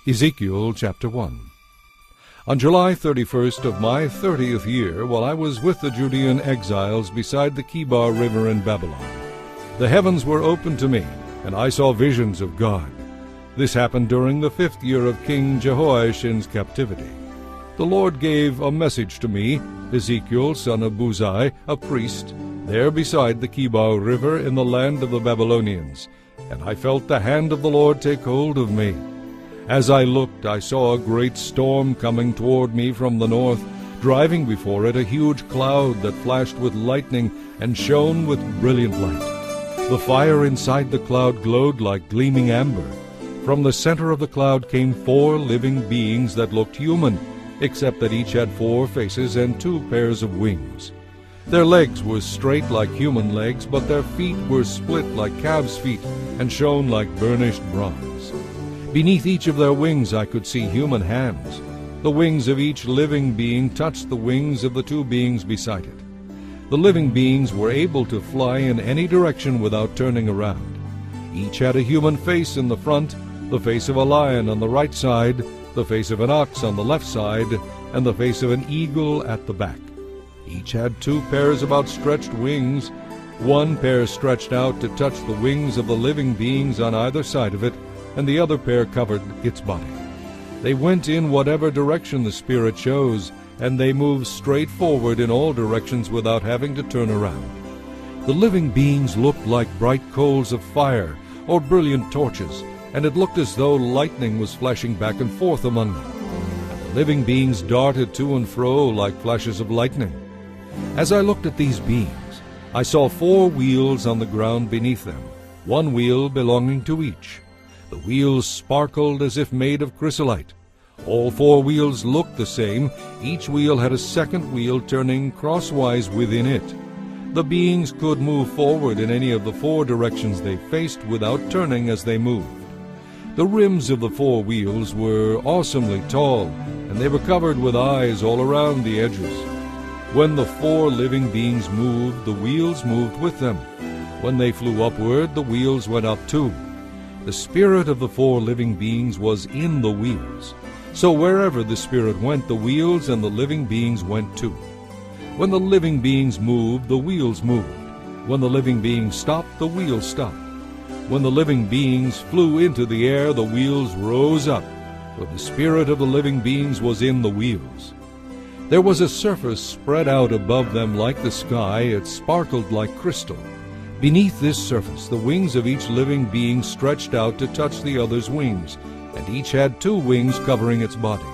Ezekiel chapter 1. On July 31st of my 30th year, while I was with the Judean exiles beside the Kibar River in Babylon, the heavens were opened to me, and I saw visions of God. This happened during the 5th year of King Jehoiachin's captivity. The Lord gave a message to me, Ezekiel son of Buzi, a priest, there beside the Kibar River in the land of the Babylonians, and I felt the hand of the Lord take hold of me. As I looked, I saw a great storm coming toward me from the north, driving before it a huge cloud that flashed with lightning and shone with brilliant light. The fire inside the cloud glowed like gleaming amber. From the center of the cloud came 4 living beings that looked human, except that each had 4 faces and 2 pairs of wings. Their legs were straight like human legs, but their feet were split like calves' feet and shone like burnished bronze. Beneath each of their wings I could see human hands. The wings of each living being touched the wings of the 2 beings beside it. The living beings were able to fly in any direction without turning around. Each had a human face in the front, the face of a lion on the right side, the face of an ox on the left side, and the face of an eagle at the back. Each had 2 pairs of outstretched wings. 1 pair stretched out to touch the wings of the living beings on either side of it, and the other pair covered its body. They went in whatever direction the Spirit chose, and they moved straight forward in all directions without having to turn around. The living beings looked like bright coals of fire or brilliant torches, and it looked as though lightning was flashing back and forth among them. And the living beings darted to and fro like flashes of lightning. As I looked at these beings, I saw 4 wheels on the ground beneath them, 1 wheel belonging to each. The wheels sparkled as if made of chrysolite. All 4 wheels looked the same. Each wheel had a second wheel turning crosswise within it. The beings could move forward in any of the 4 directions they faced without turning as they moved. The rims of the 4 wheels were awesomely tall, and they were covered with eyes all around the edges. When the 4 living beings moved, the wheels moved with them. When they flew upward, the wheels went up too. The spirit of the 4 living beings was in the wheels. So wherever the Spirit went, the wheels and the living beings went too. When the living beings moved, the wheels moved. When the living beings stopped, the wheels stopped. When the living beings flew into the air, the wheels rose up, for the spirit of the living beings was in the wheels. There was a surface spread out above them like the sky. It sparkled like crystal. Beneath this surface, the wings of each living being stretched out to touch the other's wings, and each had 2 wings covering its body.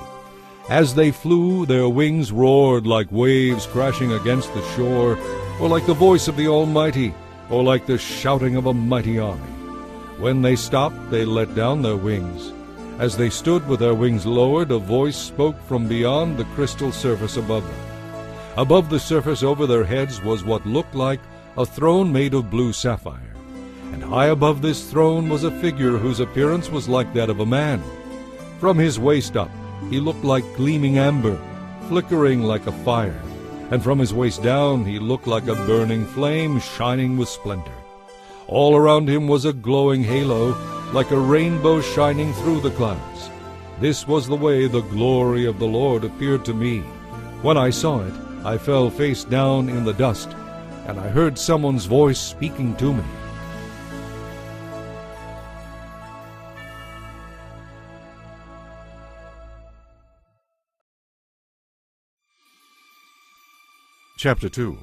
As they flew, their wings roared like waves crashing against the shore, or like the voice of the Almighty, or like the shouting of a mighty army. When they stopped, they let down their wings. As they stood with their wings lowered, a voice spoke from beyond the crystal surface above them. Above the surface over their heads was what looked like a throne made of blue sapphire, and high above this throne was a figure whose appearance was like that of a man. From his waist up he looked like gleaming amber, flickering like a fire, and from his waist down he looked like a burning flame shining with splendor. All around him was a glowing halo, like a rainbow shining through the clouds. This was the way the glory of the Lord appeared to me. When I saw it, I fell face down in the dust, and I heard someone's voice speaking to me. Chapter 2.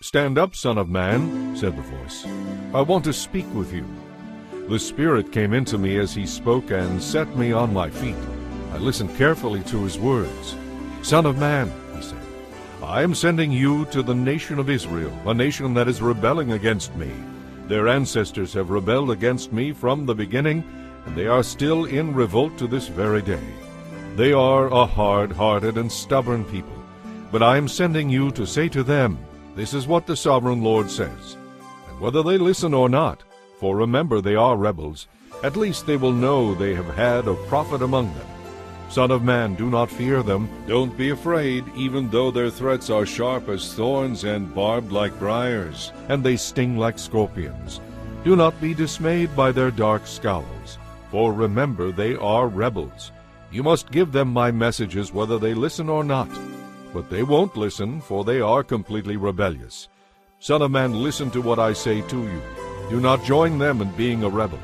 "Stand up, Son of Man," said the voice. "I want to speak with you." The Spirit came into me as he spoke and set me on my feet. I listened carefully to his words. "Son of man," he said, "I am sending you to the nation of Israel, a nation that is rebelling against me. Their ancestors have rebelled against me from the beginning, and they are still in revolt to this very day. They are a hard-hearted and stubborn people. But I am sending you to say to them, 'This is what the Sovereign Lord says.' And whether they listen or not, for remember they are rebels, at least they will know they have had a prophet among them. Son of man, do not fear them. Don't be afraid, even though their threats are sharp as thorns and barbed like briars, and they sting like scorpions. Do not be dismayed by their dark scowls, for remember they are rebels. You must give them my messages whether they listen or not. But they won't listen, for they are completely rebellious. Son of man, listen to what I say to you. Do not join them in being a rebel.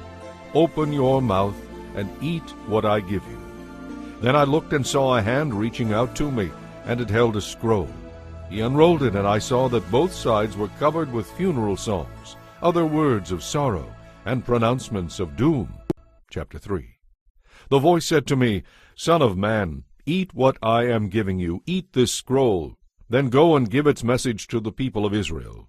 Open your mouth and eat what I give you. Then I looked and saw a hand reaching out to me, and it held a scroll. He unrolled it, and I saw that both sides were covered with funeral songs, other words of sorrow, and pronouncements of doom. Chapter 3. The voice said to me, Son of man, eat what I am giving you, eat this scroll, then go and give its message to the people of Israel.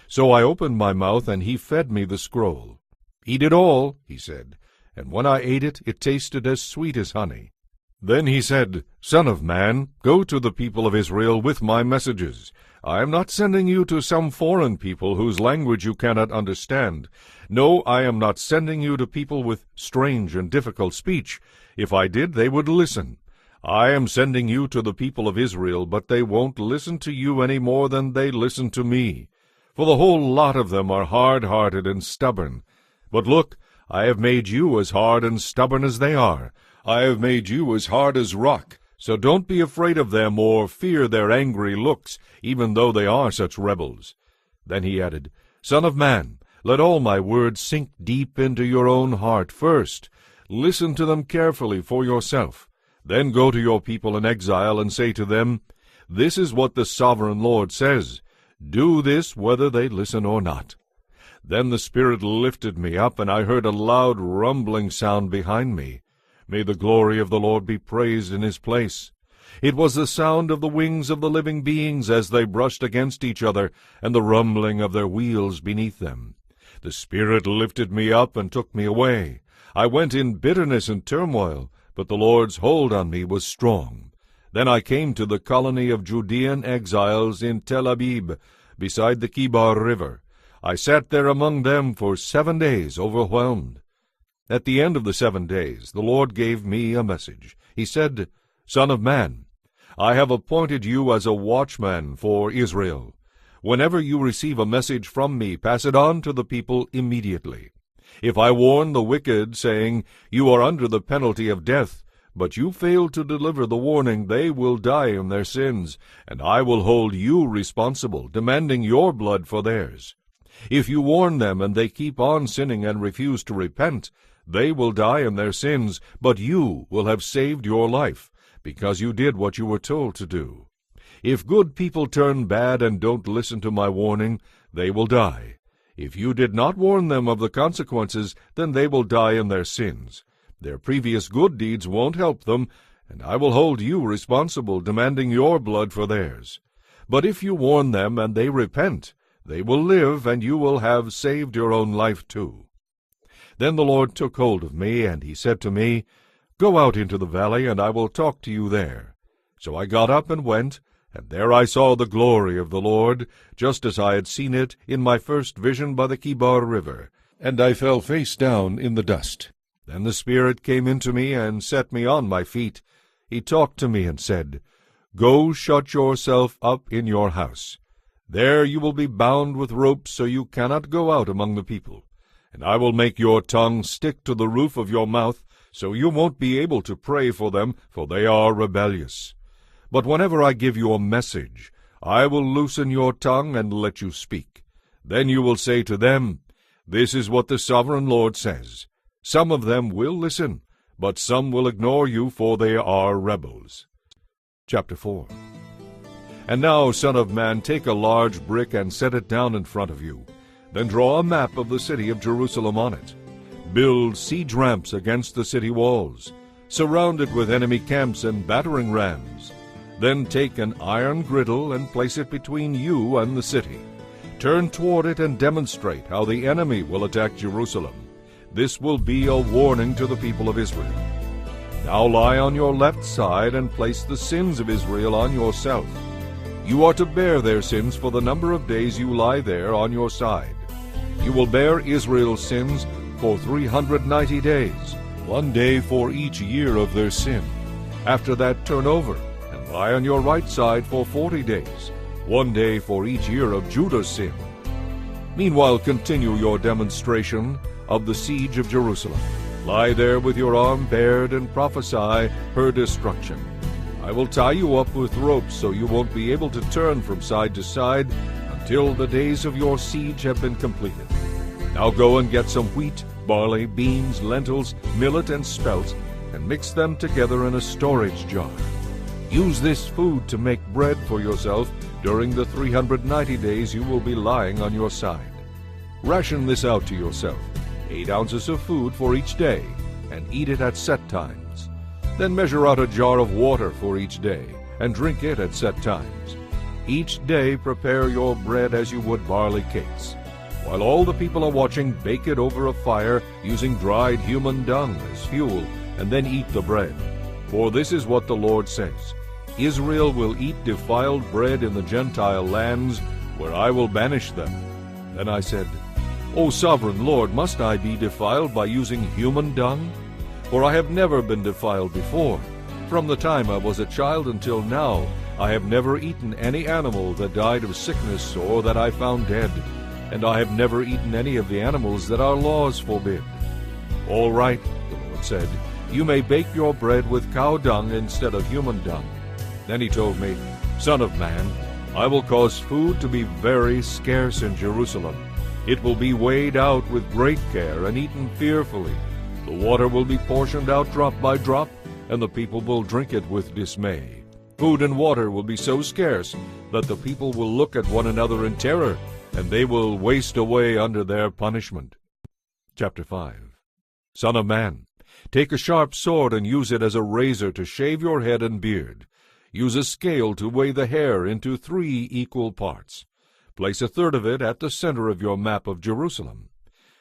So I opened my mouth, and he fed me the scroll. Eat it all, he said, and when I ate it, it tasted as sweet as honey. Then he said, Son of man, go to the people of Israel with my messages. I am not sending you to some foreign people whose language you cannot understand. No, I am not sending you to people with strange and difficult speech. If I did, they would listen. I am sending you to the people of Israel, but they won't listen to you any more than they listen to me. For the whole lot of them are hard-hearted and stubborn. But look, I have made you as hard and stubborn as they are. I have made you as hard as rock. So don't be afraid of them or fear their angry looks, even though they are such rebels. Then he added, Son of man, let all my words sink deep into your own heart first. Listen to them carefully for yourself. Then go to your people in exile and say to them, This is what the sovereign Lord says. Do this whether they listen or not. Then the Spirit lifted me up, and I heard a loud rumbling sound behind me. May the glory of the Lord be praised in his place. It was the sound of the wings of the living beings as they brushed against each other, and the rumbling of their wheels beneath them. The Spirit lifted me up and took me away. I went in bitterness and turmoil, but the Lord's hold on me was strong. Then I came to the colony of Judean exiles in Tel Abib, beside the Kibar River. I sat there among them for 7 days, overwhelmed. At the end of the 7 days, the Lord gave me a message. He said, Son of man, I have appointed you as a watchman for Israel. Whenever you receive a message from me, pass it on to the people immediately. If I warn the wicked, saying, You are under the penalty of death, but you fail to deliver the warning, they will die in their sins, and I will hold you responsible, demanding your blood for theirs. If you warn them and they keep on sinning and refuse to repent, they will die in their sins, but you will have saved your life, because you did what you were told to do. If good people turn bad and don't listen to my warning, they will die. If you did not warn them of the consequences, then they will die in their sins. Their previous good deeds won't help them, and I will hold you responsible, demanding your blood for theirs. But if you warn them and they repent, they will live, and you will have saved your own life too. Then the Lord took hold of me, and he said to me, Go out into the valley, and I will talk to you there. So I got up and went, and there I saw the glory of the Lord, just as I had seen it in my first vision by the Kibar River, and I fell face down in the dust. Then the Spirit came into me and set me on my feet. He talked to me and said, Go shut yourself up in your house. There you will be bound with ropes, so you cannot go out among the people. And I will make your tongue stick to the roof of your mouth, so you won't be able to pray for them, for they are rebellious. But whenever I give you a message, I will loosen your tongue and let you speak. Then you will say to them, This is what the sovereign Lord says. Some of them will listen, but some will ignore you, for they are rebels. Chapter 4. And now, Son of man, take a large brick and set it down in front of you. Then draw a map of the city of Jerusalem on it. Build siege ramps against the city walls. Surround it with enemy camps and battering rams. Then take an iron griddle and place it between you and the city. Turn toward it and demonstrate how the enemy will attack Jerusalem. This will be a warning to the people of Israel. Now lie on your left side and place the sins of Israel on yourself. You are to bear their sins for the number of days you lie there on your side. You will bear Israel's sins for 390 days, 1 day for each year of their sin. After that, turn over and lie on your right side for 40 days, 1 day for each year of Judah's sin. Meanwhile, continue your demonstration of the siege of Jerusalem. Lie there with your arm bared and prophesy her destruction. I will tie you up with ropes so you won't be able to turn from side to side until the days of your siege have been completed. Now go and get some wheat, barley, beans, lentils, millet, and spelt, and mix them together in a storage jar. Use this food to make bread for yourself during the 390 days you will be lying on your side. Ration this out to yourself, 8 ounces of food for each day, and eat it at set times. Then measure out a jar of water for each day, and drink it at set times. Each day prepare your bread as you would barley cakes. While all the people are watching, bake it over a fire using dried human dung as fuel, and then eat the bread. For this is what the Lord says: Israel will eat defiled bread in the Gentile lands, where I will banish them. Then I said, O sovereign Lord, must I be defiled by using human dung? For I have never been defiled before. From the time I was a child until now, I have never eaten any animal that died of sickness or that I found dead, and I have never eaten any of the animals that our laws forbid. All right, the Lord said, you may bake your bread with cow dung instead of human dung. Then he told me, Son of man, I will cause food to be very scarce in Jerusalem. It will be weighed out with great care and eaten fearfully. The water will be portioned out drop by drop, and the people will drink it with dismay. Food and water will be so scarce that the people will look at one another in terror, and they will waste away under their punishment. Chapter 5. Son of man, take a sharp sword and use it as a razor to shave your head and beard. Use a scale to weigh the hair into 3 equal parts. Place a third of it at the center of your map of Jerusalem.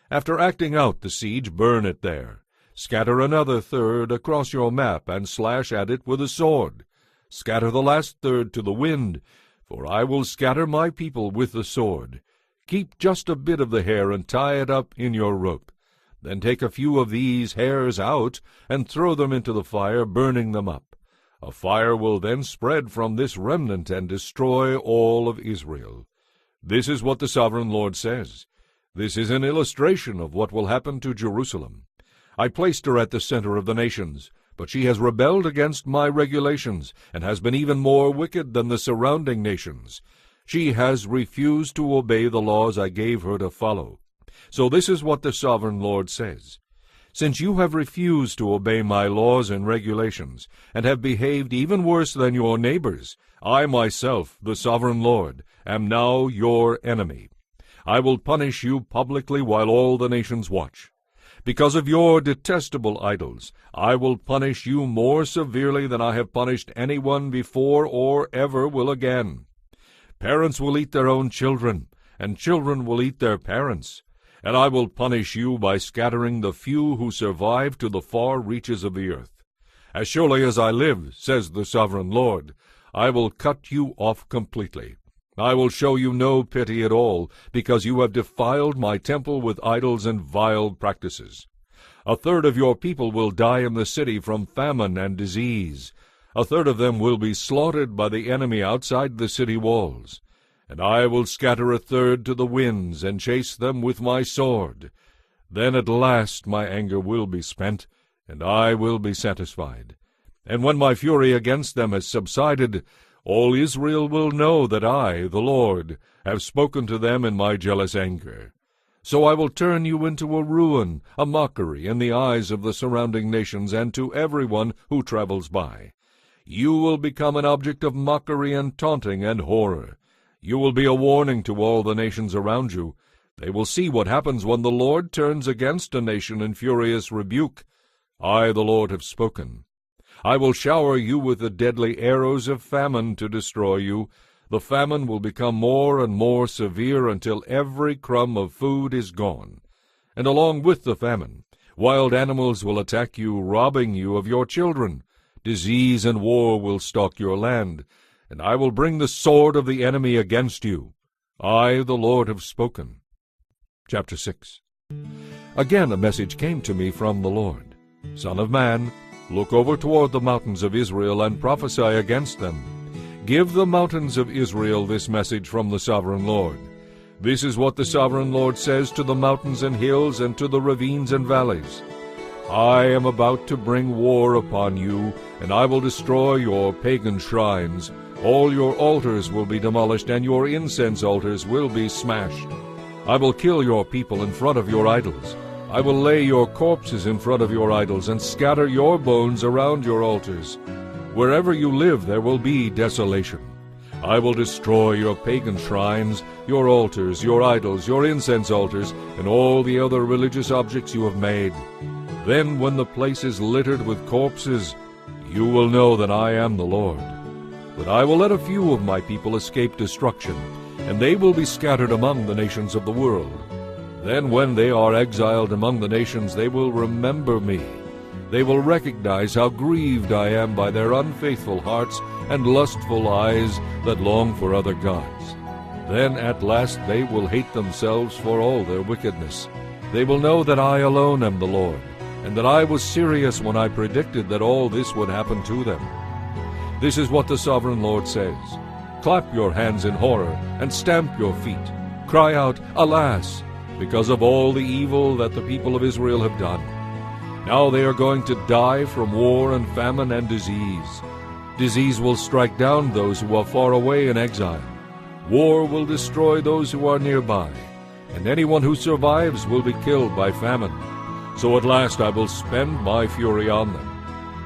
After acting out the siege, burn it there. Scatter another third across your map and slash at it with a sword. Scatter the last third to the wind, for I will scatter my people with the sword. Keep just a bit of the hair and tie it up in your rope. Then take a few of these hairs out and throw them into the fire, burning them up. A fire will then spread from this remnant and destroy all of Israel. This is what the sovereign Lord says. This is an illustration of what will happen to Jerusalem. I placed her at the center of the nations, but she has rebelled against my regulations and has been even more wicked than the surrounding nations. She has refused to obey the laws I gave her to follow. So this is what the sovereign Lord says. Since you have refused to obey my laws and regulations, and have behaved even worse than your neighbors, I myself, the sovereign Lord, am now your enemy. I will punish you publicly while all the nations watch. Because of your detestable idols, I will punish you more severely than I have punished anyone before or ever will again. Parents will eat their own children, and children will eat their parents. And I will punish you by scattering the few who survive to the far reaches of the earth. As surely as I live, says the sovereign Lord, I will cut you off completely. I will show you no pity at all, because you have defiled my temple with idols and vile practices. A third of your people will die in the city from famine and disease. A third of them will be slaughtered by the enemy outside the city walls. And I will scatter a third to the winds, and chase them with my sword. Then at last my anger will be spent, and I will be satisfied. And when my fury against them has subsided, all Israel will know that I, the Lord, have spoken to them in my jealous anger. So I will turn you into a ruin, a mockery in the eyes of the surrounding nations and to everyone who travels by. You will become an object of mockery and taunting and horror. You will be a warning to all the nations around you. They will see what happens when the Lord turns against a nation in furious rebuke. I, the Lord, have spoken. I will shower you with the deadly arrows of famine to destroy you. The famine will become more and more severe until every crumb of food is gone. And along with the famine, wild animals will attack you, robbing you of your children. Disease and war will stalk your land, and I will bring the sword of the enemy against you. I, the Lord, have spoken. Chapter 6. Again a message came to me from the Lord. Son of man, look over toward the mountains of Israel and prophesy against them. Give the mountains of Israel this message from the sovereign Lord. This is what the sovereign Lord says to the mountains and hills and to the ravines and valleys. I am about to bring war upon you, and I will destroy your pagan shrines. All your altars will be demolished, and your incense altars will be smashed. I will kill your people in front of your idols. I will lay your corpses in front of your idols, and scatter your bones around your altars. Wherever you live there will be desolation. I will destroy your pagan shrines, your altars, your idols, your incense altars, and all the other religious objects you have made. Then when the place is littered with corpses, you will know that I am the Lord. But I will let a few of my people escape destruction, and they will be scattered among the nations of the world. Then when they are exiled among the nations, they will remember me. They will recognize how grieved I am by their unfaithful hearts and lustful eyes that long for other gods. Then at last they will hate themselves for all their wickedness. They will know that I alone am the Lord, and that I was serious when I predicted that all this would happen to them. This is what the Sovereign Lord says. Clap your hands in horror, and stamp your feet. Cry out, Alas, because of all the evil that the people of Israel have done. Now they are going to die from war and famine and disease. Disease will strike down those who are far away in exile. War will destroy those who are nearby, and anyone who survives will be killed by famine. So at last I will spend my fury on them.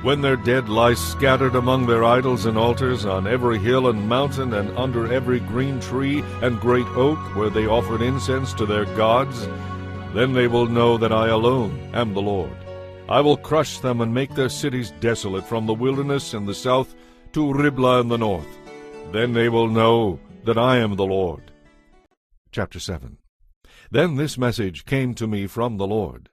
When their dead lie scattered among their idols and altars, on every hill and mountain, and under every green tree and great oak where they offered incense to their gods, then they will know that I alone am the Lord. I will crush them and make their cities desolate, from the wilderness in the south to Riblah in the north. Then they will know that I am the Lord. Chapter 7. Then this message came to me from the Lord.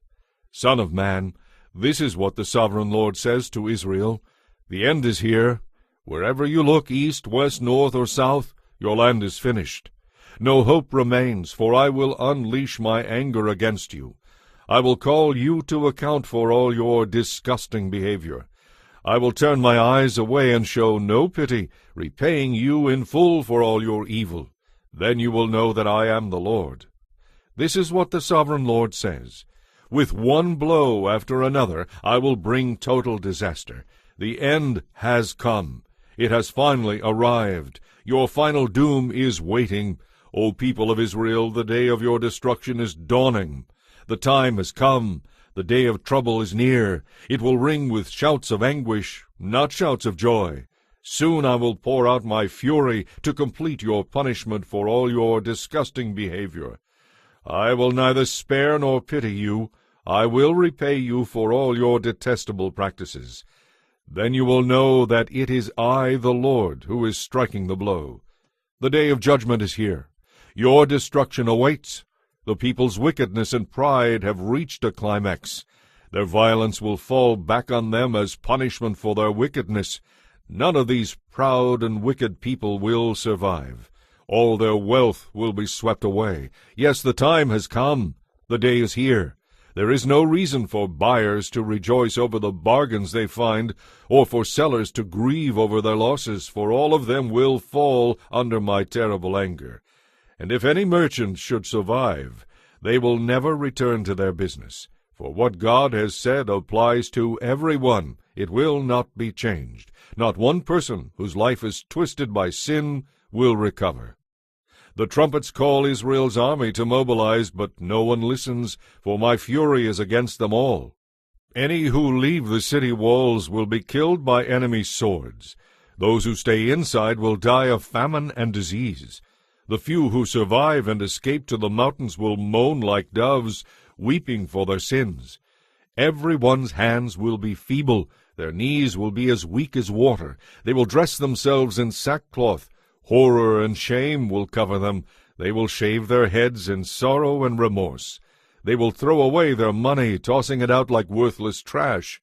Son of man, this is what the Sovereign Lord says to Israel. The end is here. Wherever you look, east, west, north, or south, your land is finished. No hope remains, for I will unleash my anger against you. I will call you to account for all your disgusting behavior. I will turn my eyes away and show no pity, repaying you in full for all your evil. Then you will know that I am the Lord. This is what the Sovereign Lord says. With one blow after another, I will bring total disaster. The end has come. It has finally arrived. Your final doom is waiting. O people of Israel, the day of your destruction is dawning. The time has come. The day of trouble is near. It will ring with shouts of anguish, not shouts of joy. Soon I will pour out my fury to complete your punishment for all your disgusting behavior. I will neither spare nor pity you. I will repay you for all your detestable practices. Then you will know that it is I, the Lord, who is striking the blow. The day of judgment is here. Your destruction awaits. The people's wickedness and pride have reached a climax. Their violence will fall back on them as punishment for their wickedness. None of these proud and wicked people will survive. All their wealth will be swept away. Yes, the time has come. The day is here. There is no reason for buyers to rejoice over the bargains they find, or for sellers to grieve over their losses, for all of them will fall under my terrible anger. And if any merchant should survive, they will never return to their business. For what God has said applies to everyone. It will not be changed. Not one person whose life is twisted by sin will recover. The trumpets call Israel's army to mobilize, but no one listens, for my fury is against them all. Any who leave the city walls will be killed by enemy swords. Those who stay inside will die of famine and disease. The few who survive and escape to the mountains will moan like doves, weeping for their sins. Everyone's hands will be feeble, their knees will be as weak as water. They will dress themselves in sackcloth. Horror and shame will cover them. They will shave their heads in sorrow and remorse. They will throw away their money, tossing it out like worthless trash.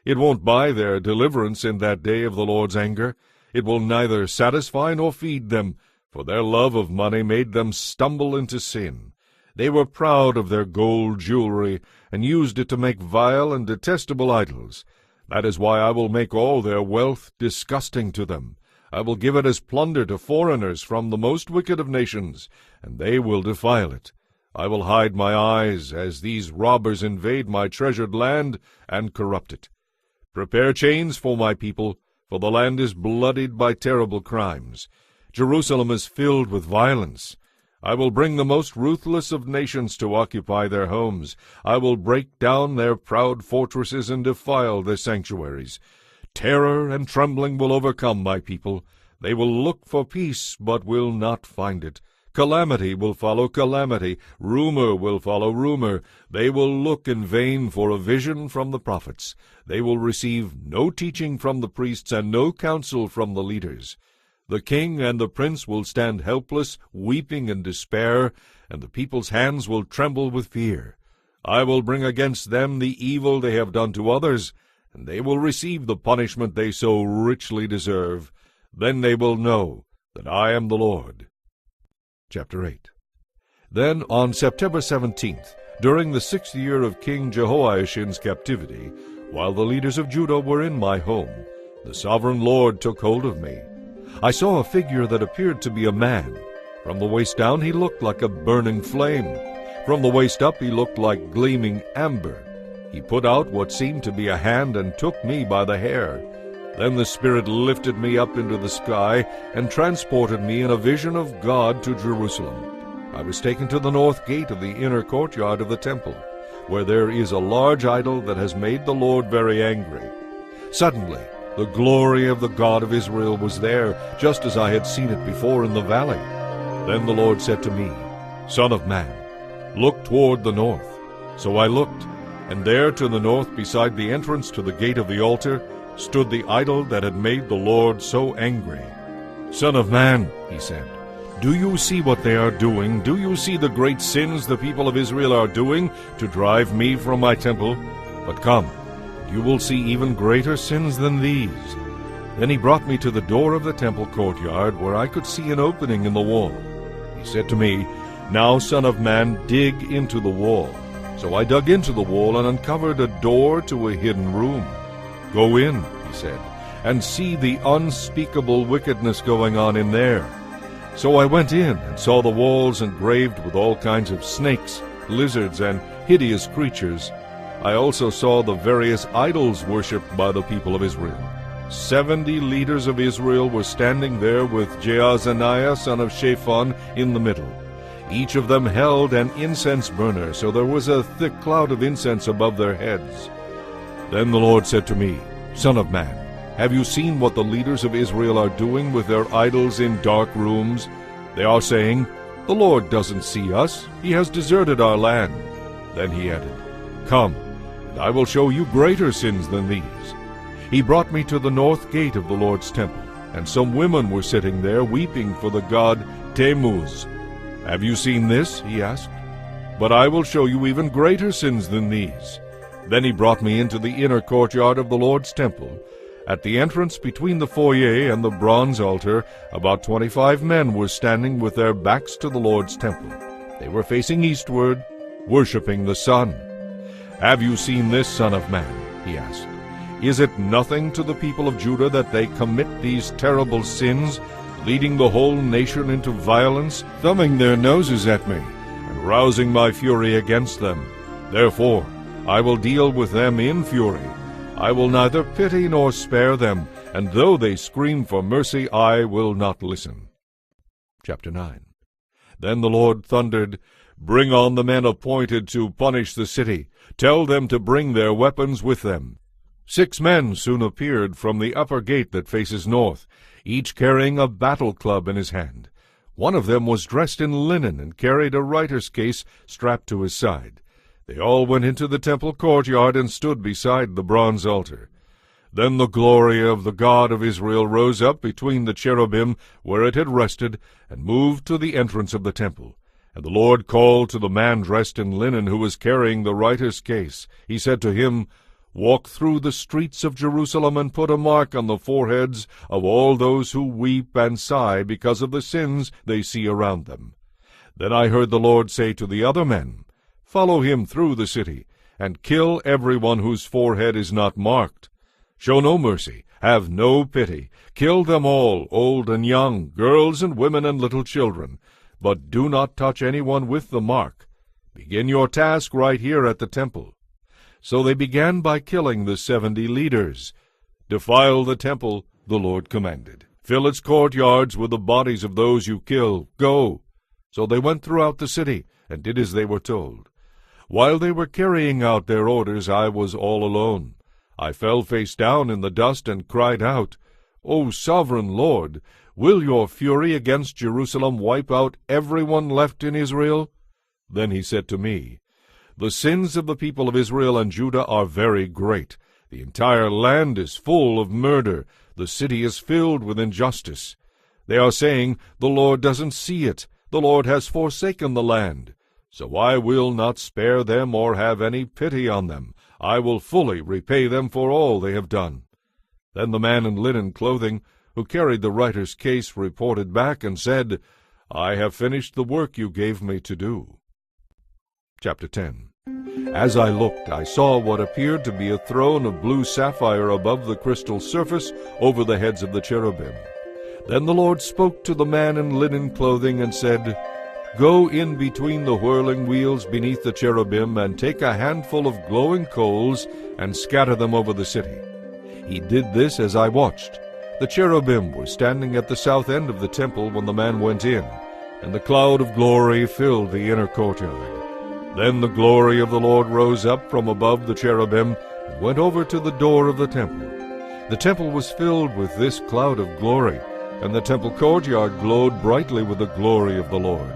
It won't buy their deliverance in that day of the Lord's anger. It will neither satisfy nor feed them, for their love of money made them stumble into sin. They were proud of their gold jewelry, and used it to make vile and detestable idols. That is why I will make all their wealth disgusting to them. I will give it as plunder to foreigners from the most wicked of nations, and they will defile it. I will hide my eyes as these robbers invade my treasured land and corrupt it. Prepare chains for my people, for the land is bloodied by terrible crimes. Jerusalem is filled with violence. I will bring the most ruthless of nations to occupy their homes. I will break down their proud fortresses and defile their sanctuaries. Terror and trembling will overcome my people. They will look for peace, but will not find it. Calamity will follow calamity. Rumor will follow rumor. They will look in vain for a vision from the prophets. They will receive no teaching from the priests and no counsel from the leaders. The king and the prince will stand helpless, weeping in despair, and the people's hands will tremble with fear. I will bring against them the evil they have done to others, and they will receive the punishment they so richly deserve. Then they will know that I am the Lord. Chapter 8. Then on September 17th, during the 6th year of King Jehoiachin's captivity, while the leaders of Judah were in my home, the sovereign Lord took hold of me. I saw a figure that appeared to be a man. From the waist down he looked like a burning flame. From the waist up he looked like gleaming amber. He put out what seemed to be a hand and took me by the hair. Then the Spirit lifted me up into the sky and transported me in a vision of God to Jerusalem. I was taken to the north gate of the inner courtyard of the temple, where there is a large idol that has made the Lord very angry. Suddenly, the glory of the God of Israel was there, just as I had seen it before in the valley. Then the Lord said to me, Son of man, look toward the north. So I looked, and there to the north, beside the entrance to the gate of the altar, stood the idol that had made the Lord so angry. Son of man, he said, do you see what they are doing? Do you see the great sins the people of Israel are doing to drive me from my temple? But come, you will see even greater sins than these. Then he brought me to the door of the temple courtyard, where I could see an opening in the wall. He said to me, Now, son of man, dig into the wall. So I dug into the wall and uncovered a door to a hidden room. Go in, he said, and see the unspeakable wickedness going on in there. So I went in and saw the walls engraved with all kinds of snakes, lizards, and hideous creatures. I also saw the various idols worshipped by the people of Israel. 70 leaders of Israel were standing there with Jaazaniah son of Shaphan in the middle. Each of them held an incense burner, so there was a thick cloud of incense above their heads. Then the Lord said to me, Son of man, have you seen what the leaders of Israel are doing with their idols in dark rooms? They are saying, The Lord doesn't see us. He has deserted our land. Then he added, Come, and I will show you greater sins than these. He brought me to the north gate of the Lord's temple, and some women were sitting there weeping for the god Tammuz. Have you seen this? He asked. But I will show you even greater sins than these. Then he brought me into the inner courtyard of the Lord's temple. At the entrance between the foyer and the bronze altar, about 25 men were standing with their backs to the Lord's temple. They were facing eastward, worshipping the sun. Have you seen this, Son of man? He asked. Is it nothing to the people of Judah that they commit these terrible sins, leading the whole nation into violence, thumbing their noses at me, and rousing my fury against them? Therefore, I will deal with them in fury. I will neither pity nor spare them, and though they scream for mercy, I will not listen. Chapter 9. Then the Lord thundered, Bring on the men appointed to punish the city. Tell them to bring their weapons with them. 6 men soon appeared from the upper gate that faces north, each carrying a battle club in his hand. One of them was dressed in linen and carried a writer's case strapped to his side. They all went into the temple courtyard and stood beside the bronze altar. Then the glory of the God of Israel rose up between the cherubim where it had rested, and moved to the entrance of the temple. And the Lord called to the man dressed in linen who was carrying the writer's case. He said to him, Walk through the streets of Jerusalem and put a mark on the foreheads of all those who weep and sigh because of the sins they see around them. Then I heard the Lord say to the other men, Follow him through the city, and kill everyone whose forehead is not marked. Show no mercy, have no pity. Kill them all, old and young, girls and women and little children. But do not touch anyone with the mark. Begin your task right here at the temple." So they began by killing the 70 leaders. "Defile the temple," the Lord commanded. "Fill its courtyards with the bodies of those you kill. Go." So they went throughout the city, and did as they were told. While they were carrying out their orders, I was all alone. I fell face down in the dust and cried out, "O sovereign Lord, will your fury against Jerusalem wipe out everyone left in Israel?" Then he said to me, "The sins of the people of Israel and Judah are very great. The entire land is full of murder. The city is filled with injustice. They are saying, 'The Lord doesn't see it. The Lord has forsaken the land.' So I will not spare them or have any pity on them. I will fully repay them for all they have done." Then the man in linen clothing, who carried the writer's case, reported back and said, "I have finished the work you gave me to do." Chapter 10. As I looked, I saw what appeared to be a throne of blue sapphire above the crystal surface over the heads of the cherubim. Then the Lord spoke to the man in linen clothing and said, "Go in between the whirling wheels beneath the cherubim and take a handful of glowing coals and scatter them over the city." He did this as I watched. The cherubim were standing at the south end of the temple when the man went in, and the cloud of glory filled the inner courtyard. Then the glory of the Lord rose up from above the cherubim and went over to the door of the temple. The temple was filled with this cloud of glory, and the temple courtyard glowed brightly with the glory of the Lord.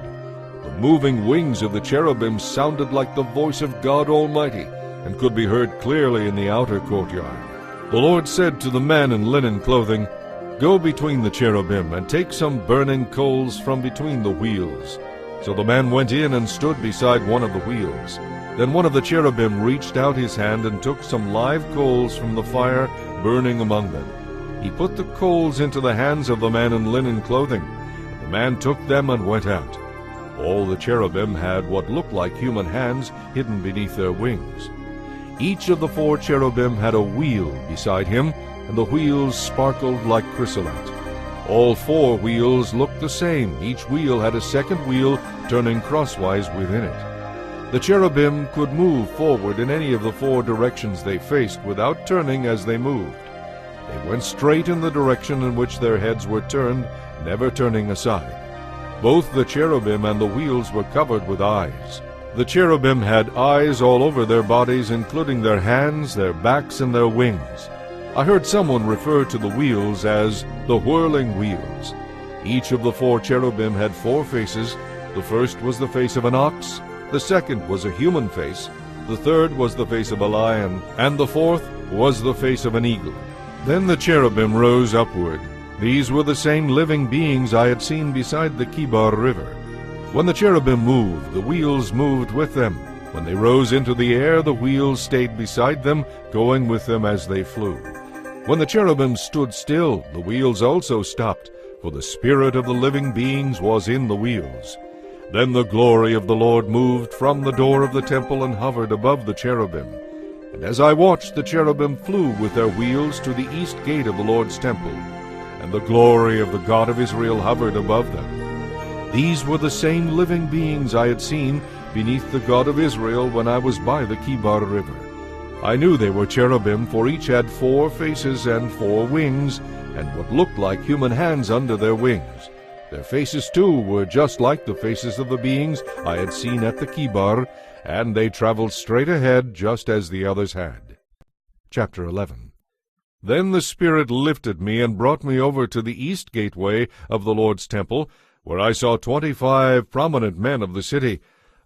The moving wings of the cherubim sounded like the voice of God Almighty, and could be heard clearly in the outer courtyard. The Lord said to the man in linen clothing, "Go between the cherubim, and take some burning coals from between the wheels." So the man went in and stood beside one of the wheels. Then one of the cherubim reached out his hand and took some live coals from the fire burning among them. He put the coals into the hands of the man in linen clothing, and the man took them and went out. All the cherubim had what looked like human hands hidden beneath their wings. Each of the 4 cherubim had a wheel beside him, and the wheels sparkled like chrysolite. All 4 wheels looked the same. Each wheel had a second wheel turning crosswise within it. The cherubim could move forward in any of the 4 directions they faced without turning as they moved. They went straight in the direction in which their heads were turned, never turning aside. Both the cherubim and the wheels were covered with eyes. The cherubim had eyes all over their bodies, including their hands, their backs, and their wings. I heard someone refer to the wheels as the whirling wheels. Each of the 4 cherubim had 4 faces. The first was the face of an ox, the second was a human face, the third was the face of a lion, and the fourth was the face of an eagle. Then the cherubim rose upward. These were the same living beings I had seen beside the Kibar River. When the cherubim moved, the wheels moved with them. When they rose into the air, the wheels stayed beside them, going with them as they flew. When the cherubim stood still, the wheels also stopped, for the spirit of the living beings was in the wheels. Then the glory of the Lord moved from the door of the temple and hovered above the cherubim. And as I watched, the cherubim flew with their wheels to the east gate of the Lord's temple, and the glory of the God of Israel hovered above them. These were the same living beings I had seen beneath the God of Israel when I was by the Kibar River. I knew they were cherubim, for each had 4 faces and 4 wings, and what looked like human hands under their wings. Their faces, too, were just like the faces of the beings I had seen at the Kibar, and they traveled straight ahead just as the others had. Chapter 11. Then the Spirit lifted me and brought me over to the east gateway of the Lord's temple, where I saw 25 prominent men of the city.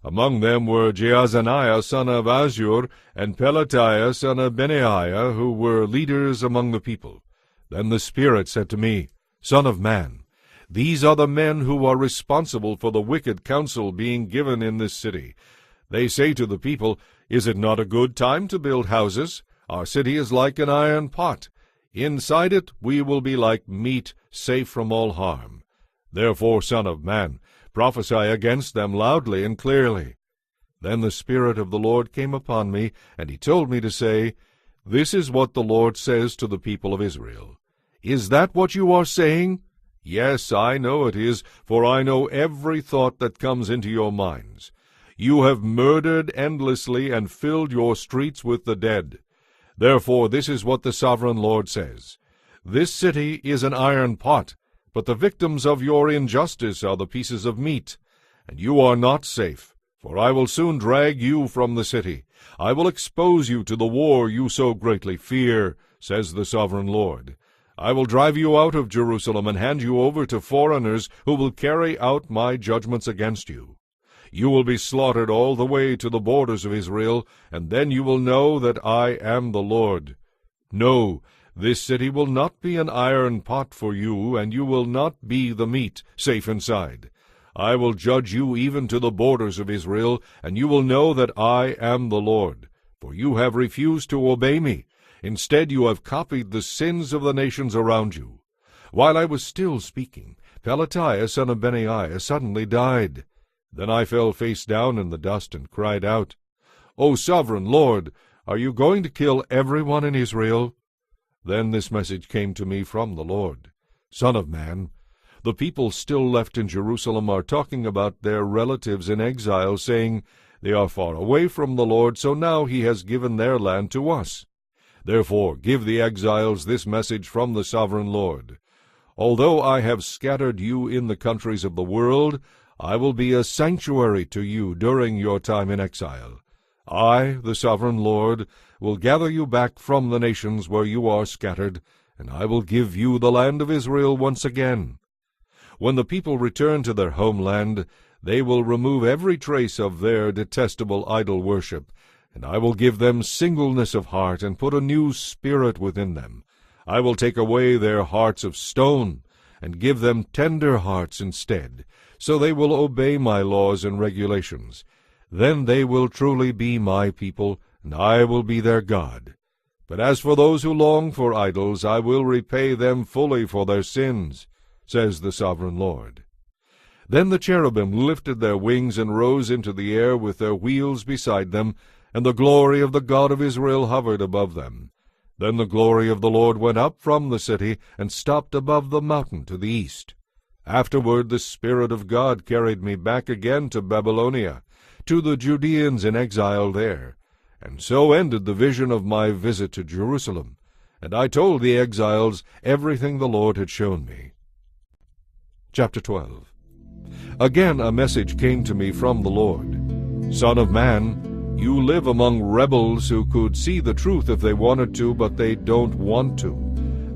Among them were Jaazaniah son of Azur and Pelatiah son of Benaiah, who were leaders among the people. Then the Spirit said to me, "Son of man, these are the men who are responsible for the wicked counsel being given in this city. They say to the people, 'Is it not a good time to build houses? Our city is like an iron pot. Inside it we will be like meat, safe from all harm.' Therefore, Son of man, prophesy against them loudly and clearly." Then the Spirit of the Lord came upon me, and he told me to say, "This is what the Lord says to the people of Israel. Is that what you are saying? Yes, I know it is, for I know every thought that comes into your minds. You have murdered endlessly and filled your streets with the dead. Therefore this is what the sovereign Lord says. This city is an iron pot, but the victims of your injustice are the pieces of meat. And you are not safe, for I will soon drag you from the city. I will expose you to the war you so greatly fear, says the sovereign Lord. I will drive you out of Jerusalem and hand you over to foreigners who will carry out my judgments against you. You will be slaughtered all the way to the borders of Israel, and then you will know that I am the Lord. No, this city will not be an iron pot for you, and you will not be the meat safe inside. I will judge you even to the borders of Israel, and you will know that I am the Lord. For you have refused to obey me. Instead you have copied the sins of the nations around you. While I was still speaking, Pelatiah son of Benaiah suddenly died. Then I fell face down in the dust and cried out, O sovereign Lord, are you going to kill everyone in Israel? Then this message came to me from the Lord. Son of man, the people still left in Jerusalem are talking about their relatives in exile, saying, They are far away from the Lord, so now he has given their land to us. Therefore give the exiles this message from the sovereign Lord. Although I have scattered you in the countries of the world, I will be a sanctuary to you during your time in exile. I, the sovereign Lord, will gather you back from the nations where you are scattered, and I will give you the land of Israel once again. When the people return to their homeland, they will remove every trace of their detestable idol worship, and I will give them singleness of heart and put a new spirit within them. I will take away their hearts of stone and give them tender hearts instead, so they will obey my laws and regulations. Then they will truly be my people, and I will be their God. But as for those who long for idols, I will repay them fully for their sins, says the sovereign Lord. Then the cherubim lifted their wings and rose into the air with their wheels beside them, and the glory of the God of Israel hovered above them. Then the glory of the Lord went up from the city and stopped above the mountain to the east. Afterward the Spirit of God carried me back again to Babylonia, to the Judeans in exile there. And so ended the vision of my visit to Jerusalem. And I told the exiles everything the Lord had shown me. Chapter 12. Again a message came to me from the Lord. Son of man, you live among rebels who could see the truth if they wanted to, but they don't want to.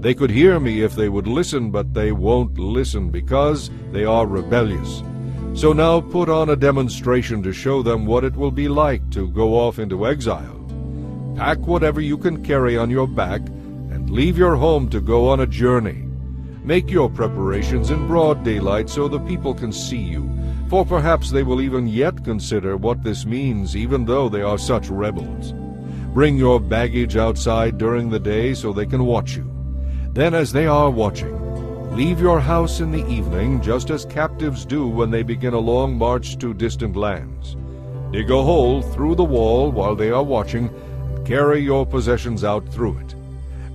They could hear me if they would listen, but they won't listen because they are rebellious. So now put on a demonstration to show them what it will be like to go off into exile. Pack whatever you can carry on your back and leave your home to go on a journey. Make your preparations in broad daylight so the people can see you, for perhaps they will even yet consider what this means, even though they are such rebels. Bring your baggage outside during the day so they can watch you. Then as they are watching, leave your house in the evening, just as captives do when they begin a long march to distant lands. Dig a hole through the wall while they are watching, and carry your possessions out through it.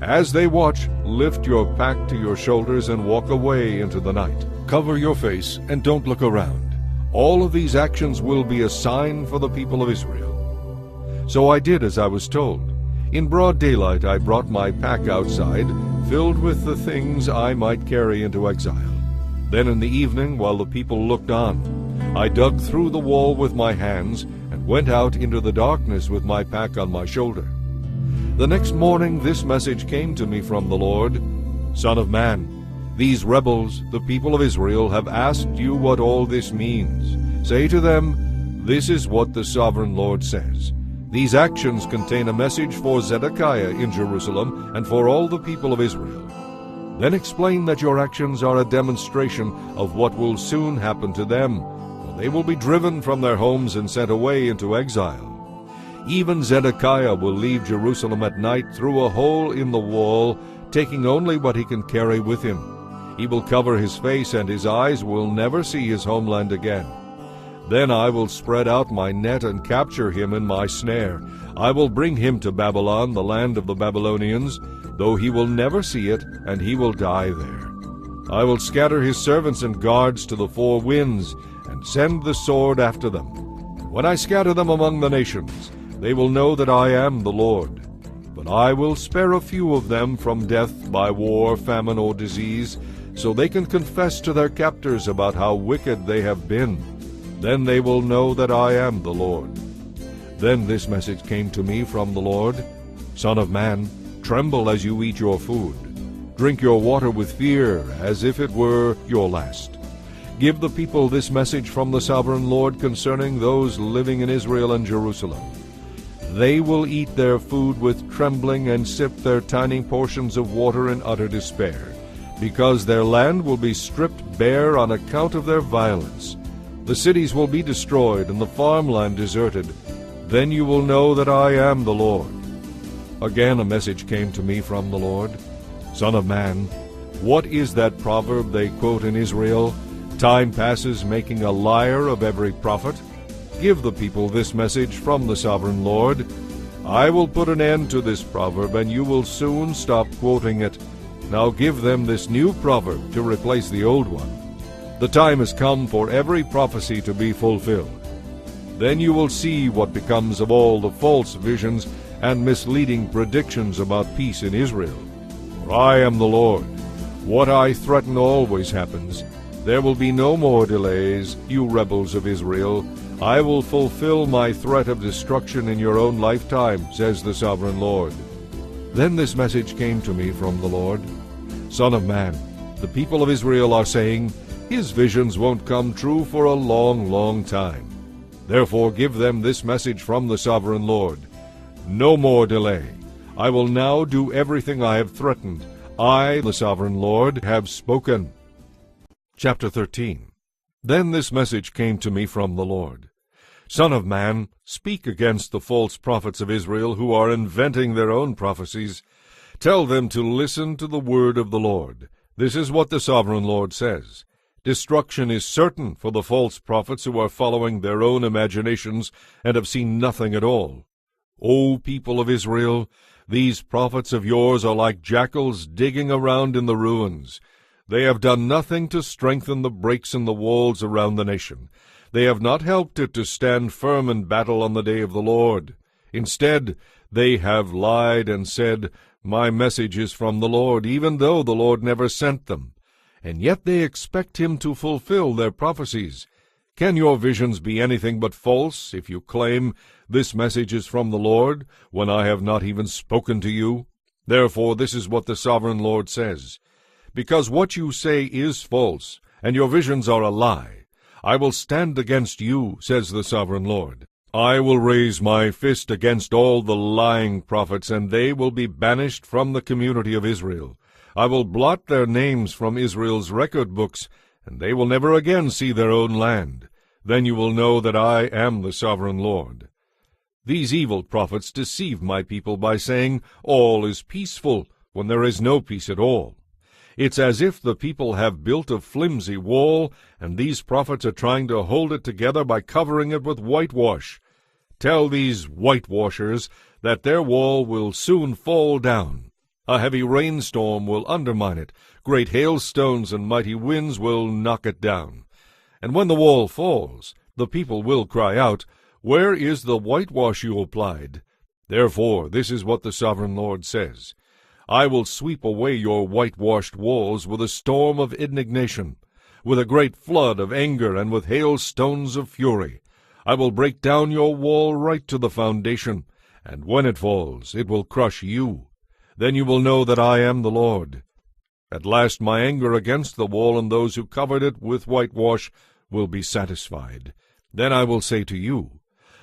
As they watch, lift your pack to your shoulders and walk away into the night. Cover your face and don't look around. All of these actions will be a sign for the people of Israel. So I did as I was told. In broad daylight I brought my pack outside, filled with the things I might carry into exile. Then in the evening, while the people looked on, I dug through the wall with my hands and went out into the darkness with my pack on my shoulder. The next morning this message came to me from the Lord. Son of man, these rebels, the people of Israel, have asked you what all this means. Say to them, this is what the sovereign Lord says. These actions contain a message for Zedekiah in Jerusalem and for all the people of Israel. Then explain that your actions are a demonstration of what will soon happen to them, for they will be driven from their homes and sent away into exile. Even Zedekiah will leave Jerusalem at night through a hole in the wall, taking only what he can carry with him. He will cover his face, and his eyes will never see his homeland again. Then I will spread out my net and capture him in my snare. I will bring him to Babylon, the land of the Babylonians, though he will never see it, and he will die there. I will scatter his servants and guards to the four winds, and send the sword after them. When I scatter them among the nations, they will know that I am the Lord. But I will spare a few of them from death by war, famine, or disease, so they can confess to their captors about how wicked they have been. Then they will know that I am the Lord. Then this message came to me from the Lord. Son of man, tremble as you eat your food. Drink your water with fear, as if it were your last. Give the people this message from the sovereign Lord concerning those living in Israel and Jerusalem. They will eat their food with trembling and sip their tiny portions of water in utter despair, because their land will be stripped bare on account of their violence. The cities will be destroyed and the farmland deserted. Then you will know that I am the Lord. Again a message came to me from the Lord. Son of man, what is that proverb they quote in Israel? Time passes making a liar of every prophet. Give the people this message from the sovereign Lord. I will put an end to this proverb, and you will soon stop quoting it. Now give them this new proverb to replace the old one. The time has come for every prophecy to be fulfilled. Then you will see what becomes of all the false visions and misleading predictions about peace in Israel. For I am the Lord. What I threaten always happens. There will be no more delays, you rebels of Israel. I will fulfill my threat of destruction in your own lifetime, says the sovereign Lord. Then this message came to me from the Lord. Son of man, the people of Israel are saying, his visions won't come true for a long, long time. Therefore give them this message from the sovereign Lord. No more delay. I will now do everything I have threatened. I, the sovereign Lord, have spoken. Chapter 13. Then this message came to me from the Lord. Son of man, speak against the false prophets of Israel who are inventing their own prophecies. Tell them to listen to the word of the Lord. This is what the sovereign Lord says. Destruction is certain for the false prophets who are following their own imaginations and have seen nothing at all. O people of Israel, these prophets of yours are like jackals digging around in the ruins. They have done nothing to strengthen the breaks in the walls around the nation. They have not helped it to stand firm in battle on the day of the Lord. Instead, they have lied and said, My message is from the Lord, even though the Lord never sent them. And yet they expect him to fulfill their prophecies. Can your visions be anything but false if you claim, This message is from the Lord, when I have not even spoken to you? Therefore this is what the sovereign Lord says. Because what you say is false, and your visions are a lie, I will stand against you, says the sovereign Lord. I will raise my fist against all the lying prophets, and they will be banished from the community of Israel. I will blot their names from Israel's record books, and they will never again see their own land. Then you will know that I am the sovereign Lord. These evil prophets deceive my people by saying, All is peaceful, when there is no peace at all. It's as if the people have built a flimsy wall, and these prophets are trying to hold it together by covering it with whitewash. Tell these whitewashers that their wall will soon fall down. A heavy rainstorm will undermine it. Great hailstones and mighty winds will knock it down. And when the wall falls, the people will cry out, Where is the whitewash you applied? Therefore, this is what the sovereign Lord says. I will sweep away your whitewashed walls with a storm of indignation, with a great flood of anger, and with hailstones of fury. I will break down your wall right to the foundation, and when it falls, it will crush you. Then you will know that I am the Lord. At last my anger against the wall and those who covered it with whitewash will be satisfied. Then I will say to you,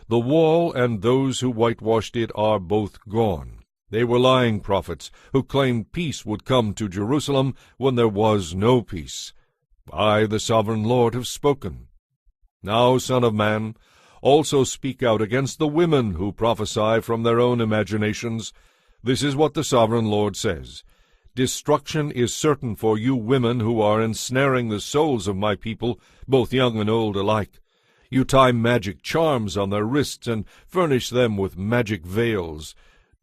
The wall and those who whitewashed it are both gone. They were lying prophets who claimed peace would come to Jerusalem when there was no peace. I, the sovereign Lord, have spoken. Now, Son of man, also speak out against the women who prophesy from their own imaginations. This is what the sovereign Lord says. Destruction is certain for you women who are ensnaring the souls of my people, both young and old alike. You tie magic charms on their wrists and furnish them with magic veils.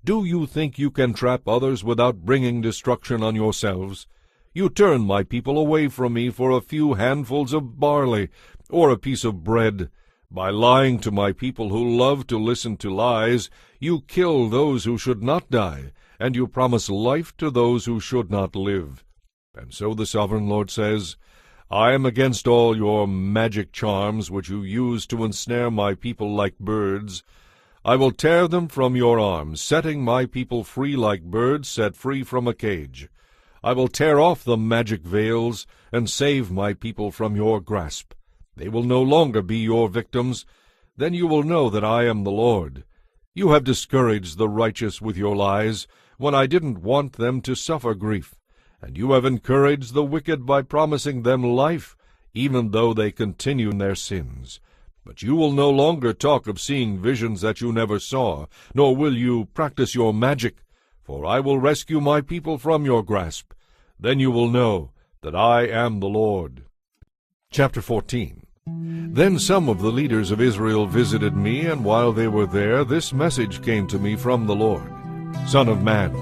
Do you think you can trap others without bringing destruction on yourselves? You turn my people away from me for a few handfuls of barley or a piece of bread. By lying to my people who love to listen to lies, you kill those who should not die, and you promise life to those who should not live. And so the Sovereign Lord says, I am against all your magic charms which you use to ensnare my people like birds. I will tear them from your arms, setting my people free like birds set free from a cage. I will tear off the magic veils and save my people from your grasp. They will no longer be your victims. Then you will know that I am the Lord. You have discouraged the righteous with your lies, when I didn't want them to suffer grief. And you have encouraged the wicked by promising them life, even though they continue in their sins. But you will no longer talk of seeing visions that you never saw, nor will you practice your magic, for I will rescue my people from your grasp. Then you will know that I am the Lord. Chapter 14. Then some of the leaders of Israel visited me, and while they were there, this message came to me from the Lord. Son of man,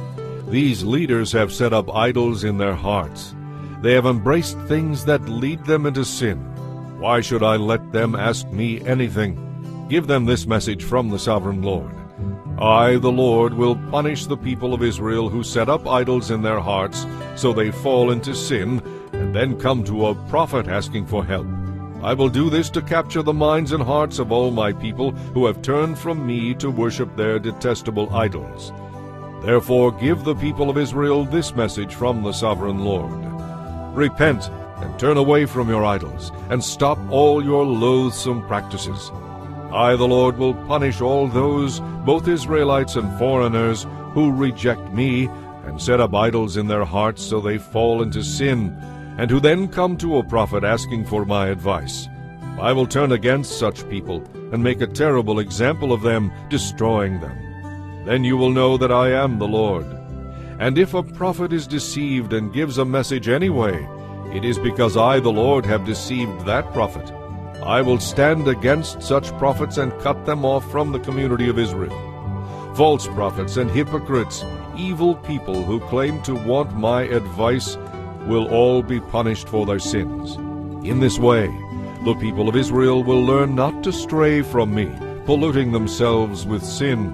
these leaders have set up idols in their hearts. They have embraced things that lead them into sin. Why should I let them ask me anything? Give them this message from the Sovereign Lord. I, the Lord, will punish the people of Israel who set up idols in their hearts, so they fall into sin, and then come to a prophet asking for help. I will do this to capture the minds and hearts of all my people who have turned from me to worship their detestable idols. Therefore give the people of Israel this message from the Sovereign Lord. Repent and turn away from your idols, and stop all your loathsome practices. I, the Lord, will punish all those, both Israelites and foreigners, who reject me and set up idols in their hearts so they fall into sin, and who then come to a prophet asking for my advice. I will turn against such people and make a terrible example of them, destroying them. Then you will know that I am the Lord. And if a prophet is deceived and gives a message anyway, it is because I, the Lord, have deceived that prophet. I will stand against such prophets and cut them off from the community of Israel. False prophets and hypocrites, evil people who claim to want my advice, will all be punished for their sins. In this way, the people of Israel will learn not to stray from me, polluting themselves with sin.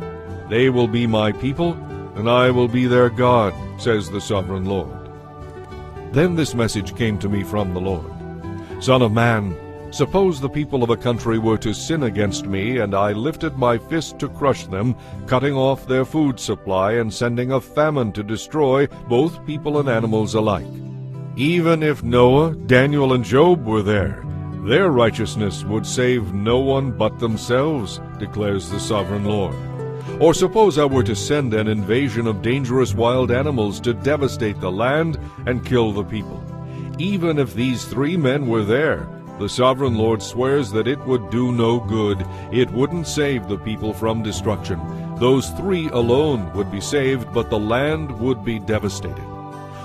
They will be my people, and I will be their God, says the Sovereign Lord. Then this message came to me from the Lord. Son of man, suppose the people of a country were to sin against me, and I lifted my fist to crush them, cutting off their food supply and sending a famine to destroy both people and animals alike. Even if Noah, Daniel, and Job were there, their righteousness would save no one but themselves, declares the Sovereign Lord. Or suppose I were to send an invasion of dangerous wild animals to devastate the land and kill the people. Even if these 3 men were there, the Sovereign Lord swears that it would do no good. It wouldn't save the people from destruction. Those 3 alone would be saved, but the land would be devastated.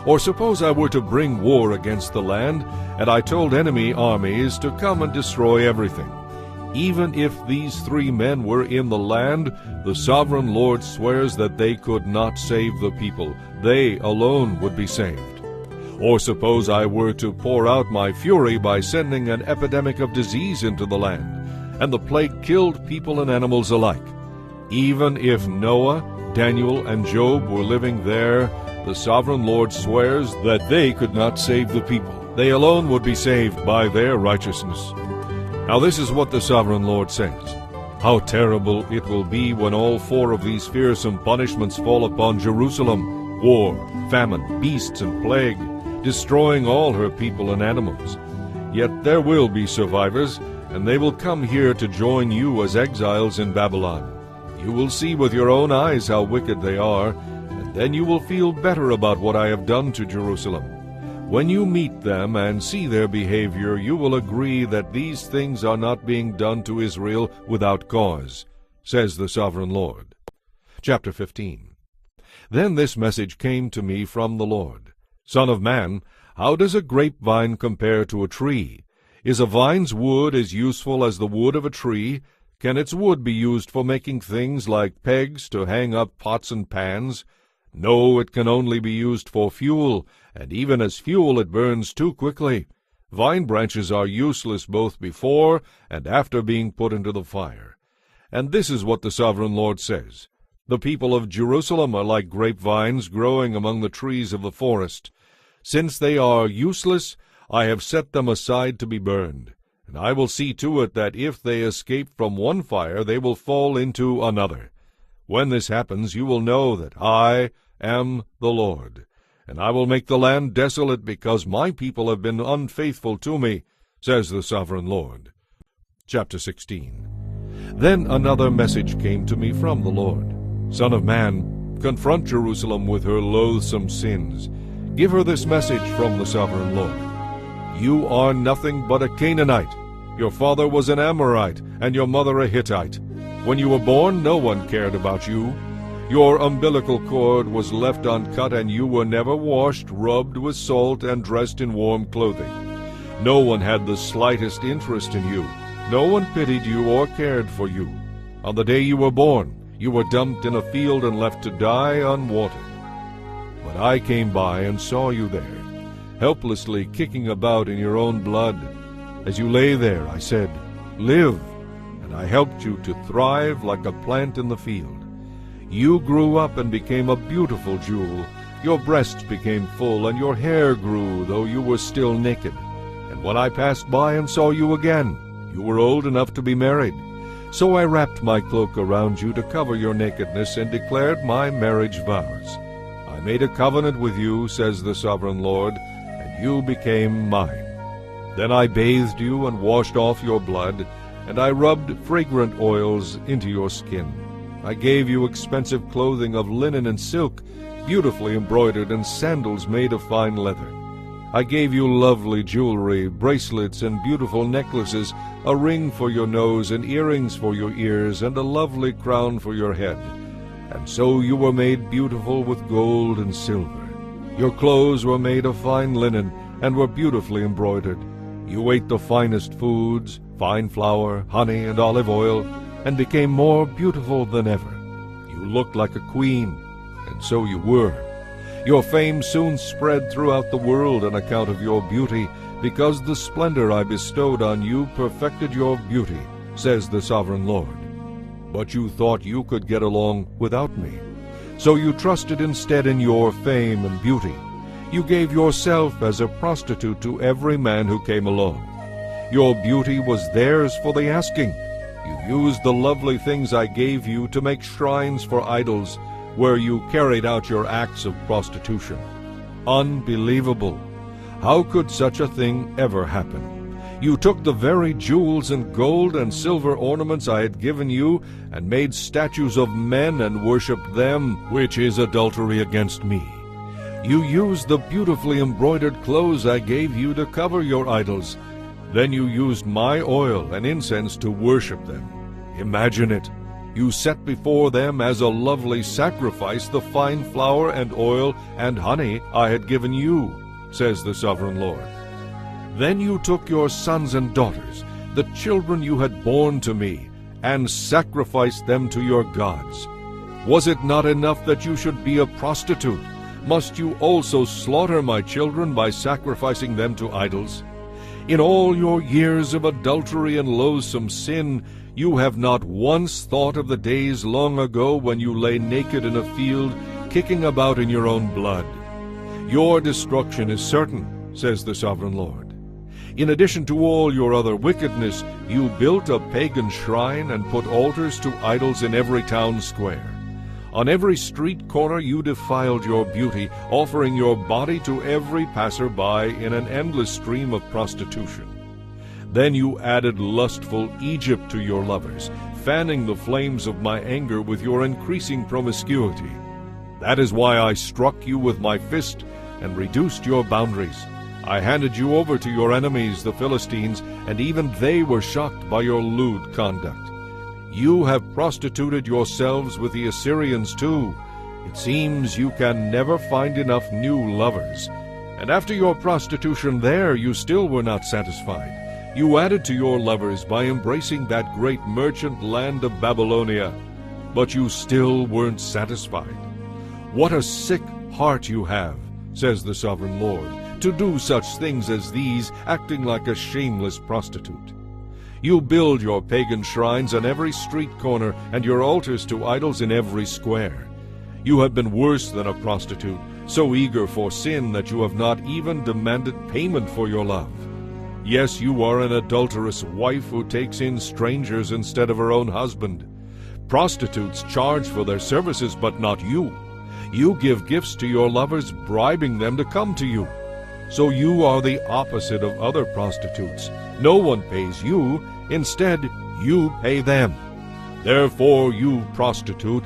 Or suppose I were to bring war against the land, and I told enemy armies to come and destroy everything. Even if these 3 men were in the land, the Sovereign Lord swears that they could not save the people. They alone would be saved. Or suppose I were to pour out my fury by sending an epidemic of disease into the land, and the plague killed people and animals alike. Even if Noah, Daniel, and Job were living there, the Sovereign Lord swears that they could not save the people. They alone would be saved by their righteousness. Now this is what the Sovereign Lord says. How terrible it will be when all 4 of these fearsome punishments fall upon Jerusalem: war, famine, beasts, and plague, destroying all her people and animals. Yet there will be survivors, and they will come here to join you as exiles in Babylon. You will see with your own eyes how wicked they are, and then you will feel better about what I have done to Jerusalem. When you meet them and see their behavior, you will agree that these things are not being done to Israel without cause, says the Sovereign Lord. Chapter 15. Then this message came to me from the Lord. Son of man, how does a grapevine compare to a tree? Is a vine's wood as useful as the wood of a tree? Can its wood be used for making things like pegs to hang up pots and pans? No, it can only be used for fuel, and even as fuel it burns too quickly. Vine branches are useless both before and after being put into the fire. And this is what the Sovereign Lord says: The people of Jerusalem are like grapevines growing among the trees of the forest. Since they are useless, I have set them aside to be burned. And I will see to it that if they escape from one fire, they will fall into another. When this happens, you will know that I am the Lord. And I will make the land desolate because my people have been unfaithful to me, says the Sovereign Lord. Chapter 16. Then another message came to me from the Lord. Son of man, confront Jerusalem with her loathsome sins. Give her this message from the Sovereign Lord. You are nothing but a Canaanite. Your father was an Amorite, and your mother a Hittite. When you were born, no one cared about you. Your umbilical cord was left uncut, and you were never washed, rubbed with salt, and dressed in warm clothing. No one had the slightest interest in you. No one pitied you or cared for you. On the day you were born, you were dumped in a field and left to die unwatered. But I came by and saw you there, helplessly kicking about in your own blood. As you lay there, I said, Live, and I helped you to thrive like a plant in the field. You grew up and became a beautiful jewel. Your breasts became full, and your hair grew, though you were still naked. And when I passed by and saw you again, you were old enough to be married. So I wrapped my cloak around you to cover your nakedness and declared my marriage vows. I made a covenant with you, says the Sovereign Lord, and you became mine. Then I bathed you and washed off your blood, and I rubbed fragrant oils into your skin. I gave you expensive clothing of linen and silk, beautifully embroidered, and sandals made of fine leather. I gave you lovely jewelry, bracelets, and beautiful necklaces, a ring for your nose, and earrings for your ears, and a lovely crown for your head. And so you were made beautiful with gold and silver. Your clothes were made of fine linen, and were beautifully embroidered. You ate the finest foods, fine flour, honey, and olive oil, and became more beautiful than ever. You looked like a queen, and so you were. Your fame soon spread throughout the world on account of your beauty, because the splendor I bestowed on you perfected your beauty, says the Sovereign Lord. But you thought you could get along without me. So you trusted instead in your fame and beauty. You gave yourself as a prostitute to every man who came along. Your beauty was theirs for the asking. You used the lovely things I gave you to make shrines for idols, where you carried out your acts of prostitution. Unbelievable! How could such a thing ever happen? You took the very jewels and gold and silver ornaments I had given you, and made statues of men and worshipped them, which is adultery against me. You used the beautifully embroidered clothes I gave you to cover your idols. Then you used my oil and incense to worship them. Imagine it. You set before them as a lovely sacrifice the fine flour and oil and honey I had given you, says the Sovereign Lord. Then you took your sons and daughters, the children you had borne to me, and sacrificed them to your gods. Was it not enough that you should be a prostitute? Must you also slaughter my children by sacrificing them to idols? In all your years of adultery and loathsome sin, you have not once thought of the days long ago when you lay naked in a field, kicking about in your own blood. Your destruction is certain, says the Sovereign Lord. In addition to all your other wickedness, you built a pagan shrine and put altars to idols in every town square. On every street corner you defiled your beauty, offering your body to every passer-by in an endless stream of prostitution. Then you added lustful Egypt to your lovers, fanning the flames of my anger with your increasing promiscuity. That is why I struck you with my fist and reduced your boundaries. I handed you over to your enemies, the Philistines, and even they were shocked by your lewd conduct. You have prostituted yourselves with the Assyrians too. It seems you can never find enough new lovers. And after your prostitution there, you still were not satisfied. You added to your lovers by embracing that great merchant land of Babylonia. But you still weren't satisfied. What a sick heart you have, says the Sovereign Lord, to do such things as these, acting like a shameless prostitute. You build your pagan shrines on every street corner, and your altars to idols in every square. You have been worse than a prostitute, so eager for sin that you have not even demanded payment for your love. Yes, you are an adulterous wife who takes in strangers instead of her own husband. Prostitutes charge for their services, but not you. You give gifts to your lovers, bribing them to come to you. So you are the opposite of other prostitutes. No one pays you. Instead, you pay them. Therefore, you prostitute,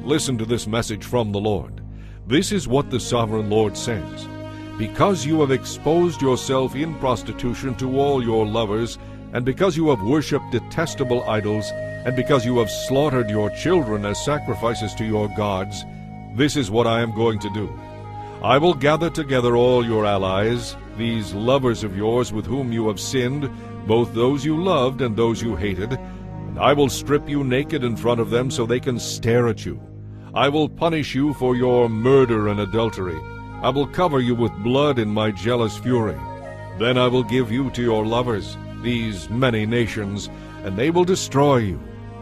listen to this message from the Lord. This is what the sovereign Lord says. Because you have exposed yourself in prostitution to all your lovers, and because you have worshipped detestable idols, and because you have slaughtered your children as sacrifices to your gods, this is what I am going to do. I will gather together all your allies, these lovers of yours with whom you have sinned, both those you loved and those you hated, and I will strip you naked in front of them so they can stare at you. I will punish you for your murder and adultery. I will cover you with blood in my jealous fury. Then I will give you to your lovers, these many nations, and they will destroy you.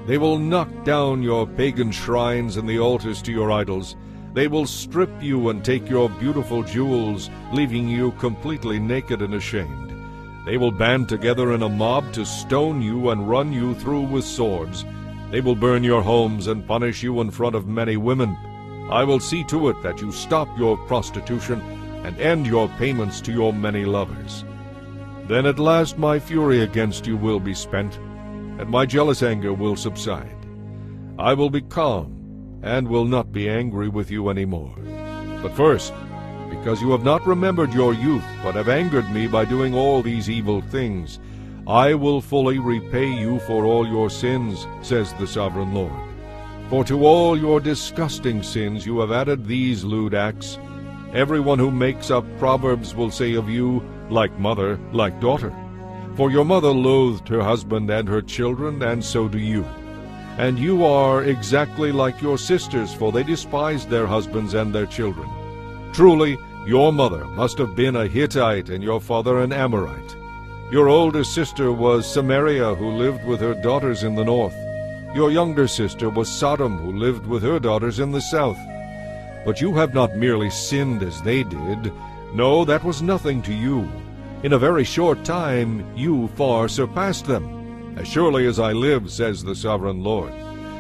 They will knock down your pagan shrines and the altars to your idols. They will strip you and take your beautiful jewels, leaving you completely naked and ashamed. They will band together in a mob to stone you and run you through with swords. They will burn your homes and punish you in front of many women. I will see to it that you stop your prostitution and end your payments to your many lovers. Then at last my fury against you will be spent, and my jealous anger will subside. I will be calm and will not be angry with you any more. But first, because you have not remembered your youth, but have angered me by doing all these evil things, I will fully repay you for all your sins, says the sovereign Lord. For to all your disgusting sins you have added these lewd acts. Everyone who makes up proverbs will say of you, like mother, like daughter. For your mother loathed her husband and her children, and so do you. And you are exactly like your sisters, for they despised their husbands and their children. Truly, your mother must have been a Hittite, and your father an Amorite. Your older sister was Samaria, who lived with her daughters in the north. Your younger sister was Sodom, who lived with her daughters in the south. But you have not merely sinned as they did. No, that was nothing to you. In a very short time you far surpassed them. As surely as I live, says the sovereign Lord,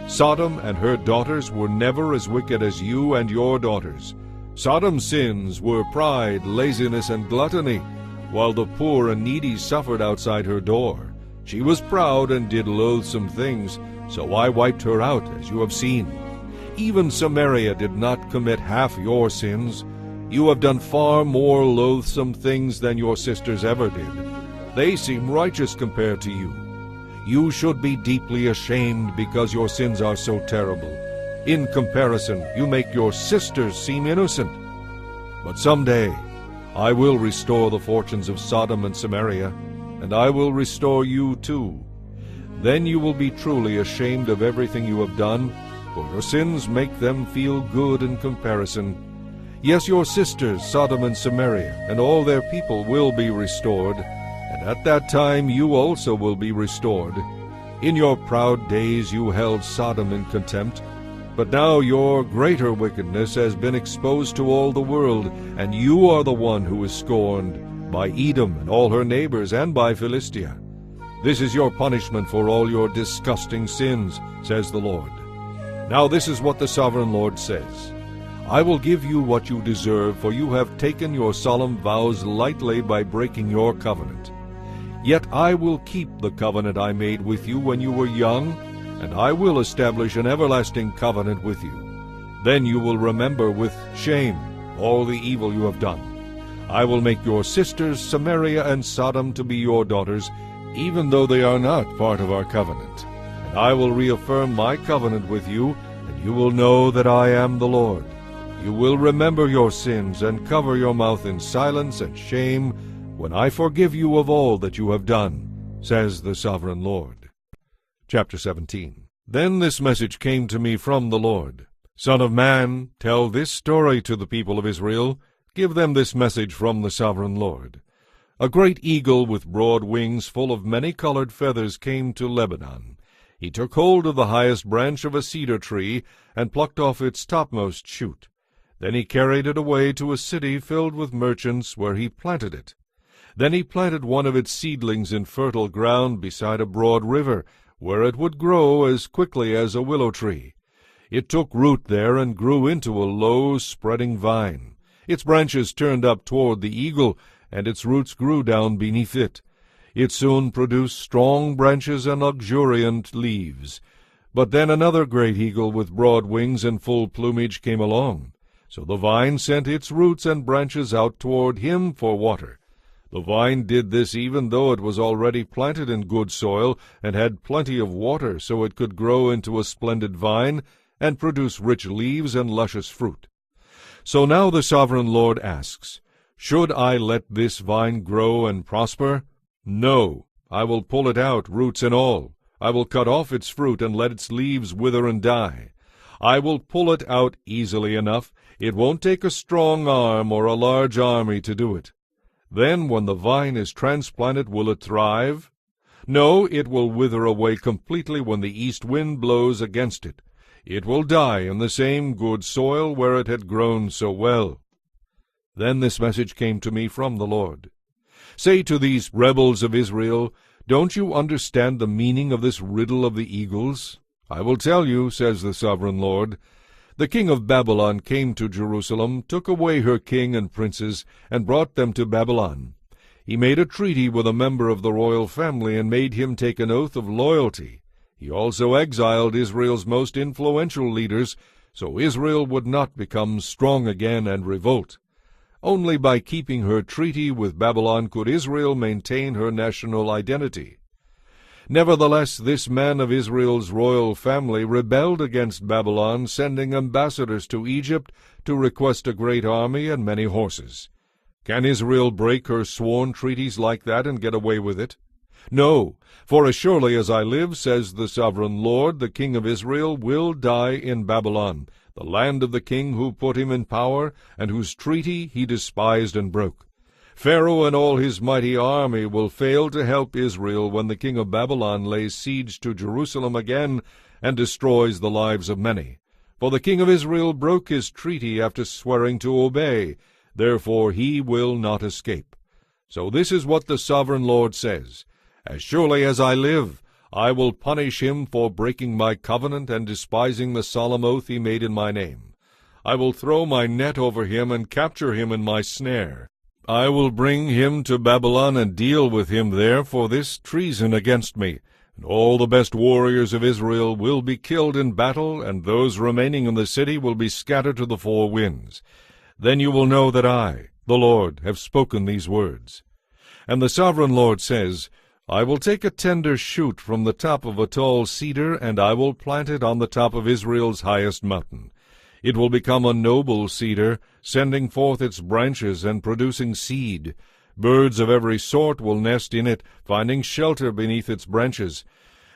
Sodom and her daughters were never as wicked as you and your daughters. Sodom's sins were pride, laziness, and gluttony, while the poor and needy suffered outside her door. She was proud and did loathsome things, so I wiped her out, as you have seen. Even Samaria did not commit half your sins. You have done far more loathsome things than your sisters ever did. They seem righteous compared to you. You should be deeply ashamed because your sins are so terrible. In comparison, you make your sisters seem innocent. But someday I will restore the fortunes of Sodom and Samaria, and I will restore you too. Then you will be truly ashamed of everything you have done, for your sins make them feel good in comparison. Yes, your sisters, Sodom and Samaria, and all their people will be restored, and at that time you also will be restored. In your proud days you held Sodom in contempt, but now your greater wickedness has been exposed to all the world, and you are the one who is scorned by Edom and all her neighbors, and by Philistia. This is your punishment for all your disgusting sins, says the Lord. Now this is what the sovereign Lord says. I will give you what you deserve, for you have taken your solemn vows lightly by breaking your covenant. Yet I will keep the covenant I made with you when you were young, and I will establish an everlasting covenant with you. Then you will remember with shame all the evil you have done. I will make your sisters Samaria and Sodom to be your daughters, even though they are not part of our covenant. And I will reaffirm my covenant with you, and you will know that I am the Lord. You will remember your sins and cover your mouth in silence and shame when I forgive you of all that you have done, says the sovereign Lord. Chapter 17. Then this message came to me from the Lord. Son of man, tell this story to the people of Israel. Give them this message from the sovereign Lord. A great eagle with broad wings full of many-colored feathers came to Lebanon. He took hold of the highest branch of a cedar tree and plucked off its topmost shoot. Then he carried it away to a city filled with merchants, where he planted it. Then he planted one of its seedlings in fertile ground beside a broad river, where it would grow as quickly as a willow tree. It took root there and grew into a low, spreading vine. Its branches turned up toward the eagle, and its roots grew down beneath it. It soon produced strong branches and luxuriant leaves. But then another great eagle with broad wings and full plumage came along. So the vine sent its roots and branches out toward him for water. The vine did this even though it was already planted in good soil and had plenty of water, so it could grow into a splendid vine and produce rich leaves and luscious fruit. So now the sovereign Lord asks, should I let this vine grow and prosper? No, I will pull it out, roots and all. I will cut off its fruit and let its leaves wither and die. I will pull it out easily enough. It won't take a strong arm or a large army to do it. Then when the vine is transplanted, will it thrive? No, it will wither away completely when the east wind blows against it. It will die in the same good soil where it had grown so well. Then this message came to me from the Lord. Say to these rebels of Israel, don't you understand the meaning of this riddle of the eagles? I will tell you, says the sovereign Lord. The king of Babylon came to Jerusalem, took away her king and princes, and brought them to Babylon. He made a treaty with a member of the royal family and made him take an oath of loyalty. He also exiled Israel's most influential leaders, so Israel would not become strong again and revolt. Only by keeping her treaty with Babylon could Israel maintain her national identity. Nevertheless, this man of Israel's royal family rebelled against Babylon, sending ambassadors to Egypt to request a great army and many horses. Can Israel break her sworn treaties like that and get away with it? No, for as surely as I live, says the sovereign Lord, the king of Israel will die in Babylon, the land of the king who put him in power, and whose treaty he despised and broke. Pharaoh and all his mighty army will fail to help Israel when the king of Babylon lays siege to Jerusalem again and destroys the lives of many. For the king of Israel broke his treaty after swearing to obey, therefore he will not escape. So this is what the sovereign Lord says, as surely as I live, I will punish him for breaking my covenant and despising the solemn oath he made in my name. I will throw my net over him and capture him in my snare. I will bring him to Babylon and deal with him there for this treason against me. And all the best warriors of Israel will be killed in battle, and those remaining in the city will be scattered to the four winds. Then you will know that I, the Lord, have spoken these words. And the sovereign Lord says, I will take a tender shoot from the top of a tall cedar, and I will plant it on the top of Israel's highest mountain. It will become a noble cedar, sending forth its branches and producing seed. Birds of every sort will nest in it, finding shelter beneath its branches.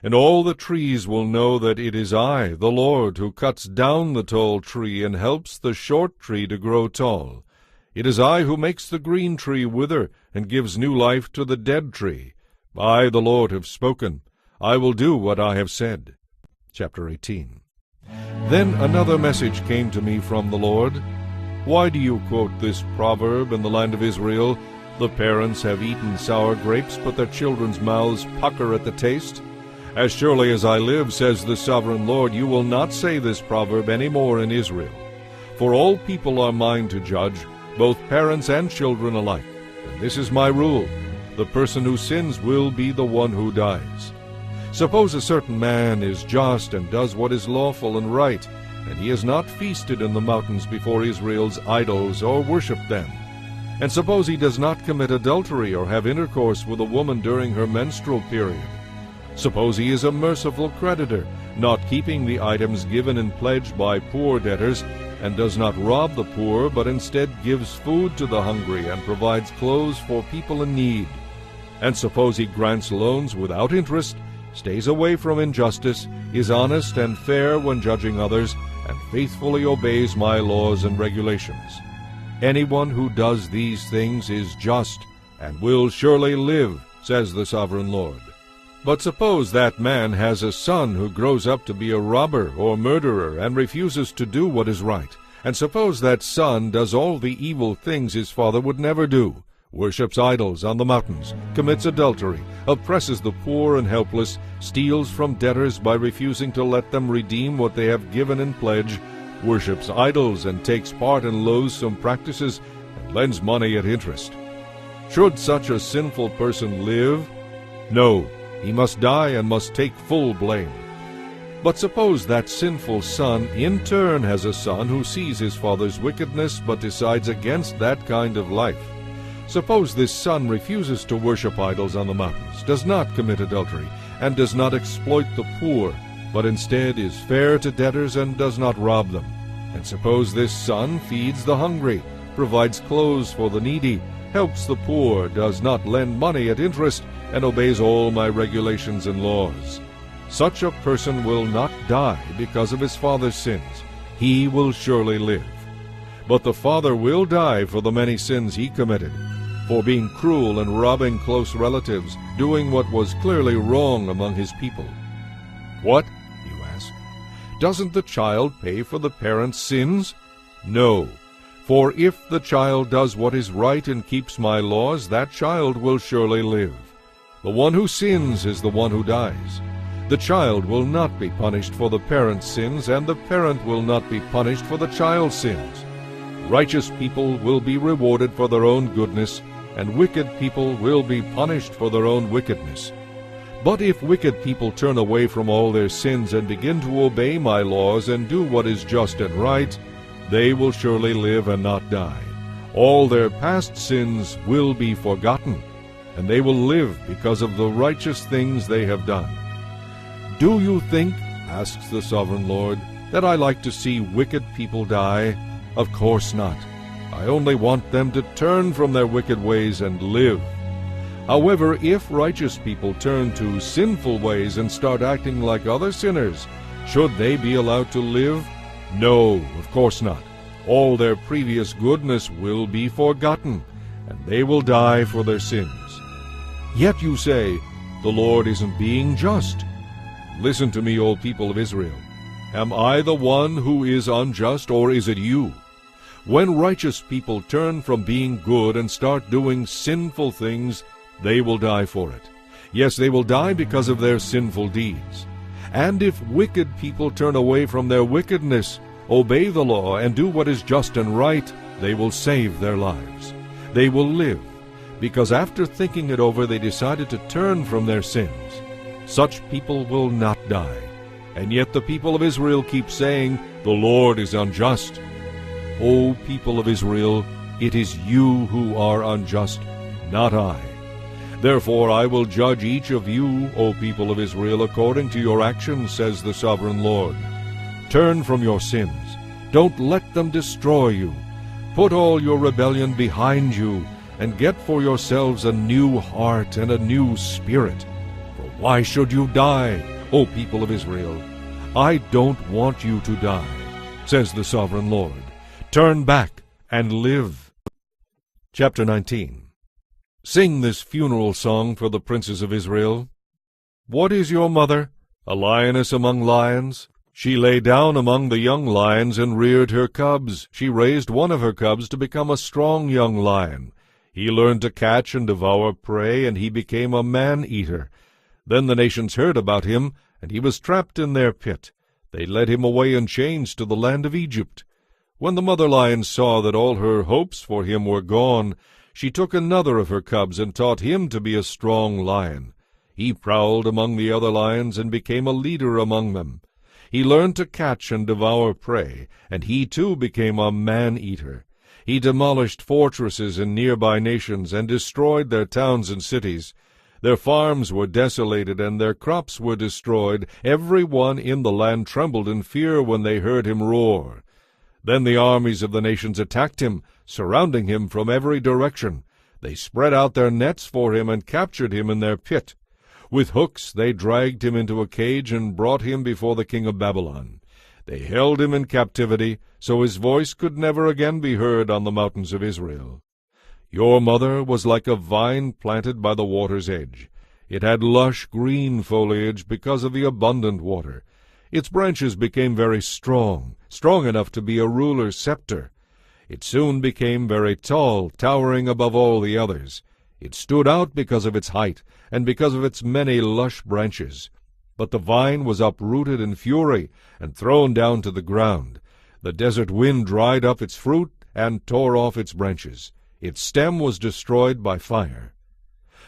And all the trees will know that it is I, the Lord, who cuts down the tall tree and helps the short tree to grow tall. It is I who makes the green tree wither and gives new life to the dead tree. I, the Lord, have spoken. I will do what I have said. Chapter 18. Then another message came to me from the Lord. Why do you quote this proverb in the land of Israel? The parents have eaten sour grapes, but their children's mouths pucker at the taste. As surely as I live, says the sovereign Lord, you will not say this proverb any more in Israel. For all people are mine to judge, both parents and children alike. And this is my rule. The person who sins will be the one who dies. Suppose a certain man is just and does what is lawful and right, and he has not feasted in the mountains before Israel's idols or worshipped them. And suppose he does not commit adultery or have intercourse with a woman during her menstrual period. Suppose he is a merciful creditor, not keeping the items given in pledge by poor debtors, and does not rob the poor, but instead gives food to the hungry and provides clothes for people in need. And suppose he grants loans without interest, stays away from injustice, is honest and fair when judging others, and faithfully obeys my laws and regulations. Anyone who does these things is just, and will surely live, says the sovereign Lord. But suppose that man has a son who grows up to be a robber or murderer and refuses to do what is right, and suppose that son does all the evil things his father would never do, worships idols on the mountains, commits adultery, oppresses the poor and helpless, steals from debtors by refusing to let them redeem what they have given in pledge, worships idols and takes part in loathsome practices, and lends money at interest. Should such a sinful person live? No, he must die and must take full blame. But suppose that sinful son in turn has a son who sees his father's wickedness but decides against that kind of life. Suppose this son refuses to worship idols on the mountains, does not commit adultery, and does not exploit the poor, but instead is fair to debtors and does not rob them. And suppose this son feeds the hungry, provides clothes for the needy, helps the poor, does not lend money at interest, and obeys all my regulations and laws. Such a person will not die because of his father's sins. He will surely live. But the father will die for the many sins he committed, for being cruel and robbing close relatives, doing what was clearly wrong among his people. What? You ask. Doesn't the child pay for the parent's sins? No. For if the child does what is right and keeps my laws, that child will surely live. The one who sins is the one who dies. The child will not be punished for the parent's sins, and the parent will not be punished for the child's sins. Righteous people will be rewarded for their own goodness, and wicked people will be punished for their own wickedness. But if wicked people turn away from all their sins and begin to obey my laws and do what is just and right, they will surely live and not die. All their past sins will be forgotten, and they will live because of the righteous things they have done. Do you think, asks the sovereign Lord, that I like to see wicked people die? Of course not. I only want them to turn from their wicked ways and live. However, if righteous people turn to sinful ways and start acting like other sinners, should they be allowed to live? No, of course not. All their previous goodness will be forgotten, and they will die for their sins. Yet you say, the Lord isn't being just. Listen to me, O people of Israel. Am I the one who is unjust, or is it you? When righteous people turn from being good and start doing sinful things, they will die for it. Yes, they will die because of their sinful deeds. And if wicked people turn away from their wickedness, obey the law, and do what is just and right, they will save their lives. They will live, because after thinking it over they decided to turn from their sins. Such people will not die. And yet the people of Israel keep saying, the Lord is unjust. O people of Israel, it is you who are unjust, not I. Therefore I will judge each of you, O people of Israel, according to your actions, says the sovereign Lord. Turn from your sins. Don't let them destroy you. Put all your rebellion behind you, and get for yourselves a new heart and a new spirit. For why should you die, O people of Israel? I don't want you to die, says the sovereign Lord. Turn back and live. Chapter 19. Sing this funeral song for the princes of Israel. What is your mother? A lioness among lions? She lay down among the young lions and reared her cubs. She raised one of her cubs to become a strong young lion. He learned to catch and devour prey, and he became a man-eater. Then the nations heard about him, and he was trapped in their pit. They led him away in chains to the land of Egypt. When the mother lion saw that all her hopes for him were gone, she took another of her cubs and taught him to be a strong lion. He prowled among the other lions and became a leader among them. He learned to catch and devour prey, and he too became a man-eater. He demolished fortresses in nearby nations and destroyed their towns and cities. Their farms were desolated and their crops were destroyed. Every one in the land trembled in fear when they heard him roar. Then the armies of the nations attacked him, surrounding him from every direction. They spread out their nets for him and captured him in their pit. With hooks they dragged him into a cage and brought him before the king of Babylon. They held him in captivity, so his voice could never again be heard on the mountains of Israel. Your mother was like a vine planted by the water's edge. It had lush green foliage because of the abundant water. Its branches became very strong, strong enough to be a ruler's scepter. It soon became very tall, towering above all the others. It stood out because of its height, and because of its many lush branches. But the vine was uprooted in fury, and thrown down to the ground. The desert wind dried up its fruit, and tore off its branches. Its stem was destroyed by fire.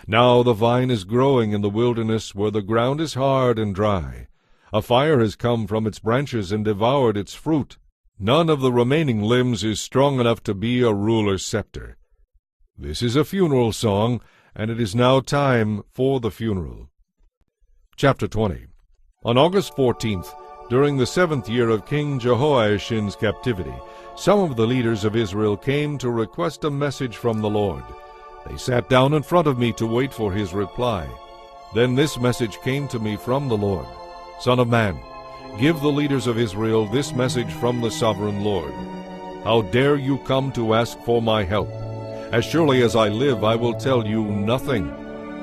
Now the vine is growing in the wilderness, where the ground is hard and dry. A fire has come from its branches and devoured its fruit. None of the remaining limbs is strong enough to be a ruler's scepter. This is a funeral song, and it is now time for the funeral. Chapter 20. On August 14th, during the 7th year of King Jehoiachin's captivity, some of the leaders of Israel came to request a message from the Lord. They sat down in front of me to wait for his reply. Then this message came to me from the Lord. Son of man, give the leaders of Israel this message from the sovereign Lord. How dare you come to ask for my help? As surely as I live, I will tell you nothing.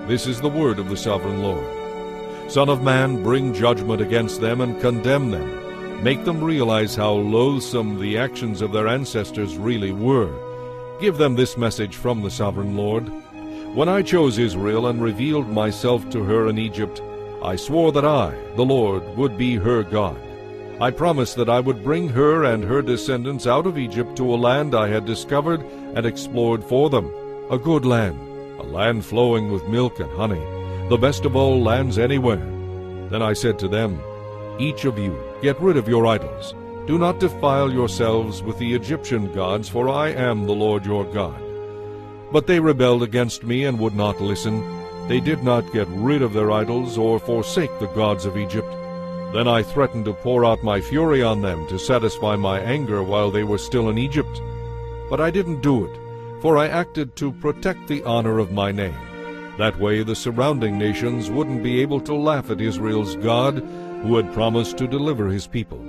This is the word of the sovereign Lord. Son of man, bring judgment against them and condemn them. Make them realize how loathsome the actions of their ancestors really were. Give them this message from the sovereign Lord. When I chose Israel and revealed myself to her in Egypt, I swore that I, the Lord, would be her God. I promised that I would bring her and her descendants out of Egypt to a land I had discovered and explored for them, a good land, a land flowing with milk and honey, the best of all lands anywhere. Then I said to them, each of you, get rid of your idols. Do not defile yourselves with the Egyptian gods, for I am the Lord your God. But they rebelled against me and would not listen. They did not get rid of their idols or forsake the gods of Egypt. Then I threatened to pour out my fury on them to satisfy my anger while they were still in Egypt. But I didn't do it, for I acted to protect the honor of my name. That way the surrounding nations wouldn't be able to laugh at Israel's God, who had promised to deliver his people.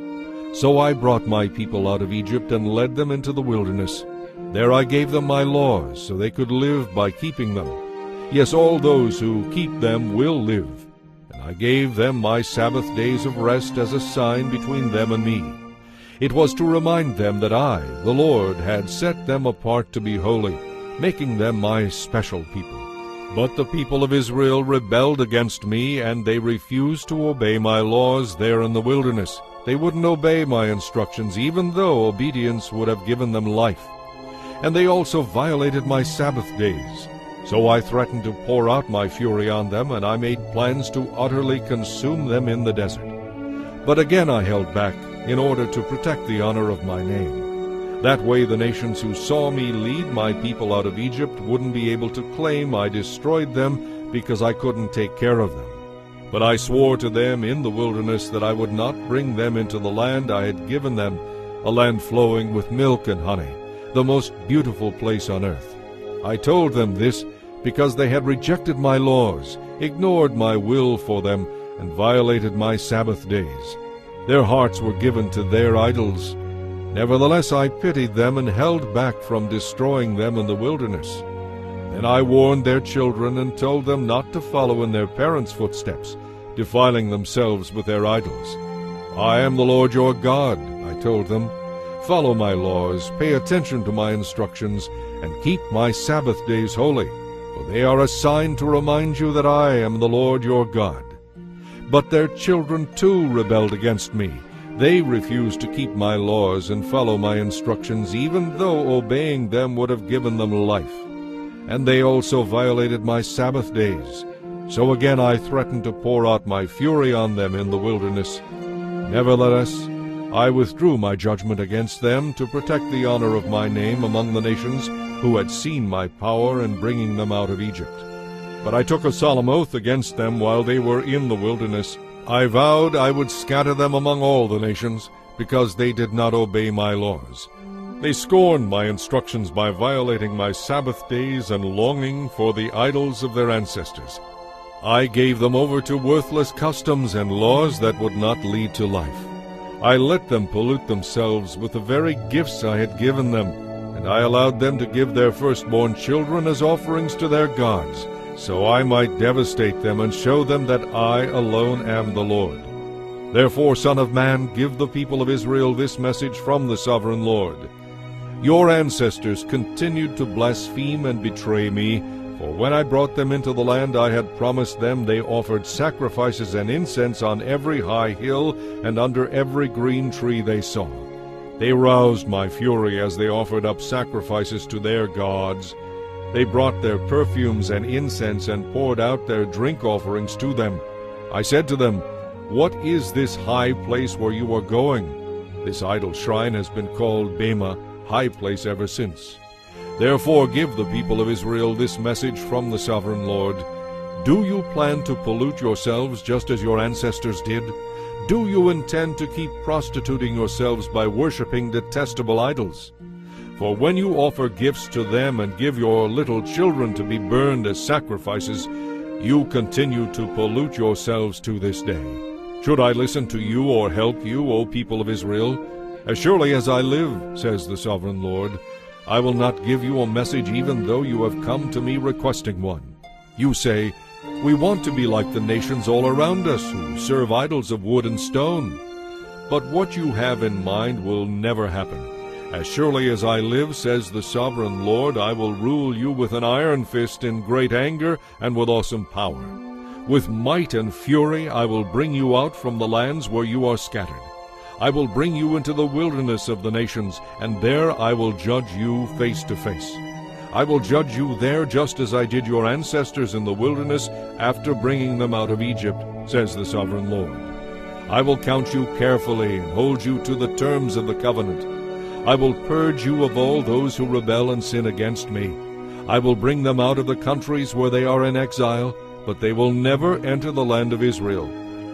So I brought my people out of Egypt and led them into the wilderness. There I gave them my laws, so they could live by keeping them. Yes, all those who keep them will live. And I gave them my Sabbath days of rest as a sign between them and me. It was to remind them that I, the Lord, had set them apart to be holy, making them my special people. But the people of Israel rebelled against me, and they refused to obey my laws there in the wilderness. They wouldn't obey my instructions, even though obedience would have given them life. And they also violated my Sabbath days. So I threatened to pour out my fury on them, and I made plans to utterly consume them in the desert. But again I held back, in order to protect the honor of my name. That way the nations who saw me lead my people out of Egypt wouldn't be able to claim I destroyed them because I couldn't take care of them. But I swore to them in the wilderness that I would not bring them into the land I had given them, a land flowing with milk and honey, the most beautiful place on earth. I told them this because they had rejected my laws, ignored my will for them, and violated my Sabbath days. Their hearts were given to their idols. Nevertheless I pitied them and held back from destroying them in the wilderness. Then I warned their children and told them not to follow in their parents' footsteps, defiling themselves with their idols. I am the Lord your God, I told them. Follow my laws, pay attention to my instructions, and keep my Sabbath days holy, for they are a sign to remind you that I am the Lord your God. But their children too rebelled against me. They refused to keep my laws and follow my instructions, even though obeying them would have given them life. And they also violated my Sabbath days. So again I threatened to pour out my fury on them in the wilderness. Nevertheless, I withdrew my judgment against them to protect the honor of my name among the nations who had seen my power in bringing them out of Egypt. But I took a solemn oath against them while they were in the wilderness. I vowed I would scatter them among all the nations, because they did not obey my laws. They scorned my instructions by violating my Sabbath days and longing for the idols of their ancestors. I gave them over to worthless customs and laws that would not lead to life. I let them pollute themselves with the very gifts I had given them, and I allowed them to give their firstborn children as offerings to their gods, so I might devastate them and show them that I alone am the Lord. Therefore, Son of man, give the people of Israel this message from the sovereign Lord. Your ancestors continued to blaspheme and betray me, for when I brought them into the land I had promised them, they offered sacrifices and incense on every high hill and under every green tree they saw. They roused my fury as they offered up sacrifices to their gods. They brought their perfumes and incense and poured out their drink offerings to them. I said to them, "What is this high place where you are going?" This idol shrine has been called Bema, high place ever since. Therefore give the people of Israel this message from the sovereign Lord. Do you plan to pollute yourselves just as your ancestors did? Do you intend to keep prostituting yourselves by worshiping detestable idols? For when you offer gifts to them and give your little children to be burned as sacrifices, you continue to pollute yourselves to this day. Should I listen to you or help you, O people of Israel? As surely as I live, says the sovereign Lord, I will not give you a message even though you have come to me requesting one. You say, "We want to be like the nations all around us who serve idols of wood and stone." But what you have in mind will never happen. As surely as I live, says the sovereign Lord, I will rule you with an iron fist in great anger and with awesome power. With might and fury I will bring you out from the lands where you are scattered. I will bring you into the wilderness of the nations, and there I will judge you face to face. I will judge you there just as I did your ancestors in the wilderness after bringing them out of Egypt, says the sovereign Lord. I will count you carefully and hold you to the terms of the covenant. I will purge you of all those who rebel and sin against me. I will bring them out of the countries where they are in exile, but they will never enter the land of Israel.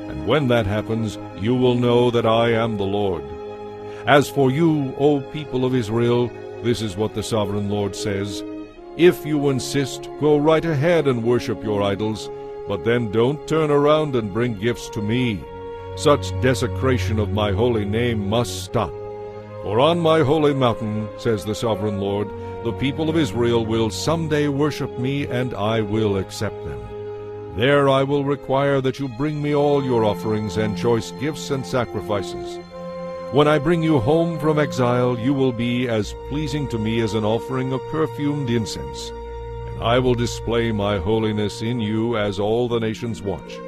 And when that happens, you will know that I am the Lord. As for you, O people of Israel, this is what the sovereign Lord says. If you insist, go right ahead and worship your idols, but then don't turn around and bring gifts to me. Such desecration of my holy name must stop. For on my holy mountain, says the sovereign Lord, the people of Israel will someday worship me, and I will accept them. There I will require that you bring me all your offerings and choice gifts and sacrifices. When I bring you home from exile, you will be as pleasing to me as an offering of perfumed incense. And I will display my holiness in you as all the nations watch.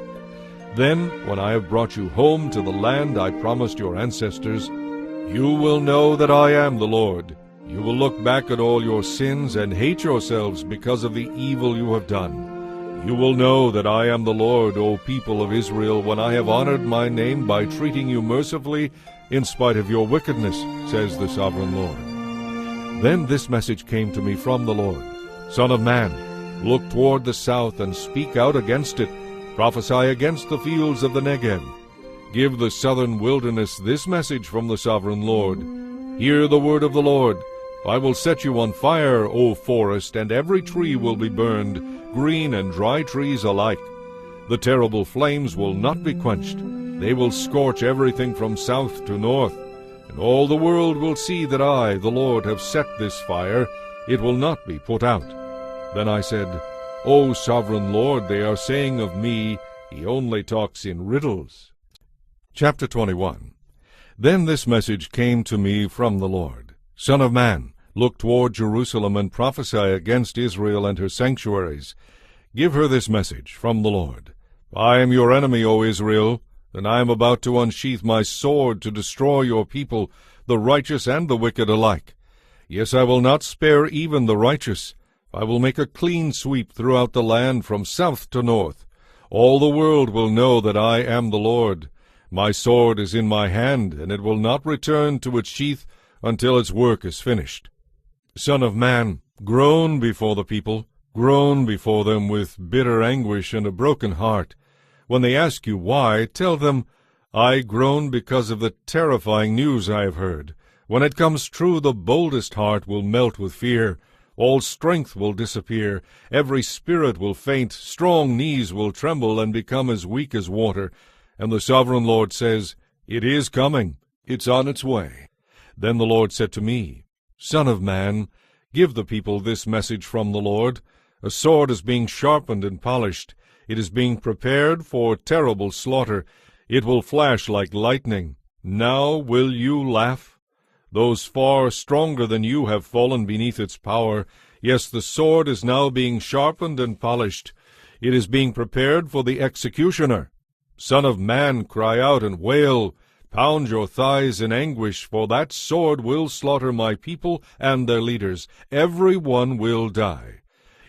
Then, when I have brought you home to the land I promised your ancestors, you will know that I am the Lord. You will look back at all your sins and hate yourselves because of the evil you have done. You will know that I am the Lord, O people of Israel, when I have honored my name by treating you mercifully in spite of your wickedness, says the sovereign Lord. Then this message came to me from the Lord. Son of man, look toward the south and speak out against it. Prophesy against the fields of the Negev. Give the southern wilderness this message from the sovereign Lord. Hear the word of the Lord. I will set you on fire, O forest, and every tree will be burned, green and dry trees alike. The terrible flames will not be quenched. They will scorch everything from south to north. And all the world will see that I, the Lord, have set this fire. It will not be put out. Then I said, O sovereign Lord, they are saying of me, he only talks in riddles. Chapter 21. Then this message came to me from the Lord. Son of man, look toward Jerusalem and prophesy against Israel and her sanctuaries. Give her this message from the Lord. I am your enemy, O Israel, and I am about to unsheath my sword to destroy your people, the righteous and the wicked alike. Yes, I will not spare even the righteous. I will make a clean sweep throughout the land from south to north. All the world will know that I am the Lord. My sword is in my hand, and it will not return to its sheath until its work is finished. Son of man, groan before the people, groan before them with bitter anguish and a broken heart. When they ask you why, tell them, I groan because of the terrifying news I have heard. When it comes true, the boldest heart will melt with fear. All strength will disappear. Every spirit will faint. Strong knees will tremble and become as weak as water. And the sovereign Lord says, It is coming. It's on its way." Then the Lord said to me, "Son of man, give the people this message from the Lord. A sword is being sharpened and polished. It is being prepared for terrible slaughter. It will flash like lightning. Now will you laugh? Those far stronger than you have fallen beneath its power. Yes, the sword is now being sharpened and polished. It is being prepared for the executioner. Son of man, cry out and wail. Pound your thighs in anguish, for that sword will slaughter my people and their leaders. Every one will die.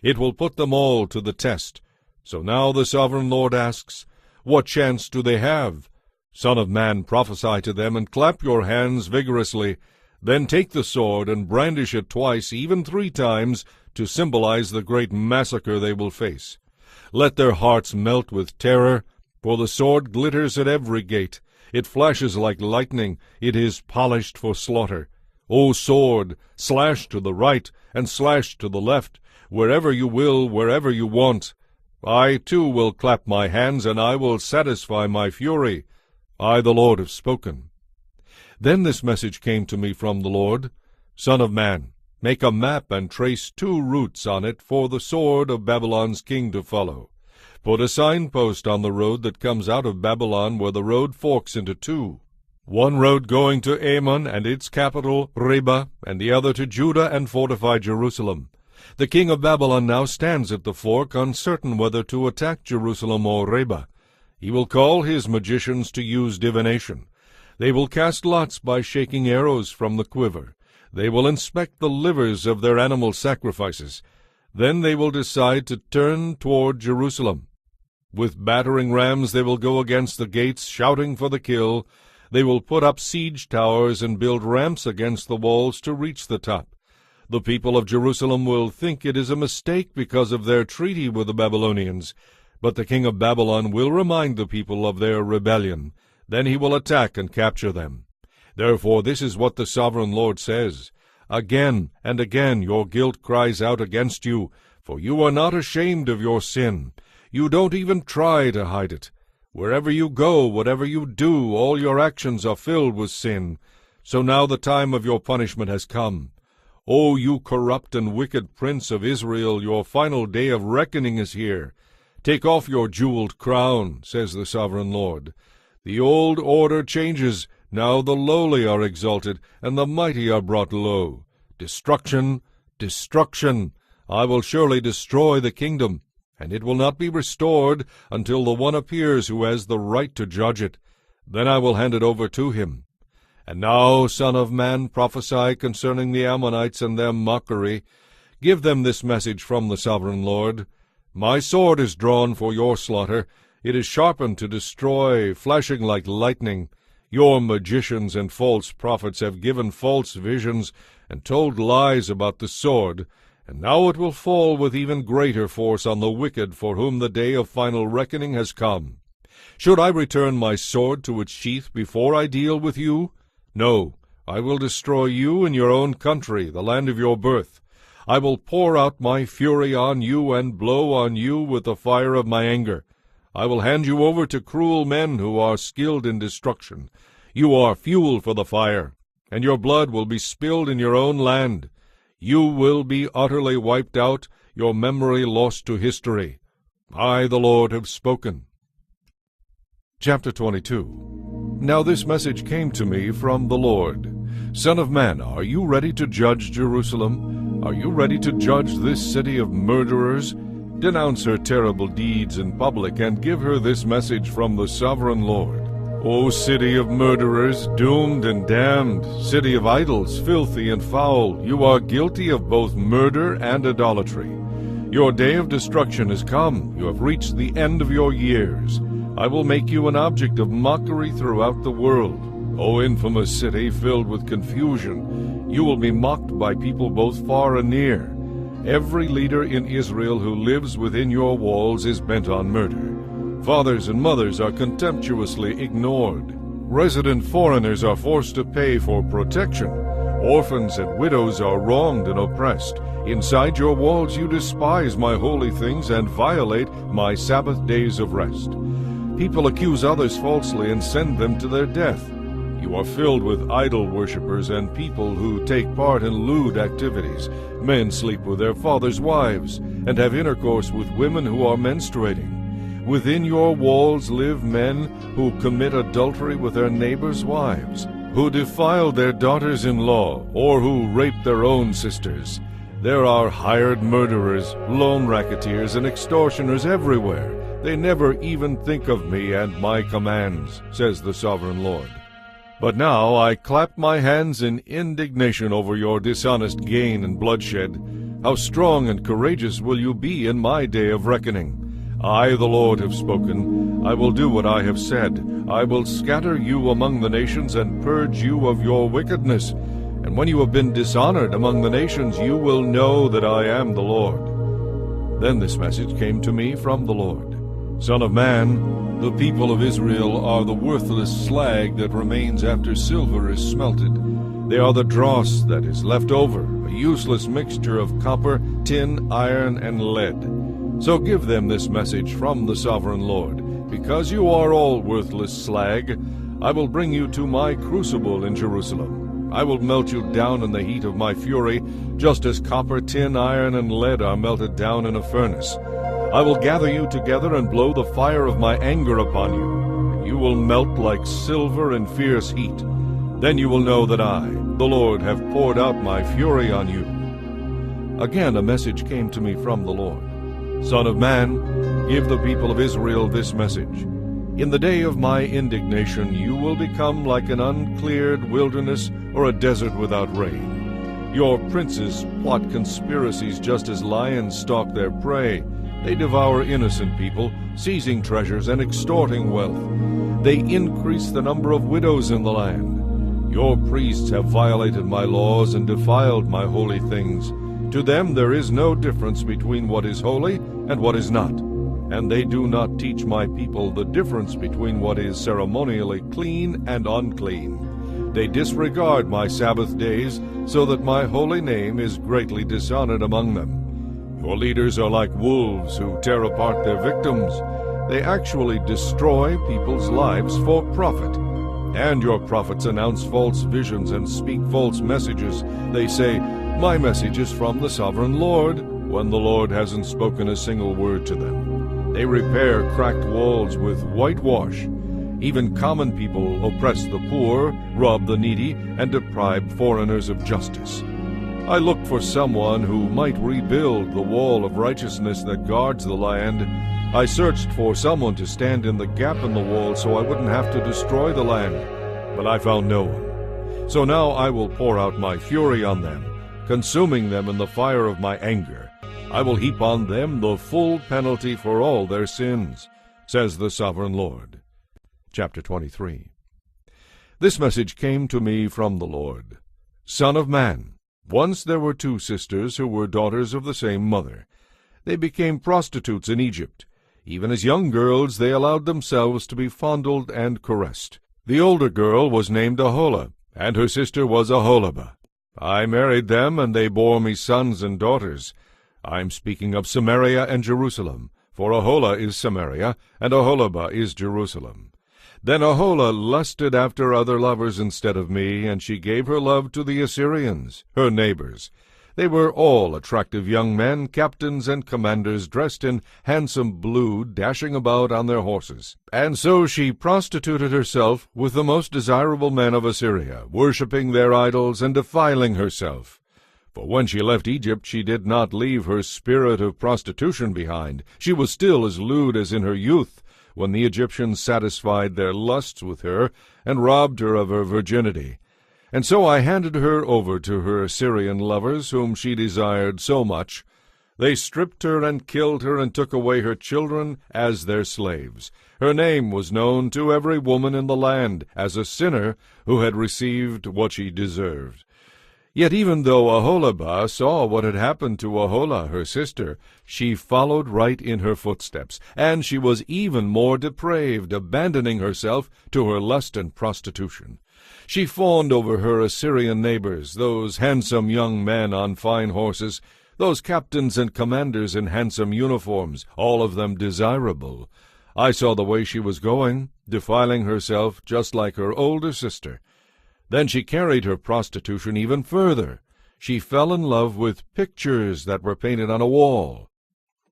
It will put them all to the test. So now the sovereign Lord asks, what chance do they have? Son of man, prophesy to them, and clap your hands vigorously. Then take the sword and brandish it twice, even 3 times, to symbolize the great massacre they will face. Let their hearts melt with terror, for the sword glitters at every gate. It flashes like lightning. It is polished for slaughter. O sword, slash to the right and slash to the left, wherever you will, wherever you want. I too will clap my hands, and I will satisfy my fury. I, the Lord, have spoken. Then this message came to me from the Lord. Son of man, make a map and trace 2 routes on it for the sword of Babylon's king to follow. Put a signpost on the road that comes out of Babylon, where the road forks into 2. One road going to Ammon and its capital, Riblah, and the other to Judah and fortified Jerusalem. The king of Babylon now stands at the fork, uncertain whether to attack Jerusalem or Riblah. He will call his magicians to use divination. They will cast lots by shaking arrows from the quiver. They will inspect the livers of their animal sacrifices. Then they will decide to turn toward Jerusalem. With battering rams they will go against the gates, shouting for the kill. They will put up siege towers and build ramps against the walls to reach the top. The people of Jerusalem will think it is a mistake because of their treaty with the Babylonians. But the king of Babylon will remind the people of their rebellion. Then he will attack and capture them. Therefore this is what the sovereign Lord says. Again and again your guilt cries out against you, for you are not ashamed of your sin. You don't even try to hide it. Wherever you go, whatever you do, all your actions are filled with sin. So now the time of your punishment has come. O you corrupt and wicked prince of Israel, your final day of reckoning is here. Take off your jeweled crown, says the sovereign Lord. The old order changes. Now the lowly are exalted, and the mighty are brought low. Destruction, destruction! I will surely destroy the kingdom, and it will not be restored until the one appears who has the right to judge it. Then I will hand it over to him. And now, son of man, prophesy concerning the Ammonites and their mockery. Give them this message from the sovereign Lord. My sword is drawn for your slaughter. It is sharpened to destroy, flashing like lightning. Your magicians and false prophets have given false visions and told lies about the sword, and now it will fall with even greater force on the wicked for whom the day of final reckoning has come. Should I return my sword to its sheath before I deal with you? No, I will destroy you in your own country, the land of your birth. I will pour out my fury on you and blow on you with the fire of my anger. I will hand you over to cruel men who are skilled in destruction. You are fuel for the fire, and your blood will be spilled in your own land. You will be utterly wiped out, your memory lost to history. I, the Lord, have spoken. Chapter 22. Now this message came to me from the Lord. Son of man, are you ready to judge Jerusalem? Are you ready to judge this city of murderers? Denounce her terrible deeds in public, and give her this message from the sovereign Lord. O city of murderers, doomed and damned, city of idols, filthy and foul, you are guilty of both murder and idolatry. Your day of destruction has come. You have reached the end of your years. I will make you an object of mockery throughout the world. O infamous city filled with confusion, you will be mocked by people both far and near. Every leader in Israel who lives within your walls is bent on murder. Fathers and mothers are contemptuously ignored. Resident foreigners are forced to pay for protection. Orphans and widows are wronged and oppressed. Inside your walls you despise my holy things and violate my Sabbath days of rest. People accuse others falsely and send them to their death. You are filled with idol worshippers and people who take part in lewd activities. Men sleep with their fathers' wives and have intercourse with women who are menstruating. Within your walls live men who commit adultery with their neighbors' wives, who defile their daughters-in-law, or who rape their own sisters. There are hired murderers, loan racketeers, and extortioners everywhere. They never even think of me and my commands, says the Sovereign Lord. But now I clap my hands in indignation over your dishonest gain and bloodshed. How strong and courageous will you be in my day of reckoning? I, the Lord, have spoken. I will do what I have said. I will scatter you among the nations and purge you of your wickedness. And when you have been dishonored among the nations, you will know that I am the Lord. Then this message came to me from the Lord. Son of man, the people of Israel are the worthless slag that remains after silver is smelted. They are the dross that is left over, a useless mixture of copper, tin, iron, and lead. So give them this message from the Sovereign Lord. Because you are all worthless slag, I will bring you to my crucible in Jerusalem. I will melt you down in the heat of my fury, just as copper, tin, iron, and lead are melted down in a furnace. I will gather you together and blow the fire of my anger upon you, and you will melt like silver in fierce heat. Then you will know that I, the Lord, have poured out my fury on you. Again a message came to me from the Lord. Son of man, give the people of Israel this message. In the day of my indignation you will become like an uncleared wilderness or a desert without rain. Your princes plot conspiracies just as lions stalk their prey. They devour innocent people, seizing treasures and extorting wealth. They increase the number of widows in the land. Your priests have violated my laws and defiled my holy things. To them there is no difference between what is holy and what is not, and they do not teach my people the difference between what is ceremonially clean and unclean. They disregard my Sabbath days, so that my holy name is greatly dishonored among them. Your leaders are like wolves who tear apart their victims. They actually destroy people's lives for profit. And your prophets announce false visions and speak false messages. They say, my message is from the Sovereign Lord, when the Lord hasn't spoken a single word to them. They repair cracked walls with whitewash. Even common people oppress the poor, rob the needy, and deprive foreigners of justice. I looked for someone who might rebuild the wall of righteousness that guards the land. I searched for someone to stand in the gap in the wall so I wouldn't have to destroy the land, but I found no one. So now I will pour out my fury on them, consuming them in the fire of my anger. I will heap on them the full penalty for all their sins, says the Sovereign Lord. Chapter 23. This message came to me from the Lord. Son of man, once there were two sisters who were daughters of the same mother. They became prostitutes in Egypt. Even as young girls they allowed themselves to be fondled and caressed. The older girl was named Aholah, and her sister was Aholibah. I married them, and they bore me sons and daughters. I am speaking of Samaria and Jerusalem, for Aholah is Samaria, and Aholibah is Jerusalem. Then Aholah lusted after other lovers instead of me, and she gave her love to the Assyrians, her neighbors. They were all attractive young men, captains and commanders, dressed in handsome blue, dashing about on their horses. And so she prostituted herself with the most desirable men of Assyria, worshipping their idols and defiling herself. For when she left Egypt, she did not leave her spirit of prostitution behind. She was still as lewd as in her youth, when the Egyptians satisfied their lusts with her and robbed her of her virginity. And so I handed her over to her Assyrian lovers, whom she desired so much. They stripped her and killed her and took away her children as their slaves. Her name was known to every woman in the land as a sinner who had received what she deserved. Yet even though Aholibah saw what had happened to Aholah, her sister, she followed right in her footsteps, and she was even more depraved, abandoning herself to her lust and prostitution. She fawned over her Assyrian neighbors, those handsome young men on fine horses, those captains and commanders in handsome uniforms, all of them desirable. I saw the way she was going, defiling herself just like her older sister, Then she carried her prostitution even further. She fell in love with pictures that were painted on a wall.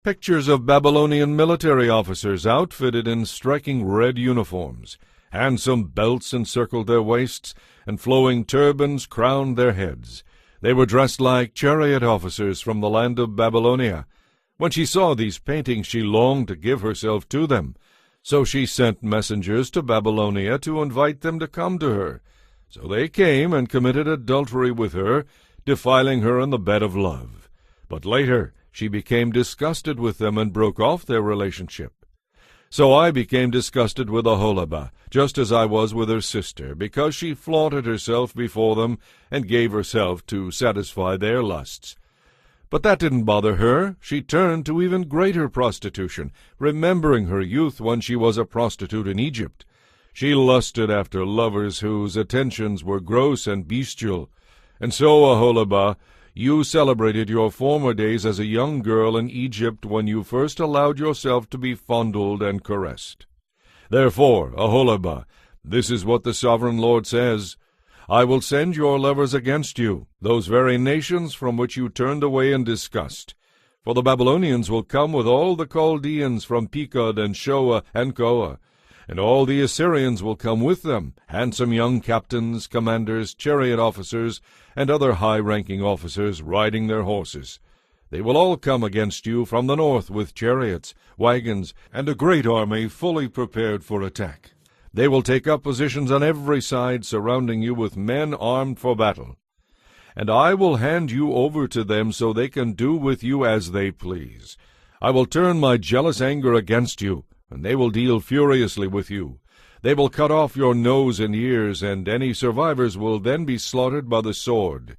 Pictures of Babylonian military officers outfitted in striking red uniforms. Handsome belts encircled their waists, and flowing turbans crowned their heads. They were dressed like chariot officers from the land of Babylonia. When she saw these paintings, she longed to give herself to them. So she sent messengers to Babylonia to invite them to come to her. So they came and committed adultery with her, defiling her in the bed of love. But later she became disgusted with them and broke off their relationship. So I became disgusted with Oholibah, just as I was with her sister, because she flaunted herself before them and gave herself to satisfy their lusts. But that didn't bother her. She turned to even greater prostitution, remembering her youth when she was a prostitute in Egypt. She lusted after lovers whose attentions were gross and bestial. And so, Oholibah, you celebrated your former days as a young girl in Egypt when you first allowed yourself to be fondled and caressed. Therefore, Oholibah, this is what the sovereign Lord says: I will send your lovers against you, those very nations from which you turned away in disgust. For the Babylonians will come with all the Chaldeans from Pekod and Shoa and Koa, and all the Assyrians will come with them, handsome young captains, commanders, chariot officers, and other high-ranking officers riding their horses. They will all come against you from the north with chariots, wagons, and a great army fully prepared for attack. They will take up positions on every side, surrounding you with men armed for battle. And I will hand you over to them so they can do with you as they please. I will turn my jealous anger against you, and they will deal furiously with you. They will cut off your nose and ears, and any survivors will then be slaughtered by the sword.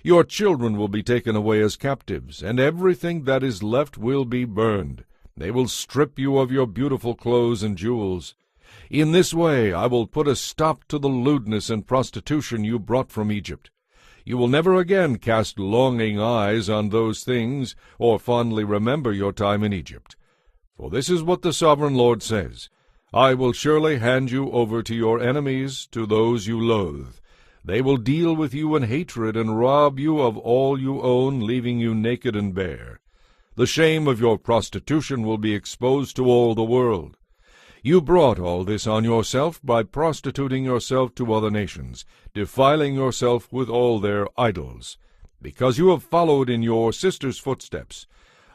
Your children will be taken away as captives, and everything that is left will be burned. They will strip you of your beautiful clothes and jewels. In this way I will put a stop to the lewdness and prostitution you brought from Egypt. You will never again cast longing eyes on those things, or fondly remember your time in Egypt. For this is what the sovereign Lord says: I will surely hand you over to your enemies, to those you loathe. They will deal with you in hatred and rob you of all you own, leaving you naked and bare. The shame of your prostitution will be exposed to all the world. You brought all this on yourself by prostituting yourself to other nations, defiling yourself with all their idols. Because you have followed in your sister's footsteps,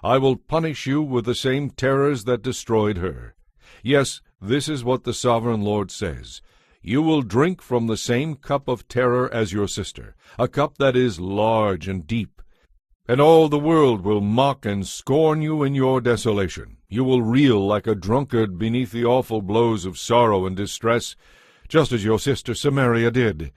I will punish you with the same terrors that destroyed her. Yes, this is what the sovereign Lord says: you will drink from the same cup of terror as your sister, a cup that is large and deep. And all the world will mock and scorn you in your desolation. You will reel like a drunkard beneath the awful blows of sorrow and distress, just as your sister Samaria did.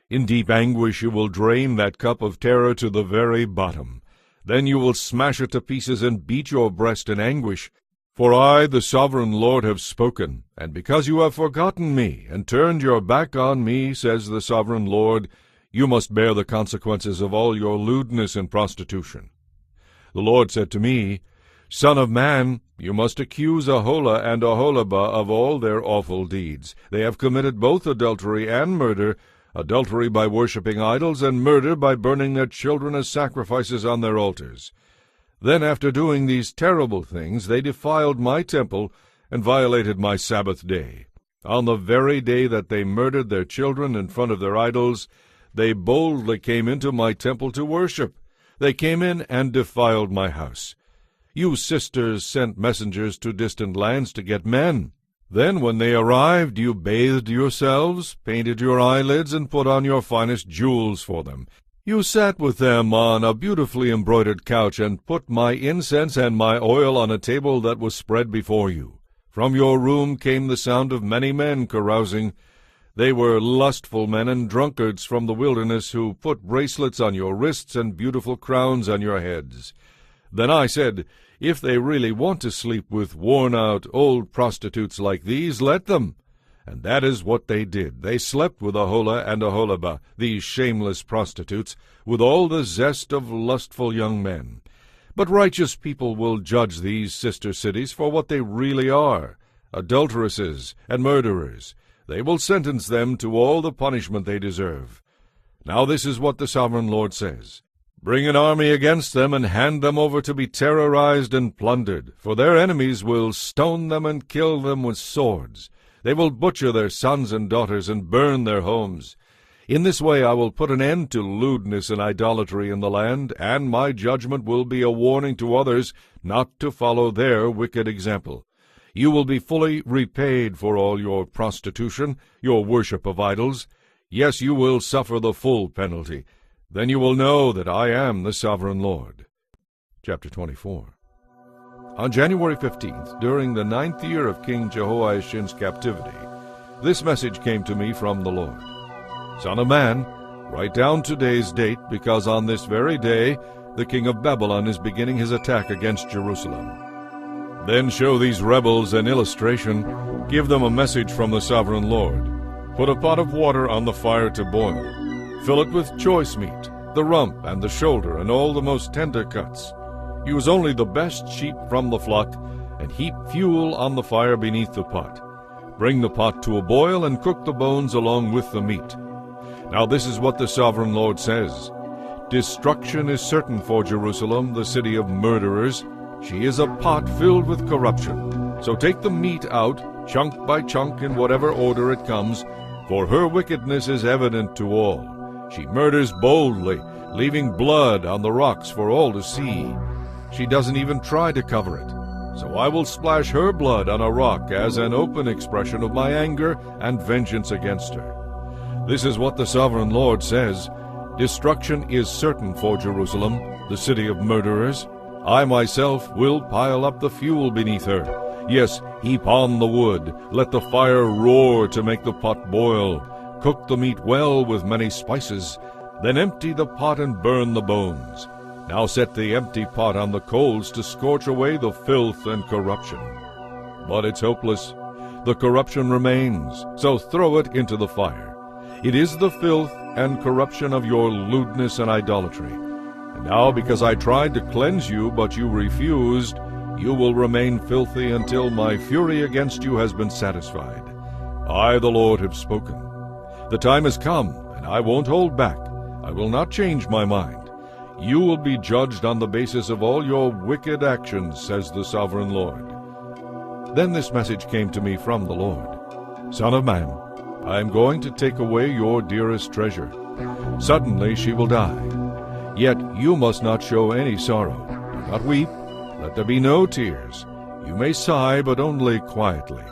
In deep anguish you will drain that cup of terror to the very bottom. Then you will smash it to pieces and beat your breast in anguish. For I, the sovereign Lord, have spoken, and because you have forgotten me, and turned your back on me, says the sovereign Lord, you must bear the consequences of all your lewdness and prostitution. The Lord said to me, Son of man, you must accuse Aholah and Oholibah of all their awful deeds. They have committed both adultery and murder, adultery by worshipping idols, and murder by burning their children as sacrifices on their altars. Then, after doing these terrible things, they defiled my temple and violated my Sabbath day. On the very day that they murdered their children in front of their idols, they boldly came into my temple to worship. They came in and defiled my house. You sisters sent messengers to distant lands to get men. Then, when they arrived, you bathed yourselves, painted your eyelids, and put on your finest jewels for them. You sat with them on a beautifully embroidered couch, and put my incense and my oil on a table that was spread before you. From your room came the sound of many men carousing. They were lustful men and drunkards from the wilderness, who put bracelets on your wrists and beautiful crowns on your heads. Then I said, if they really want to sleep with worn-out old prostitutes like these, let them. And that is what they did. They slept with Aholah and Oholibah, these shameless prostitutes, with all the zest of lustful young men. But righteous people will judge these sister cities for what they really are, adulteresses and murderers. They will sentence them to all the punishment they deserve. Now this is what the sovereign Lord says. Bring an army against them, and hand them over to be terrorized and plundered, for their enemies will stone them and kill them with swords. They will butcher their sons and daughters and burn their homes. In this way I will put an end to lewdness and idolatry in the land, and my judgment will be a warning to others not to follow their wicked example. You will be fully repaid for all your prostitution, your worship of idols. Yes, you will suffer the full penalty. Then you will know that I am the sovereign Lord. Chapter 24. On January 15th, during the 9th year of King Jehoiachin's captivity, this message came to me from the Lord. Son of man, write down today's date, because on this very day the king of Babylon is beginning his attack against Jerusalem. Then show these rebels an illustration. Give them a message from the sovereign Lord. Put a pot of water on the fire to boil. Fill it with choice meat, the rump and the shoulder, and all the most tender cuts. Use only the best sheep from the flock, and heap fuel on the fire beneath the pot. Bring the pot to a boil, and cook the bones along with the meat. Now this is what the sovereign Lord says. Destruction is certain for Jerusalem, the city of murderers. She is a pot filled with corruption. So take the meat out, chunk by chunk, in whatever order it comes, for her wickedness is evident to all. She murders boldly, leaving blood on the rocks for all to see. She doesn't even try to cover it. So I will splash her blood on a rock as an open expression of my anger and vengeance against her. This is what the sovereign Lord says. Destruction is certain for Jerusalem, the city of murderers. I myself will pile up the fuel beneath her. Yes, heap on the wood. Let the fire roar to make the pot boil. Cook the meat well with many spices. Then empty the pot and burn the bones. Now set the empty pot on the coals to scorch away the filth and corruption. But it's hopeless. The corruption remains, so throw it into the fire. It is the filth and corruption of your lewdness and idolatry. And now, because I tried to cleanse you, but you refused, you will remain filthy until my fury against you has been satisfied. I, the Lord, have spoken. The time has come, and I won't hold back. I will not change my mind. You will be judged on the basis of all your wicked actions, says the sovereign Lord. Then this message came to me from the Lord. Son of man, I am going to take away your dearest treasure. Suddenly she will die. Yet you must not show any sorrow. Do not weep. Let there be no tears. You may sigh, but only quietly.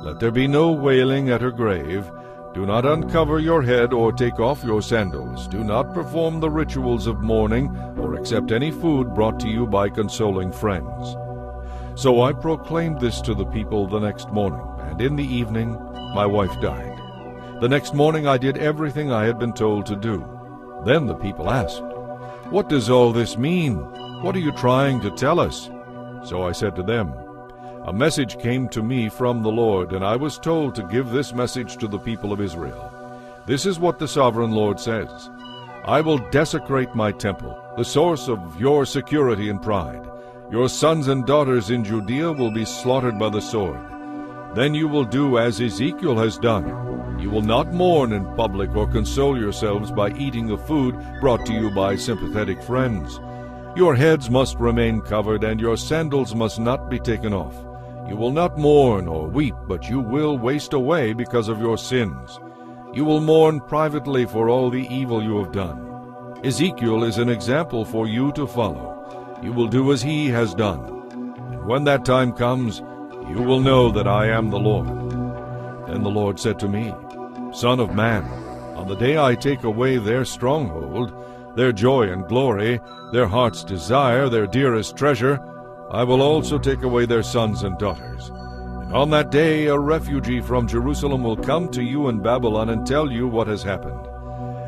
Let there be no wailing at her grave. Do not uncover your head or take off your sandals. Do not perform the rituals of mourning or accept any food brought to you by consoling friends. So I proclaimed this to the people the next morning, and in the evening my wife died. The next morning I did everything I had been told to do. Then the people asked, What does all this mean? What are you trying to tell us? So I said to them, A message came to me from the Lord, and I was told to give this message to the people of Israel. This is what the sovereign Lord says. I will desecrate my temple, the source of your security and pride. Your sons and daughters in Judea will be slaughtered by the sword. Then you will do as Ezekiel has done. You will not mourn in public or console yourselves by eating the food brought to you by sympathetic friends. Your heads must remain covered, and your sandals must not be taken off. You will not mourn or weep, but you will waste away because of your sins. You will mourn privately for all the evil you have done. Ezekiel is an example for you to follow. You will do as he has done. And when that time comes, you will know that I am the Lord. Then the Lord said to me, Son of man, on the day I take away their stronghold, their joy and glory, their heart's desire, their dearest treasure, I will also take away their sons and daughters. And on that day a refugee from Jerusalem will come to you in Babylon and tell you what has happened.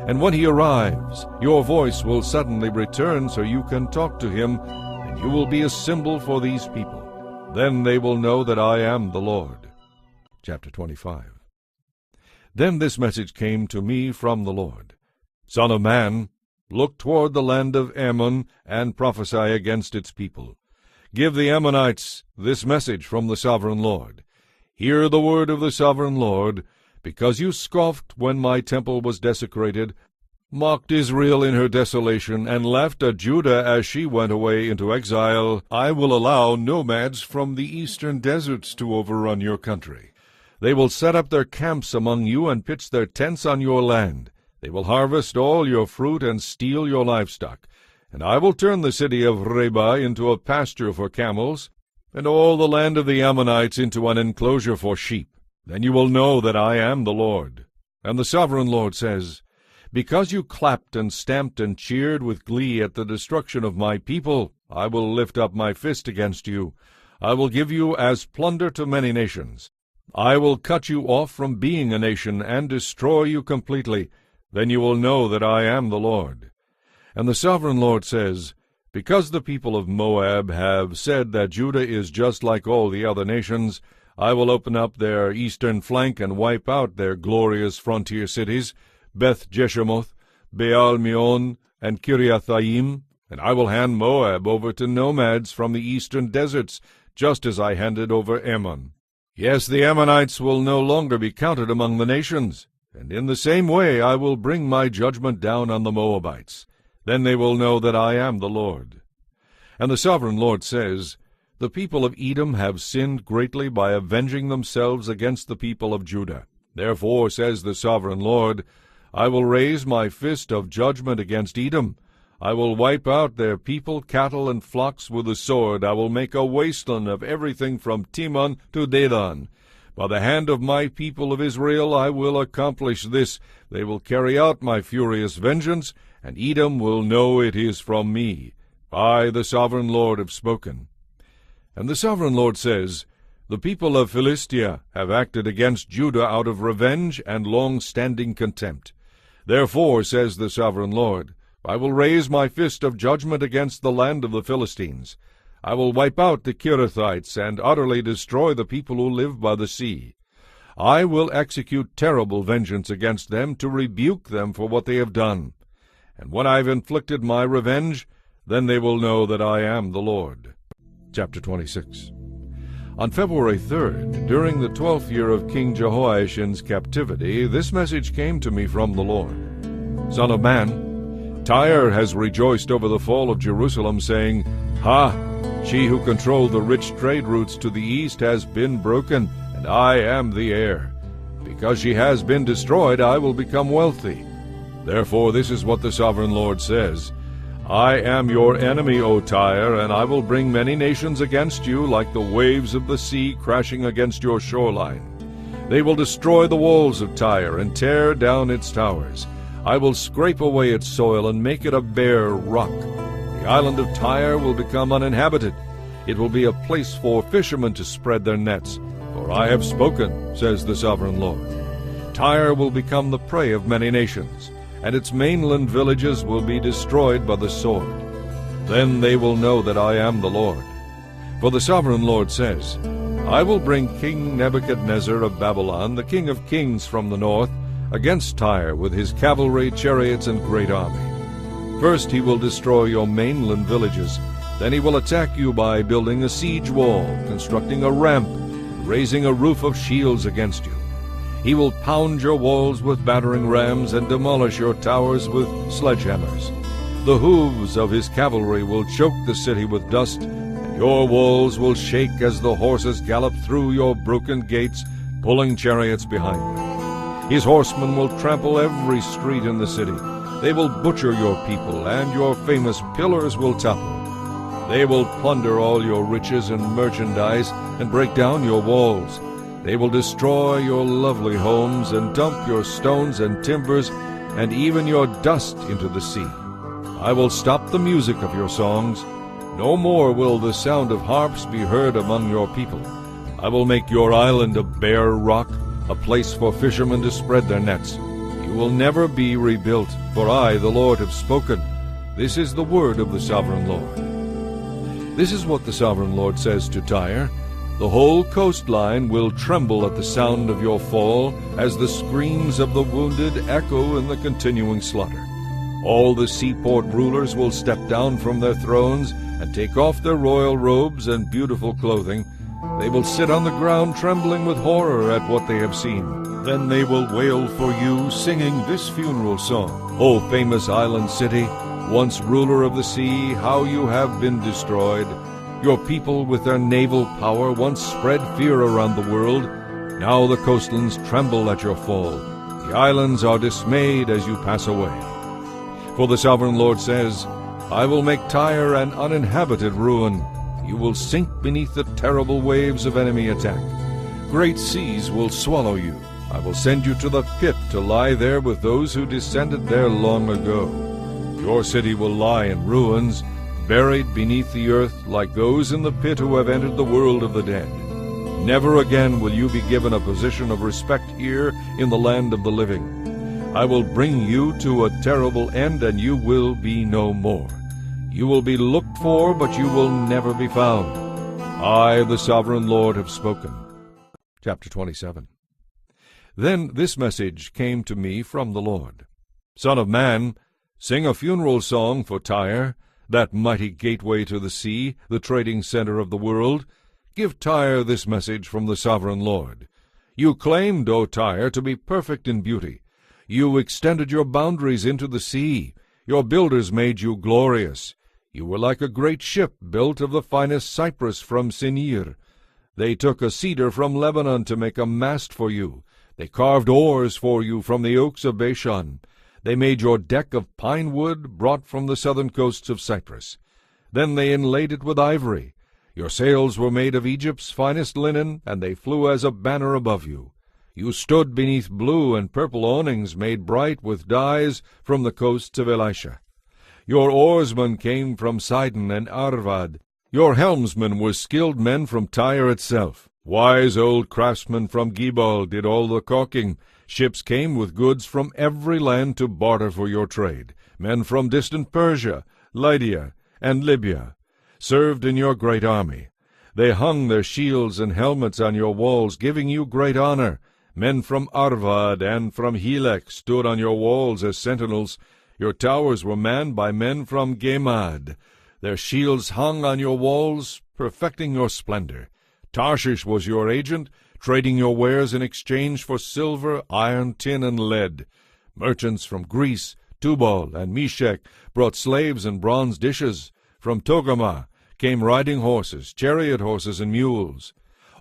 And when he arrives, your voice will suddenly return so you can talk to him, and you will be a symbol for these people. Then they will know that I am the Lord. Chapter 25. Then this message came to me from the Lord. Son of man, look toward the land of Ammon and prophesy against its people. Give the Ammonites this message from the sovereign Lord. Hear the word of the sovereign Lord. because you scoffed when my temple was desecrated, mocked Israel in her desolation, and laughed at Judah as she went away into exile, I will allow nomads from the eastern deserts to overrun your country. They will set up their camps among you and pitch their tents on your land. They will harvest all your fruit and steal your livestock. And I will turn the city of Reba into a pasture for camels, and all the land of the Ammonites into an enclosure for sheep. Then you will know that I am the Lord. And the sovereign Lord says, Because you clapped and stamped and cheered with glee at the destruction of my people, I will lift up my fist against you. I will give you as plunder to many nations. I will cut you off from being a nation and destroy you completely. Then you will know that I am the Lord. And the sovereign Lord says, Because the people of Moab have said that Judah is just like all the other nations, I will open up their eastern flank and wipe out their glorious frontier cities, Beth-Jeshemoth, Baal-Meon, and Kiriathaim, and I will hand Moab over to nomads from the eastern deserts, just as I handed over Ammon. Yes, the Ammonites will no longer be counted among the nations, and in the same way I will bring my judgment down on the Moabites. Then they will know that I am the Lord. And the sovereign Lord says, The people of Edom have sinned greatly by avenging themselves against the people of Judah. Therefore, says the sovereign Lord, I will raise my fist of judgment against Edom. I will wipe out their people, cattle, and flocks with the sword. I will make a wasteland of everything from Timon to Dedan. By the hand of my people of Israel I will accomplish this. They will carry out my furious vengeance, and Edom will know it is from me. I, the sovereign Lord, have spoken. And the sovereign Lord says, The people of Philistia have acted against Judah out of revenge and long-standing contempt. Therefore, says the sovereign Lord, I will raise my fist of judgment against the land of the Philistines. I will wipe out the Kirithites and utterly destroy the people who live by the sea. I will execute terrible vengeance against them to rebuke them for what they have done. And when I have inflicted my revenge, then they will know that I am the Lord. Chapter 26. On February 3rd, during the 12th year of King Jehoiachin's captivity, this message came to me from the Lord. Son of man, Tyre has rejoiced over the fall of Jerusalem, saying, Ha! She who controlled the rich trade routes to the east has been broken, and I am the heir. Because she has been destroyed, I will become wealthy. Therefore this is what the sovereign Lord says, I am your enemy, O Tyre, and I will bring many nations against you, like the waves of the sea crashing against your shoreline. They will destroy the walls of Tyre and tear down its towers. I will scrape away its soil and make it a bare rock. The island of Tyre will become uninhabited. It will be a place for fishermen to spread their nets. For I have spoken, says the sovereign Lord. Tyre will become the prey of many nations, and its mainland villages will be destroyed by the sword. Then they will know that I am the Lord. For the sovereign Lord says, I will bring King Nebuchadnezzar of Babylon, the king of kings from the north, against Tyre with his cavalry, chariots, and great army. First he will destroy your mainland villages. Then he will attack you by building a siege wall, constructing a ramp, and raising a roof of shields against you. He will pound your walls with battering rams and demolish your towers with sledgehammers. The hooves of his cavalry will choke the city with dust, and your walls will shake as the horses gallop through your broken gates, pulling chariots behind them. His horsemen will trample every street in the city. They will butcher your people, and your famous pillars will topple. They will plunder all your riches and merchandise and break down your walls. They will destroy your lovely homes and dump your stones and timbers and even your dust into the sea. I will stop the music of your songs. No more will the sound of harps be heard among your people. I will make your island a bare rock, a place for fishermen to spread their nets. You will never be rebuilt, for I, the Lord, have spoken. This is the word of the sovereign Lord. This is what the sovereign Lord says to Tyre. The whole coastline will tremble at the sound of your fall, as the screams of the wounded echo in the continuing slaughter. All the seaport rulers will step down from their thrones and take off their royal robes and beautiful clothing, They will sit on the ground trembling with horror at what they have seen. Then they will wail for you, singing this funeral song. O famous island city, once ruler of the sea, how you have been destroyed. Your people with their naval power once spread fear around the world. Now the coastlands tremble at your fall. The islands are dismayed as you pass away. For the sovereign Lord says, I will make Tyre an uninhabited ruin. You will sink beneath the terrible waves of enemy attack. Great seas will swallow you. I will send you to the pit to lie there with those who descended there long ago. Your city will lie in ruins, buried beneath the earth like those in the pit who have entered the world of the dead. Never again will you be given a position of respect here in the land of the living. I will bring you to a terrible end, and you will be no more. You will be looked for, but you will never be found. I, the sovereign Lord, have spoken. Chapter 27. Then this message came to me from the Lord. Son of man, sing a funeral song for Tyre, that mighty gateway to the sea, the trading center of the world. Give Tyre this message from the sovereign Lord. You claimed, O Tyre, to be perfect in beauty. You extended your boundaries into the sea. Your builders made you glorious. You were like a great ship built of the finest cypress from Sinir. They took a cedar from Lebanon to make a mast for you. They carved oars for you from the oaks of Bashan. They made your deck of pine wood brought from the southern coasts of Cyprus. Then they inlaid it with ivory. Your sails were made of Egypt's finest linen, and they flew as a banner above you. You stood beneath blue and purple awnings made bright with dyes from the coasts of Elisha. Your oarsmen came from Sidon and Arvad. Your helmsmen were skilled men from Tyre itself. Wise old craftsmen from Gebal did all the caulking. Ships came with goods from every land to barter for your trade. Men from distant Persia, Lydia, and Libya served in your great army. They hung their shields and helmets on your walls, giving you great honor. Men from Arvad and from Helek stood on your walls as sentinels. Your towers were manned by men from Gemad. Their shields hung on your walls, perfecting your splendor. Tarshish was your agent, trading your wares in exchange for silver, iron, tin, and lead. Merchants from Greece, Tubal, and Meshech brought slaves and bronze dishes. From Togarmah came riding horses, chariot horses, and mules.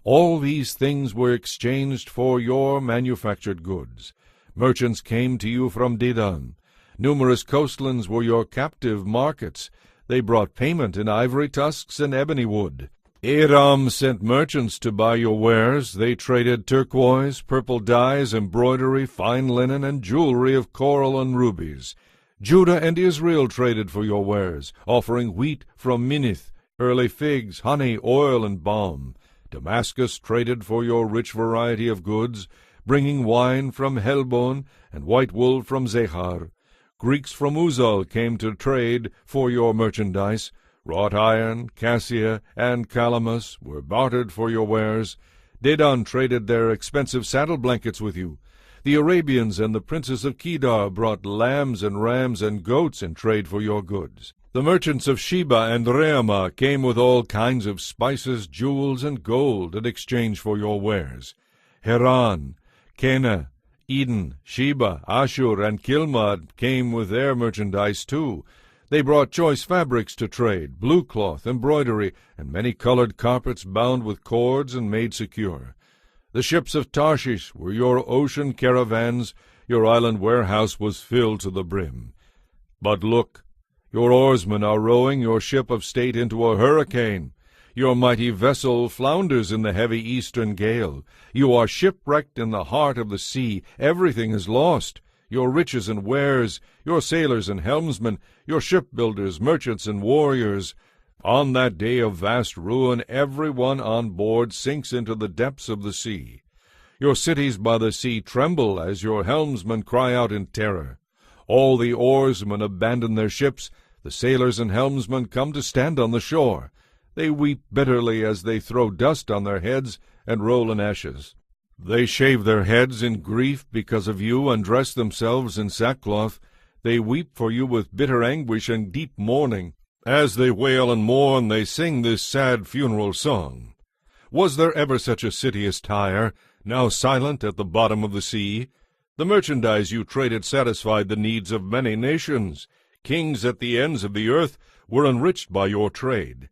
All these things were exchanged for your manufactured goods. Merchants came to you from Dedan. Numerous coastlands were your captive markets. They brought payment in ivory tusks and ebony wood. Aram sent merchants to buy your wares. They traded turquoise, purple dyes, embroidery, fine linen, and jewelry of coral and rubies. Judah and Israel traded for your wares, offering wheat from Minnith, early figs, honey, oil, and balm. Damascus traded for your rich variety of goods, bringing wine from Helbon and white wool from Zehar. Greeks from Uzal came to trade for your merchandise. Wrought iron, cassia, and calamus were bartered for your wares. Dedan traded their expensive saddle blankets with you. The Arabians and the princes of Kedar brought lambs and rams and goats in trade for your goods. The merchants of Sheba and Reamah came with all kinds of spices, jewels, and gold in exchange for your wares. Haran, Cana, Eden, Sheba, Ashur, and Kilmad came with their merchandise too. They brought choice fabrics to trade, blue cloth, embroidery, and many-colored carpets bound with cords and made secure. The ships of Tarshish were your ocean caravans. Your island warehouse was filled to the brim. But look, your oarsmen are rowing your ship of state into a hurricane. Your mighty vessel flounders in the heavy eastern gale. You are shipwrecked in the heart of the sea. Everything is lost. Your riches and wares, your sailors and helmsmen, your shipbuilders, merchants, and warriors. On that day of vast ruin, every one on board sinks into the depths of the sea. Your cities by the sea tremble as your helmsmen cry out in terror. All the oarsmen abandon their ships. The sailors and helmsmen come to stand on the shore. They weep bitterly as they throw dust on their heads and roll in ashes. They shave their heads in grief because of you and dress themselves in sackcloth. They weep for you with bitter anguish and deep mourning. As they wail and mourn, they sing this sad funeral song. Was there ever such a city as Tyre, now silent at the bottom of the sea? The merchandise you traded satisfied the needs of many nations. Kings at the ends of the earth were enriched by your trade.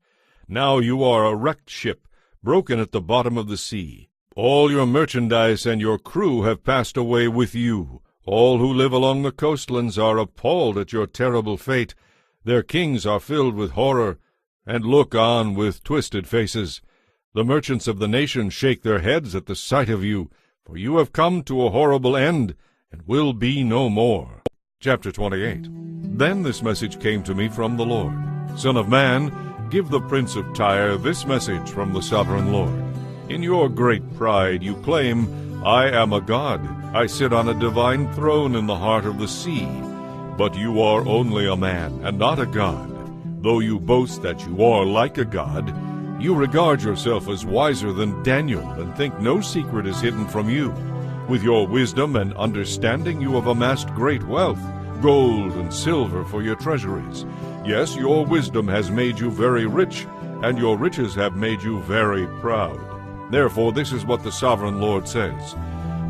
Now you are a wrecked ship, broken at the bottom of the sea. All your merchandise and your crew have passed away with you. All who live along the coastlands are appalled at your terrible fate. Their kings are filled with horror, and look on with twisted faces. The merchants of the nations shake their heads at the sight of you, for you have come to a horrible end, and will be no more. Chapter 28. Then this message came to me from the Lord. Son of man, give the prince of Tyre this message from the sovereign Lord. In your great pride you claim, I am a god. I sit on a divine throne in the heart of the sea. But you are only a man, and not a god. Though you boast that you are like a god, you regard yourself as wiser than Daniel, and think no secret is hidden from you. With your wisdom and understanding you have amassed great wealth, gold and silver for your treasuries. Yes, your wisdom has made you very rich, and your riches have made you very proud. Therefore this is what the sovereign Lord says.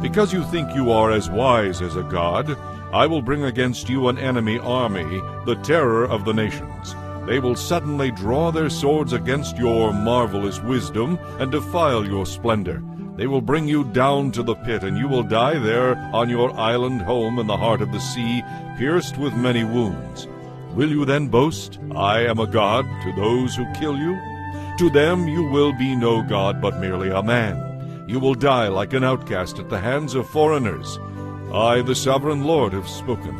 Because you think you are as wise as a god, I will bring against you an enemy army, the terror of the nations. They will suddenly draw their swords against your marvelous wisdom and defile your splendor. They will bring you down to the pit, and you will die there on your island home in the heart of the sea, pierced with many wounds. Will you then boast, I am a god, to those who kill you? To them you will be no god, but merely a man. You will die like an outcast at the hands of foreigners. I, the sovereign Lord, have spoken.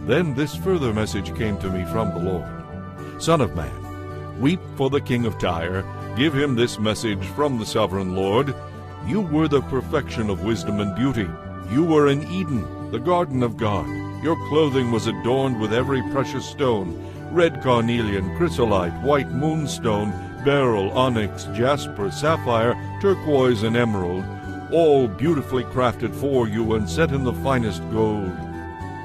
Then this further message came to me from the Lord. Son of man, weep for the king of Tyre. Give him this message from the sovereign Lord. You were the perfection of wisdom and beauty. You were in Eden, the garden of God. Your clothing was adorned with every precious stone, red carnelian, chrysolite, white moonstone, beryl, onyx, jasper, sapphire, turquoise, and emerald, all beautifully crafted for you and set in the finest gold.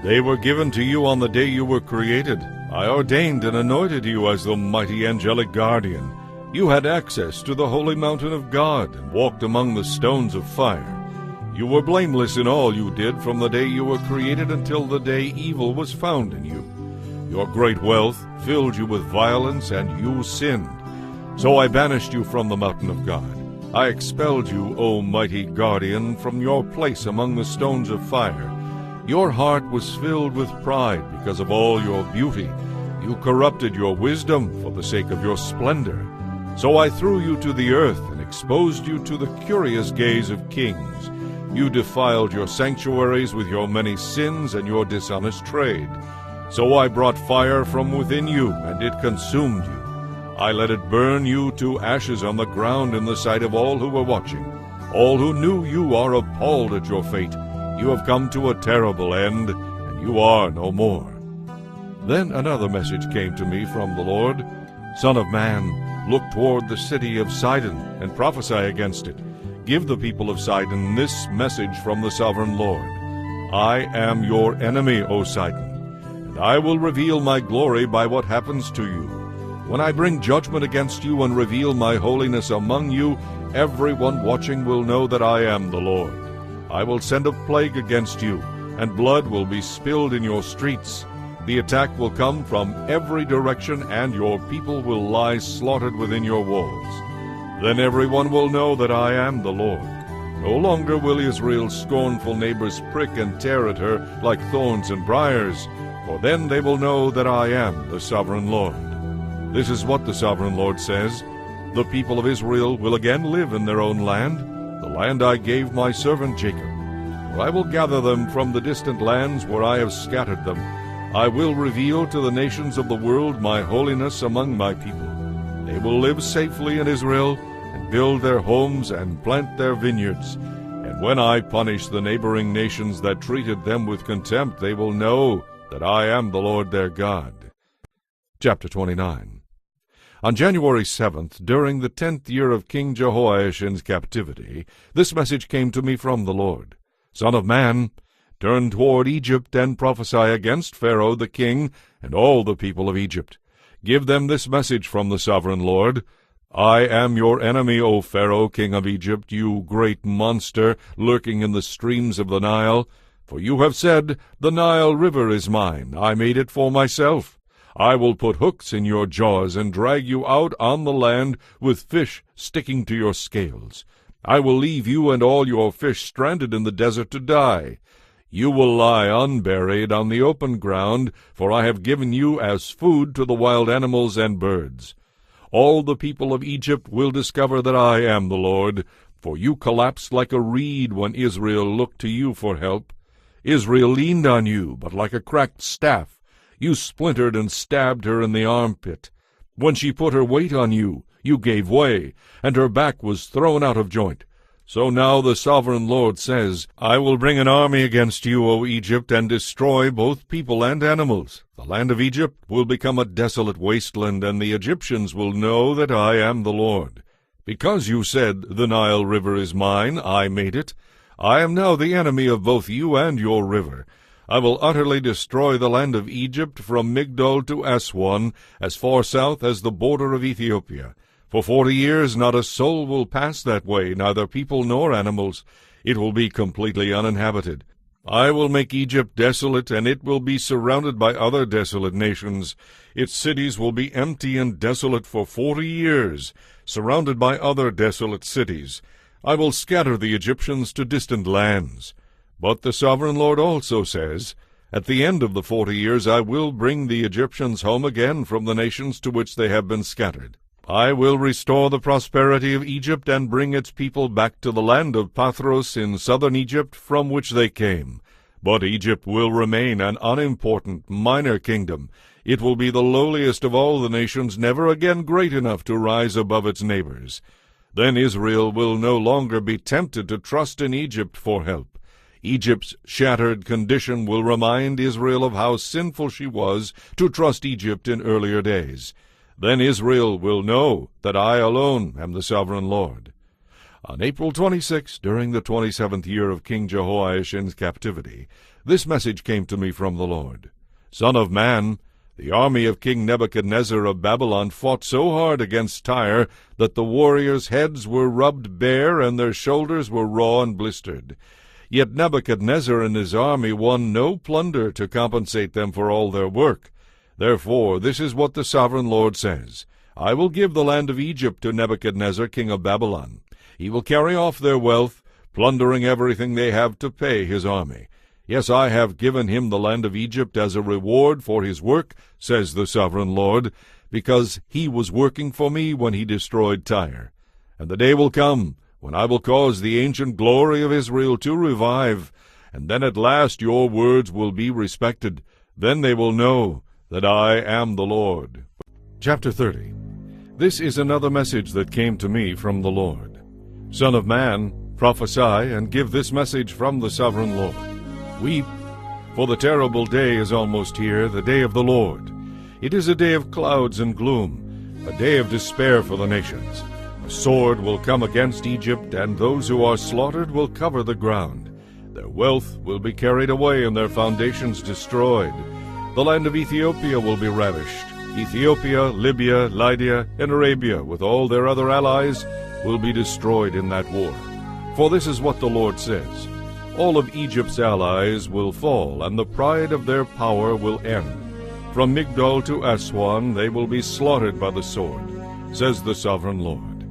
They were given to you on the day you were created. I ordained and anointed you as the mighty angelic guardian. You had access to the holy mountain of God and walked among the stones of fire. You were blameless in all you did from the day you were created until the day evil was found in you. Your great wealth filled you with violence, and you sinned. So I banished you from the mountain of God. I expelled you, O mighty guardian, from your place among the stones of fire. Your heart was filled with pride because of all your beauty. You corrupted your wisdom for the sake of your splendor. So I threw you to the earth and exposed you to the curious gaze of kings. You defiled your sanctuaries with your many sins and your dishonest trade. So I brought fire from within you, and it consumed you. I let it burn you to ashes on the ground in the sight of all who were watching. All who knew you are appalled at your fate. You have come to a terrible end, and you are no more. Then another message came to me from the Lord. Son of man, look toward the city of Sidon, and prophesy against it. Give the people of Sidon this message from the sovereign Lord. I am your enemy, O Sidon, and I will reveal my glory by what happens to you. When I bring judgment against you and reveal my holiness among you, everyone watching will know that I am the Lord. I will send a plague against you, and blood will be spilled in your streets. The attack will come from every direction, and your people will lie slaughtered within your walls. Then everyone will know that I am the Lord. No longer will Israel's scornful neighbors prick and tear at her like thorns and briars, for then they will know that I am the sovereign Lord. This is what the sovereign Lord says. The people of Israel will again live in their own land, the land I gave my servant Jacob. For I will gather them from the distant lands where I have scattered them. I will reveal to the nations of the world my holiness among my people. They will live safely in Israel, and build their homes and plant their vineyards. And when I punish the neighboring nations that treated them with contempt, they will know that I am the Lord their God. Chapter 29. On January 7th, during the 10th year of King Jehoiachin's captivity, this message came to me from the Lord. Son of man, turn toward Egypt and prophesy against Pharaoh the king and all the people of Egypt. Give them this message from the sovereign Lord. I am your enemy, O Pharaoh, king of Egypt, you great monster, lurking in the streams of the Nile. For you have said, The Nile River is mine, I made it for myself. I will put hooks in your jaws and drag you out on the land with fish sticking to your scales. I will leave you and all your fish stranded in the desert to die. You will lie unburied on the open ground, for I have given you as food to the wild animals and birds. All the people of Egypt will discover that I am the Lord, for you collapsed like a reed when Israel looked to you for help. Israel leaned on you, but like a cracked staff. You splintered and stabbed her in the armpit. When she put her weight on you, you gave way, and her back was thrown out of joint. So now the sovereign Lord says, I will bring an army against you, O Egypt, and destroy both people and animals. The land of Egypt will become a desolate wasteland, and the Egyptians will know that I am the Lord. Because you said, The Nile River is mine, I made it, I am now the enemy of both you and your river. I will utterly destroy the land of Egypt from Migdol to Aswan, as far south as the border of Ethiopia. For 40 years not a soul will pass that way, neither people nor animals. It will be completely uninhabited. I will make Egypt desolate, and it will be surrounded by other desolate nations. Its cities will be empty and desolate for 40 years, surrounded by other desolate cities. I will scatter the Egyptians to distant lands. But the sovereign Lord also says, At the end of the 40 years I will bring the Egyptians home again from the nations to which they have been scattered. I will restore the prosperity of Egypt and bring its people back to the land of Pathros in southern Egypt from which they came. But Egypt will remain an unimportant, minor kingdom. It will be the lowliest of all the nations, never again great enough to rise above its neighbors. Then Israel will no longer be tempted to trust in Egypt for help. Egypt's shattered condition will remind Israel of how sinful she was to trust Egypt in earlier days. Then Israel will know that I alone am the sovereign Lord. On April 26, during the 27th year of King Jehoiachin's captivity, this message came to me from the Lord. Son of man, the army of King Nebuchadnezzar of Babylon fought so hard against Tyre that the warriors' heads were rubbed bare and their shoulders were raw and blistered. Yet Nebuchadnezzar and his army won no plunder to compensate them for all their work. Therefore, this is what the sovereign Lord says. I will give the land of Egypt to Nebuchadnezzar, king of Babylon. He will carry off their wealth, plundering everything they have to pay his army. Yes, I have given him the land of Egypt as a reward for his work, says the sovereign Lord, because he was working for me when he destroyed Tyre. And the day will come when I will cause the ancient glory of Israel to revive, and then at last your words will be respected. Then they will know that I am the Lord. Chapter 30. This is another message that came to me from the Lord. Son of man, prophesy, and give this message from the sovereign Lord. Weep, for the terrible day is almost here, the day of the Lord. It is a day of clouds and gloom, a day of despair for the nations. A sword will come against Egypt, and those who are slaughtered will cover the ground. Their wealth will be carried away and their foundations destroyed. The land of Ethiopia will be ravished. Ethiopia, Libya, Lydia, and Arabia, with all their other allies, will be destroyed in that war. For this is what the Lord says. All of Egypt's allies will fall, and the pride of their power will end. From Migdol to Aswan they will be slaughtered by the sword, says the sovereign Lord.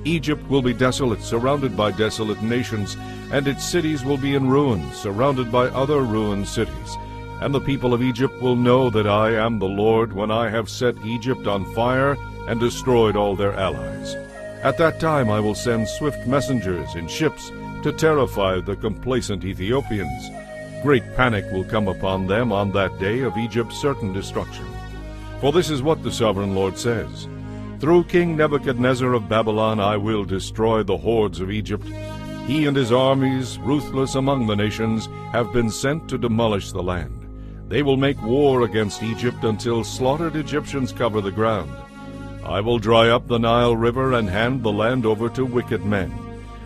Egypt will be desolate, surrounded by desolate nations, and its cities will be in ruins, surrounded by other ruined cities. And the people of Egypt will know that I am the Lord when I have set Egypt on fire and destroyed all their allies. At that time I will send swift messengers in ships to terrify the complacent Ethiopians. Great panic will come upon them on that day of Egypt's certain destruction. For this is what the sovereign Lord says. Through King Nebuchadnezzar of Babylon I will destroy the hordes of Egypt. He and his armies, ruthless among the nations, have been sent to demolish the land. They will make war against Egypt until slaughtered Egyptians cover the ground. I will dry up the Nile River and hand the land over to wicked men.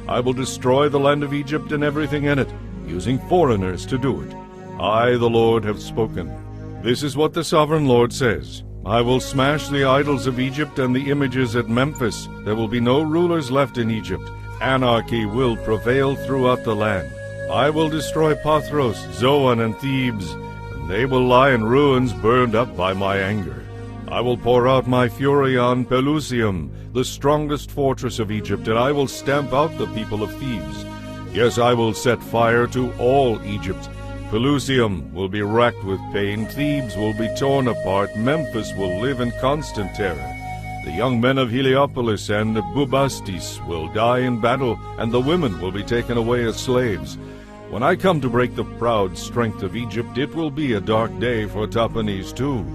I will destroy the land of Egypt and everything in it, using foreigners to do it. I, the Lord, have spoken. This is what the sovereign Lord says. I will smash the idols of Egypt and the images at Memphis. There will be no rulers left in Egypt. Anarchy will prevail throughout the land. I will destroy Pathros, Zoan, and Thebes, and they will lie in ruins burned up by my anger. I will pour out my fury on Pelusium, the strongest fortress of Egypt, and I will stamp out the people of Thebes. Yes, I will set fire to all Egypt. Pelusium will be racked with pain, Thebes will be torn apart, Memphis will live in constant terror. The young men of Heliopolis and Bubastis will die in battle, and the women will be taken away as slaves. When I come to break the proud strength of Egypt, it will be a dark day for Tahpanhes too.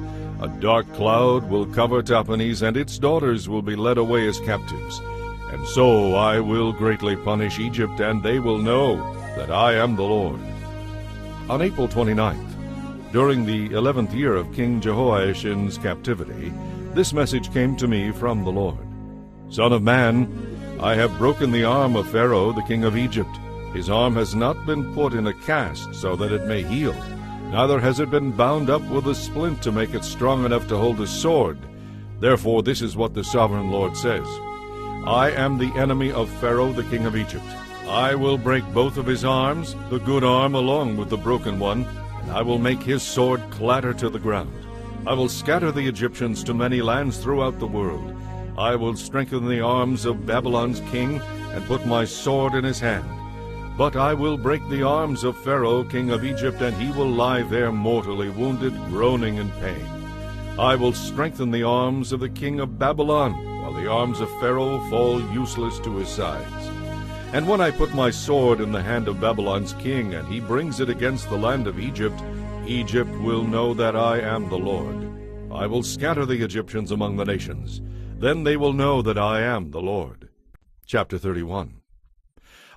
A dark cloud will cover Tahpanhes, and its daughters will be led away as captives. And so I will greatly punish Egypt, and they will know that I am the Lord. On April 29th, during the 11th year of King Jehoiachin's captivity, this message came to me from the Lord. Son of man, I have broken the arm of Pharaoh, the king of Egypt. His arm has not been put in a cast so that it may heal, neither has it been bound up with a splint to make it strong enough to hold a sword. Therefore this is what the sovereign Lord says. I am the enemy of Pharaoh, the king of Egypt. I will break both of his arms, the good arm along with the broken one, and I will make his sword clatter to the ground. I will scatter the Egyptians to many lands throughout the world. I will strengthen the arms of Babylon's king, and put my sword in his hand. But I will break the arms of Pharaoh, king of Egypt, and he will lie there mortally wounded, groaning in pain. I will strengthen the arms of the king of Babylon, while the arms of Pharaoh fall useless to his sides. And when I put my sword in the hand of Babylon's king, and he brings it against the land of Egypt, Egypt will know that I am the Lord. I will scatter the Egyptians among the nations. Then they will know that I am the Lord. Chapter 31.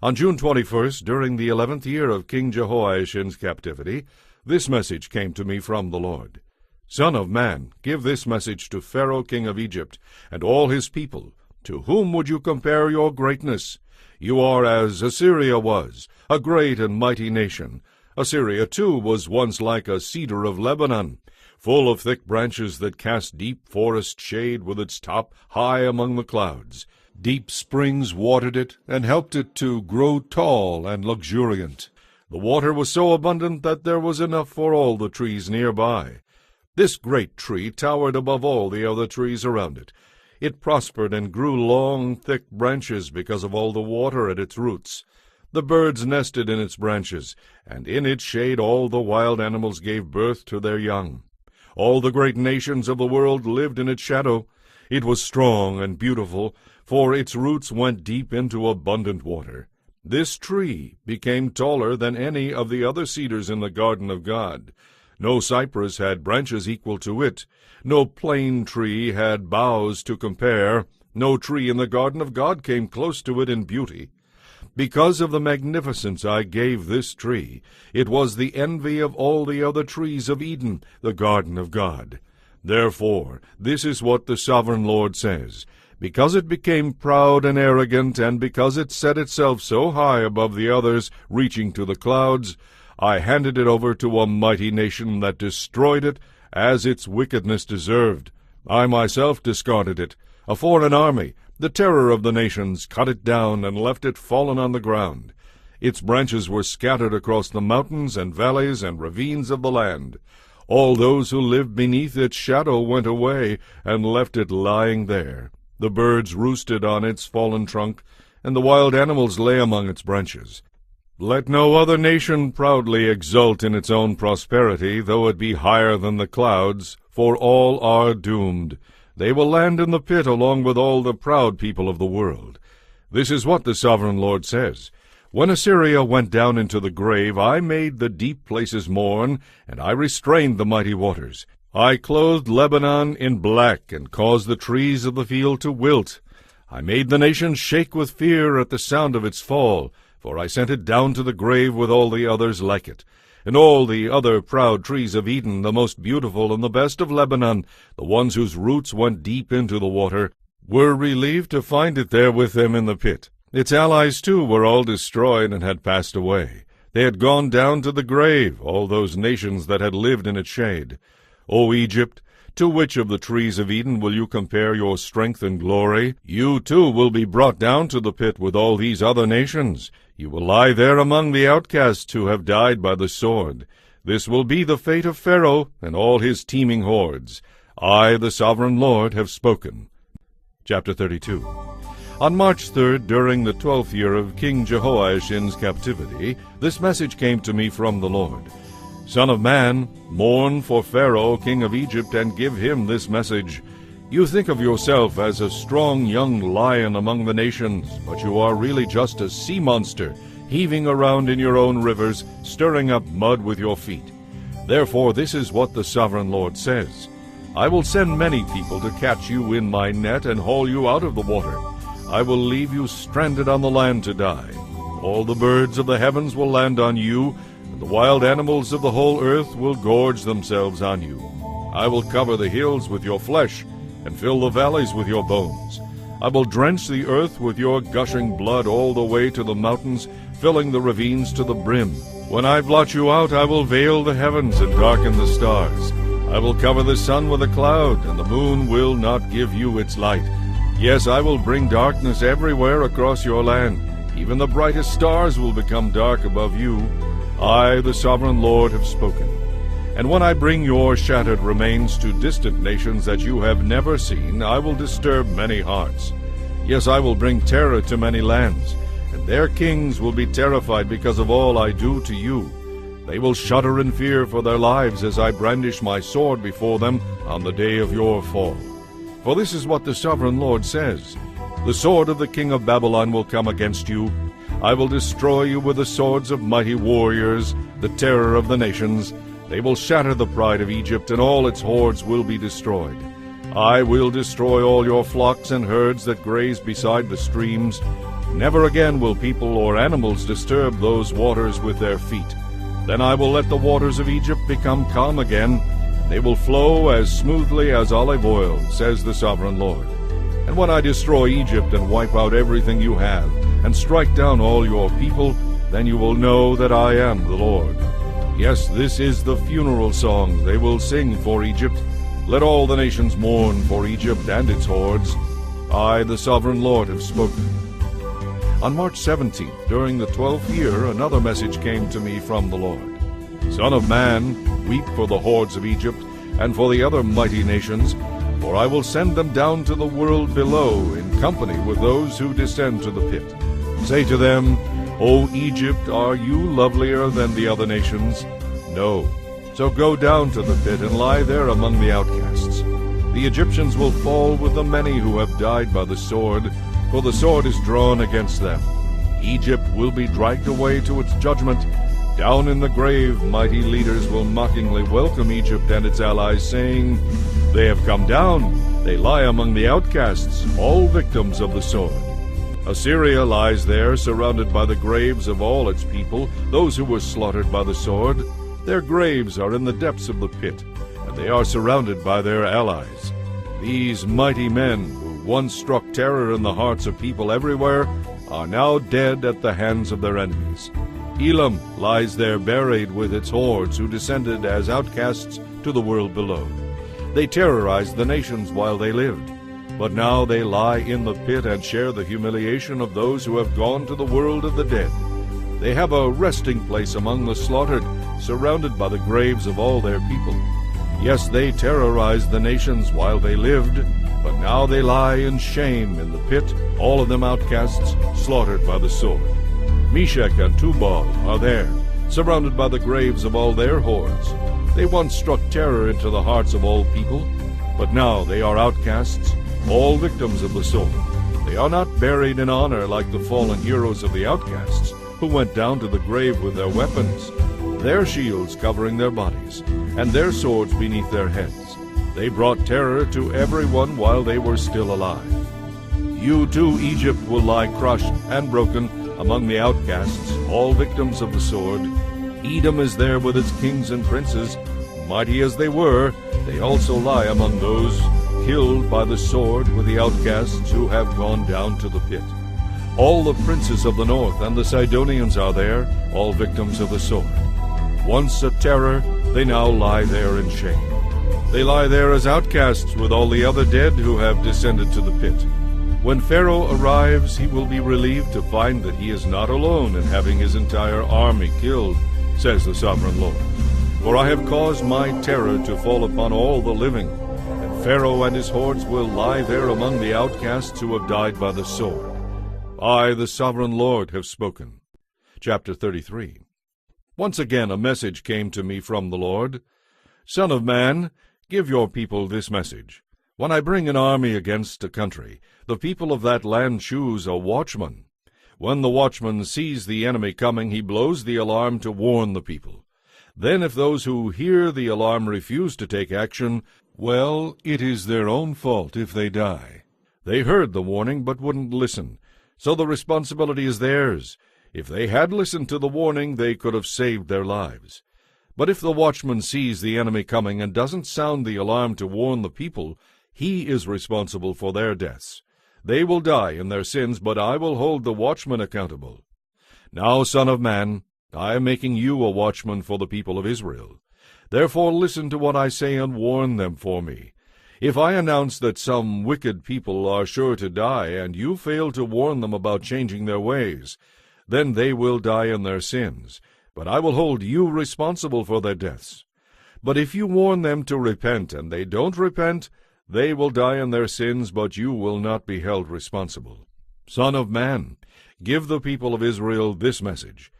On June 21st, during the 11th year of King Jehoiachin's captivity, this message came to me from the Lord. Son of man, give this message to Pharaoh king of Egypt, and all his people. To whom would you compare your greatness? You are as Assyria was, a great and mighty nation. Assyria, too, was once like a cedar of Lebanon, full of thick branches that cast deep forest shade with its top high among the clouds. Deep springs watered it, and helped it to grow tall and luxuriant. The water was so abundant that there was enough for all the trees nearby. This great tree towered above all the other trees around it. It prospered and grew long, thick branches because of all the water at its roots. The birds nested in its branches, and in its shade all the wild animals gave birth to their young. All the great nations of the world lived in its shadow. It was strong and beautiful, for its roots went deep into abundant water. This tree became taller than any of the other cedars in the garden of God. No cypress had branches equal to it. No plane tree had boughs to compare. No tree in the garden of God came close to it in beauty. Because of the magnificence I gave this tree, it was the envy of all the other trees of Eden, the garden of God. Therefore, this is what the sovereign Lord says. Because it became proud and arrogant, and because it set itself so high above the others, reaching to the clouds, I handed it over to a mighty nation that destroyed it as its wickedness deserved. I myself discarded it. A foreign army, the terror of the nations, cut it down and left it fallen on the ground. Its branches were scattered across the mountains and valleys and ravines of the land. All those who lived beneath its shadow went away and left it lying there. The birds roosted on its fallen trunk, and the wild animals lay among its branches. Let no other nation proudly exult in its own prosperity, though it be higher than the clouds, for all are doomed. They will land in the pit along with all the proud people of the world. This is what the sovereign Lord says. When Assyria went down into the grave, I made the deep places mourn, and I restrained the mighty waters. I clothed Lebanon in black, and caused the trees of the field to wilt. I made the nations shake with fear at the sound of its fall, for I sent it down to the grave with all the others like it. And all the other proud trees of Eden, the most beautiful and the best of Lebanon, the ones whose roots went deep into the water, were relieved to find it there with them in the pit. Its allies, too, were all destroyed and had passed away. They had gone down to the grave, all those nations that had lived in its shade. O Egypt, To which of the trees of Eden will you compare your strength and glory? You too will be brought down to the pit with all these other nations. You will lie there among the outcasts who have died by the sword. This will be the fate of Pharaoh and all his teeming hordes. I, the sovereign Lord, have spoken. Chapter 32. On March 3rd, during the 12th year of King Jehoiachin's captivity, this message came to me from the Lord. Son of man, mourn for Pharaoh, king of Egypt, and give him this message. You think of yourself as a strong young lion among the nations, but you are really just a sea monster, heaving around in your own rivers, stirring up mud with your feet. Therefore this is what the sovereign Lord says. I will send many people to catch you in my net and haul you out of the water. I will leave you stranded on the land to die. All the birds of the heavens will land on you, and the wild animals of the whole earth will gorge themselves on you. I will cover the hills with your flesh, and fill the valleys with your bones. I will drench the earth with your gushing blood all the way to the mountains, filling the ravines to the brim. When I blot you out, I will veil the heavens and darken the stars. I will cover the sun with a cloud, and the moon will not give you its light. Yes, I will bring darkness everywhere across your land. Even the brightest stars will become dark above you. I, the sovereign Lord, have spoken. And when I bring your shattered remains to distant nations that you have never seen, I will disturb many hearts. Yes, I will bring terror to many lands, and their kings will be terrified because of all I do to you. They will shudder in fear for their lives as I brandish my sword before them on the day of your fall. For this is what the sovereign Lord says. The sword of the king of Babylon will come against you. I will destroy you with the swords of mighty warriors, the terror of the nations. They will shatter the pride of Egypt, and all its hordes will be destroyed. I will destroy all your flocks and herds that graze beside the streams. Never again will people or animals disturb those waters with their feet. Then I will let the waters of Egypt become calm again. They will flow as smoothly as olive oil, says the sovereign Lord. And when I destroy Egypt and wipe out everything you have, and strike down all your people, then you will know that I am the Lord. Yes, this is the funeral song they will sing for Egypt. Let all the nations mourn for Egypt and its hordes. I, the sovereign Lord, have spoken. On March 17th, during the 12th year, another message came to me from the Lord. Son of man, weep for the hordes of Egypt, and for the other mighty nations, for I will send them down to the world below, in company with those who descend to the pit. Say to them, O Egypt, are you lovelier than the other nations? No. So go down to the pit and lie there among the outcasts. The Egyptians will fall with the many who have died by the sword, for the sword is drawn against them. Egypt will be dragged away to its judgment. Down in the grave, mighty leaders will mockingly welcome Egypt and its allies, saying, They have come down. They lie among the outcasts, all victims of the sword. Assyria lies there, surrounded by the graves of all its people, those who were slaughtered by the sword. Their graves are in the depths of the pit, and they are surrounded by their allies. These mighty men, who once struck terror in the hearts of people everywhere, are now dead at the hands of their enemies. Elam lies there buried with its hordes who descended as outcasts to the world below. They terrorized the nations while they lived, but now they lie in the pit and share the humiliation of those who have gone to the world of the dead. They have a resting place among the slaughtered, surrounded by the graves of all their people. Yes, they terrorized the nations while they lived, but now they lie in shame in the pit, all of them outcasts, slaughtered by the sword. Meshach and Tubal are there, surrounded by the graves of all their hordes. They once struck terror into the hearts of all people, but now they are outcasts, all victims of the sword. They are not buried in honor like the fallen heroes of the outcasts, who went down to the grave with their weapons, their shields covering their bodies, and their swords beneath their heads. They brought terror to everyone while they were still alive. You too, Egypt, will lie crushed and broken among the outcasts, all victims of the sword. Edom is there with its kings and princes. Mighty as they were, they also lie among those killed by the sword with the outcasts who have gone down to the pit. All the princes of the north and the Sidonians are there, all victims of the sword. Once a terror, they now lie there in shame. They lie there as outcasts with all the other dead who have descended to the pit. When Pharaoh arrives, he will be relieved to find that he is not alone in having his entire army killed, says the sovereign Lord. For I have caused my terror to fall upon all the living, and Pharaoh and his hordes will lie there among the outcasts who have died by the sword. I, the sovereign Lord, have spoken. Chapter 33. Once again a message came to me from the Lord. Son of man, give your people this message. When I bring an army against a country, the people of that land choose a watchman. When the watchman sees the enemy coming, he blows the alarm to warn the people. Then if those who hear the alarm refuse to take action, well, it is their own fault if they die. They heard the warning but wouldn't listen, so the responsibility is theirs. If they had listened to the warning, they could have saved their lives. But if the watchman sees the enemy coming and doesn't sound the alarm to warn the people, he is responsible for their deaths. They will die in their sins, but I will hold the watchman accountable. Now, Son of man, I am making you a watchman for the people of Israel. Therefore listen to what I say and warn them for me. If I announce that some wicked people are sure to die, and you fail to warn them about changing their ways, then they will die in their sins, but I will hold you responsible for their deaths. But if you warn them to repent, and they don't repent, they will die in their sins, but you will not be held responsible. Son of man, give the people of Israel this message.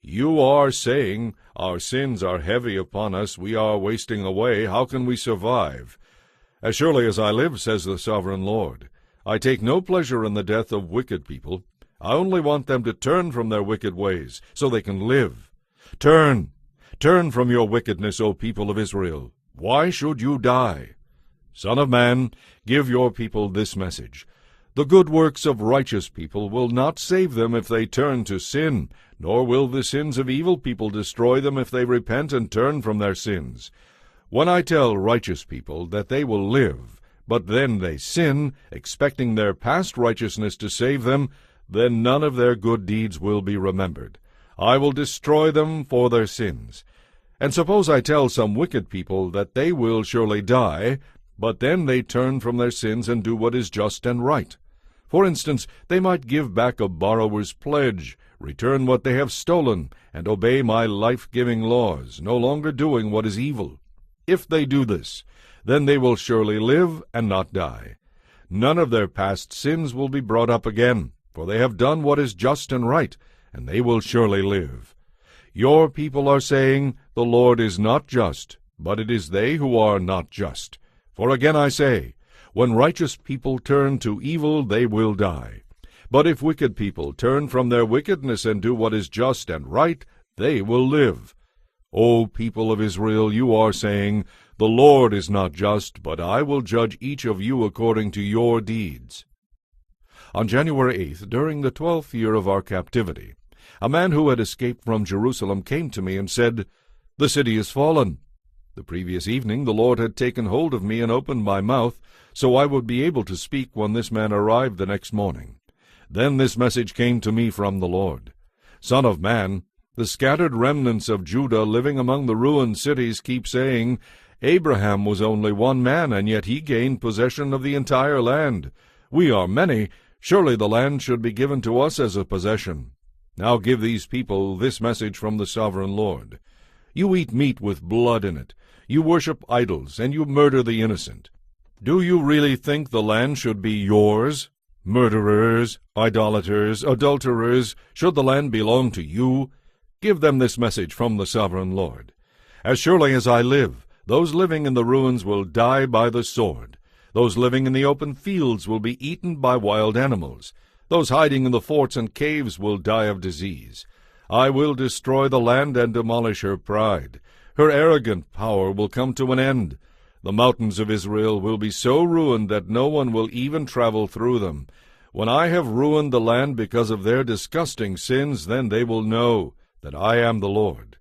You are saying, our sins are heavy upon us, we are wasting away, how can we survive? As surely as I live, says the sovereign Lord, I take no pleasure in the death of wicked people. I only want them to turn from their wicked ways, so they can live. Turn from your wickedness, O people of Israel. Why should you die? Son of man, give your people this message. The good works of righteous people will not save them if they turn to sin, nor will the sins of evil people destroy them if they repent and turn from their sins. When I tell righteous people that they will live, but then they sin, expecting their past righteousness to save them, then none of their good deeds will be remembered. I will destroy them for their sins. And suppose I tell some wicked people that they will surely die, but then they turn from their sins and do what is just and right. For instance, they might give back a borrower's pledge, return what they have stolen, and obey my life-giving laws, no longer doing what is evil. If they do this, then they will surely live and not die. None of their past sins will be brought up again, for they have done what is just and right, and they will surely live. Your people are saying, the Lord is not just, but it is they who are not just. For again I say, when righteous people turn to evil, they will die. But if wicked people turn from their wickedness and do what is just and right, they will live. O people of Israel, you are saying, the Lord is not just, but I will judge each of you according to your deeds. On January 8th, during the 12th year of our captivity, a man who had escaped from Jerusalem came to me and said, The city is fallen. The previous evening the Lord had taken hold of me and opened my mouth, so I would be able to speak when this man arrived the next morning. Then this message came to me from the Lord. Son of man, the scattered remnants of Judah living among the ruined cities keep saying, Abraham was only one man, and yet he gained possession of the entire land. We are many. Surely the land should be given to us as a possession. Now give these people this message from the sovereign Lord. You eat meat with blood in it. You worship idols, and you murder the innocent. Do you really think the land should be yours? Murderers, idolaters, adulterers, should the land belong to you? Give them this message from the sovereign Lord. As surely as I live, those living in the ruins will die by the sword. Those living in the open fields will be eaten by wild animals. Those hiding in the forts and caves will die of disease. I will destroy the land and demolish her pride. Her arrogant power will come to an end. The mountains of Israel will be so ruined that no one will even travel through them. When I have ruined the land because of their disgusting sins, then they will know that I am the Lord.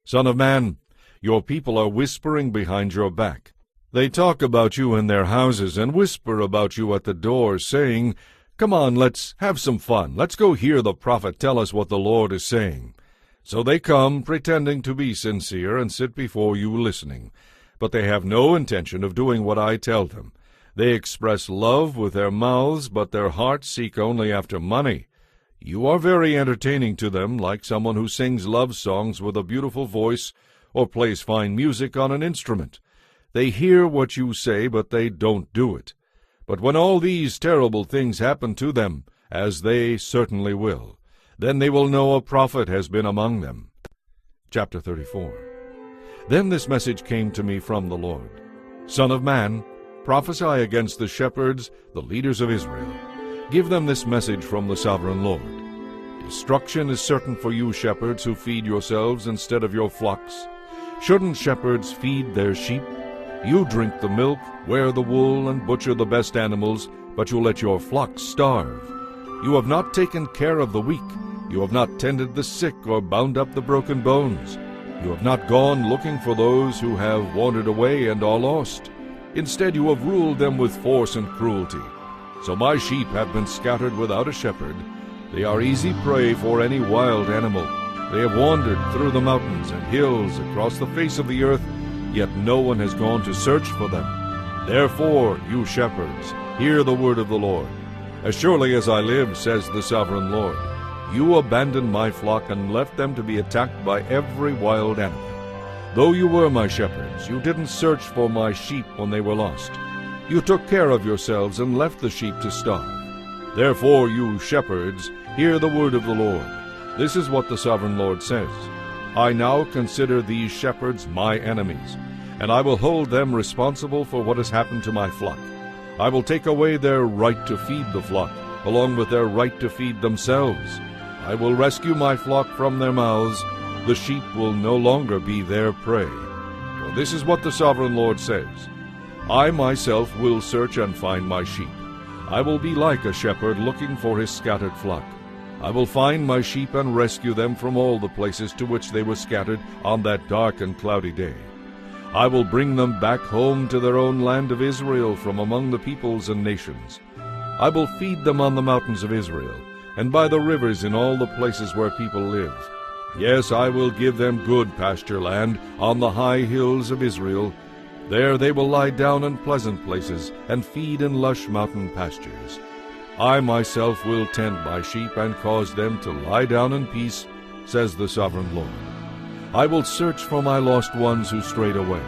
Son of man, your people are whispering behind your back. They talk about you in their houses and whisper about you at the door, saying, Come on, let's have some fun. Let's go hear the prophet tell us what the Lord is saying. So they come, pretending to be sincere, and sit before you listening. but they have no intention of doing what I tell them. They express love with their mouths, but their hearts seek only after money. You are very entertaining to them, like someone who sings love songs with a beautiful voice or plays fine music on an instrument. They hear what you say, but they don't do it. But when all these terrible things happen to them, as they certainly will, then they will know a prophet has been among them. Chapter 34. Then this message came to me from the Lord. Son of man, prophesy against the shepherds, the leaders of Israel. Give them this message from the sovereign Lord. Destruction is certain for you shepherds who feed yourselves instead of your flocks. Shouldn't shepherds feed their sheep? You drink the milk, wear the wool, and butcher the best animals, but you let your flocks starve. You have not taken care of the weak. You have not tended the sick or bound up the broken bones. You have not gone looking for those who have wandered away and are lost. Instead, you have ruled them with force and cruelty. So my sheep have been scattered without a shepherd. They are easy prey for any wild animal. They have wandered through the mountains and hills across the face of the earth, yet no one has gone to search for them. Therefore, you shepherds, hear the word of the Lord. As surely as I live, says the sovereign Lord, you abandoned my flock and left them to be attacked by every wild animal. Though you were my shepherds, you didn't search for my sheep when they were lost. You took care of yourselves and left the sheep to starve. Therefore, you shepherds, hear the word of the Lord. This is what the sovereign Lord says. I now consider these shepherds my enemies, and I will hold them responsible for what has happened to my flock. I will take away their right to feed the flock, along with their right to feed themselves. I will rescue my flock from their mouths. The sheep will no longer be their prey. For this is what the sovereign Lord says. I myself will search and find my sheep. I will be like a shepherd looking for his scattered flock. I will find my sheep and rescue them from all the places to which they were scattered on that dark and cloudy day. I will bring them back home to their own land of Israel from among the peoples and nations. I will feed them on the mountains of Israel, and by the rivers in all the places where people live. Yes, I will give them good pasture land on the high hills of Israel. There they will lie down in pleasant places and feed in lush mountain pastures. I myself will tend my sheep and cause them to lie down in peace, says the sovereign Lord. I will search for my lost ones who strayed away,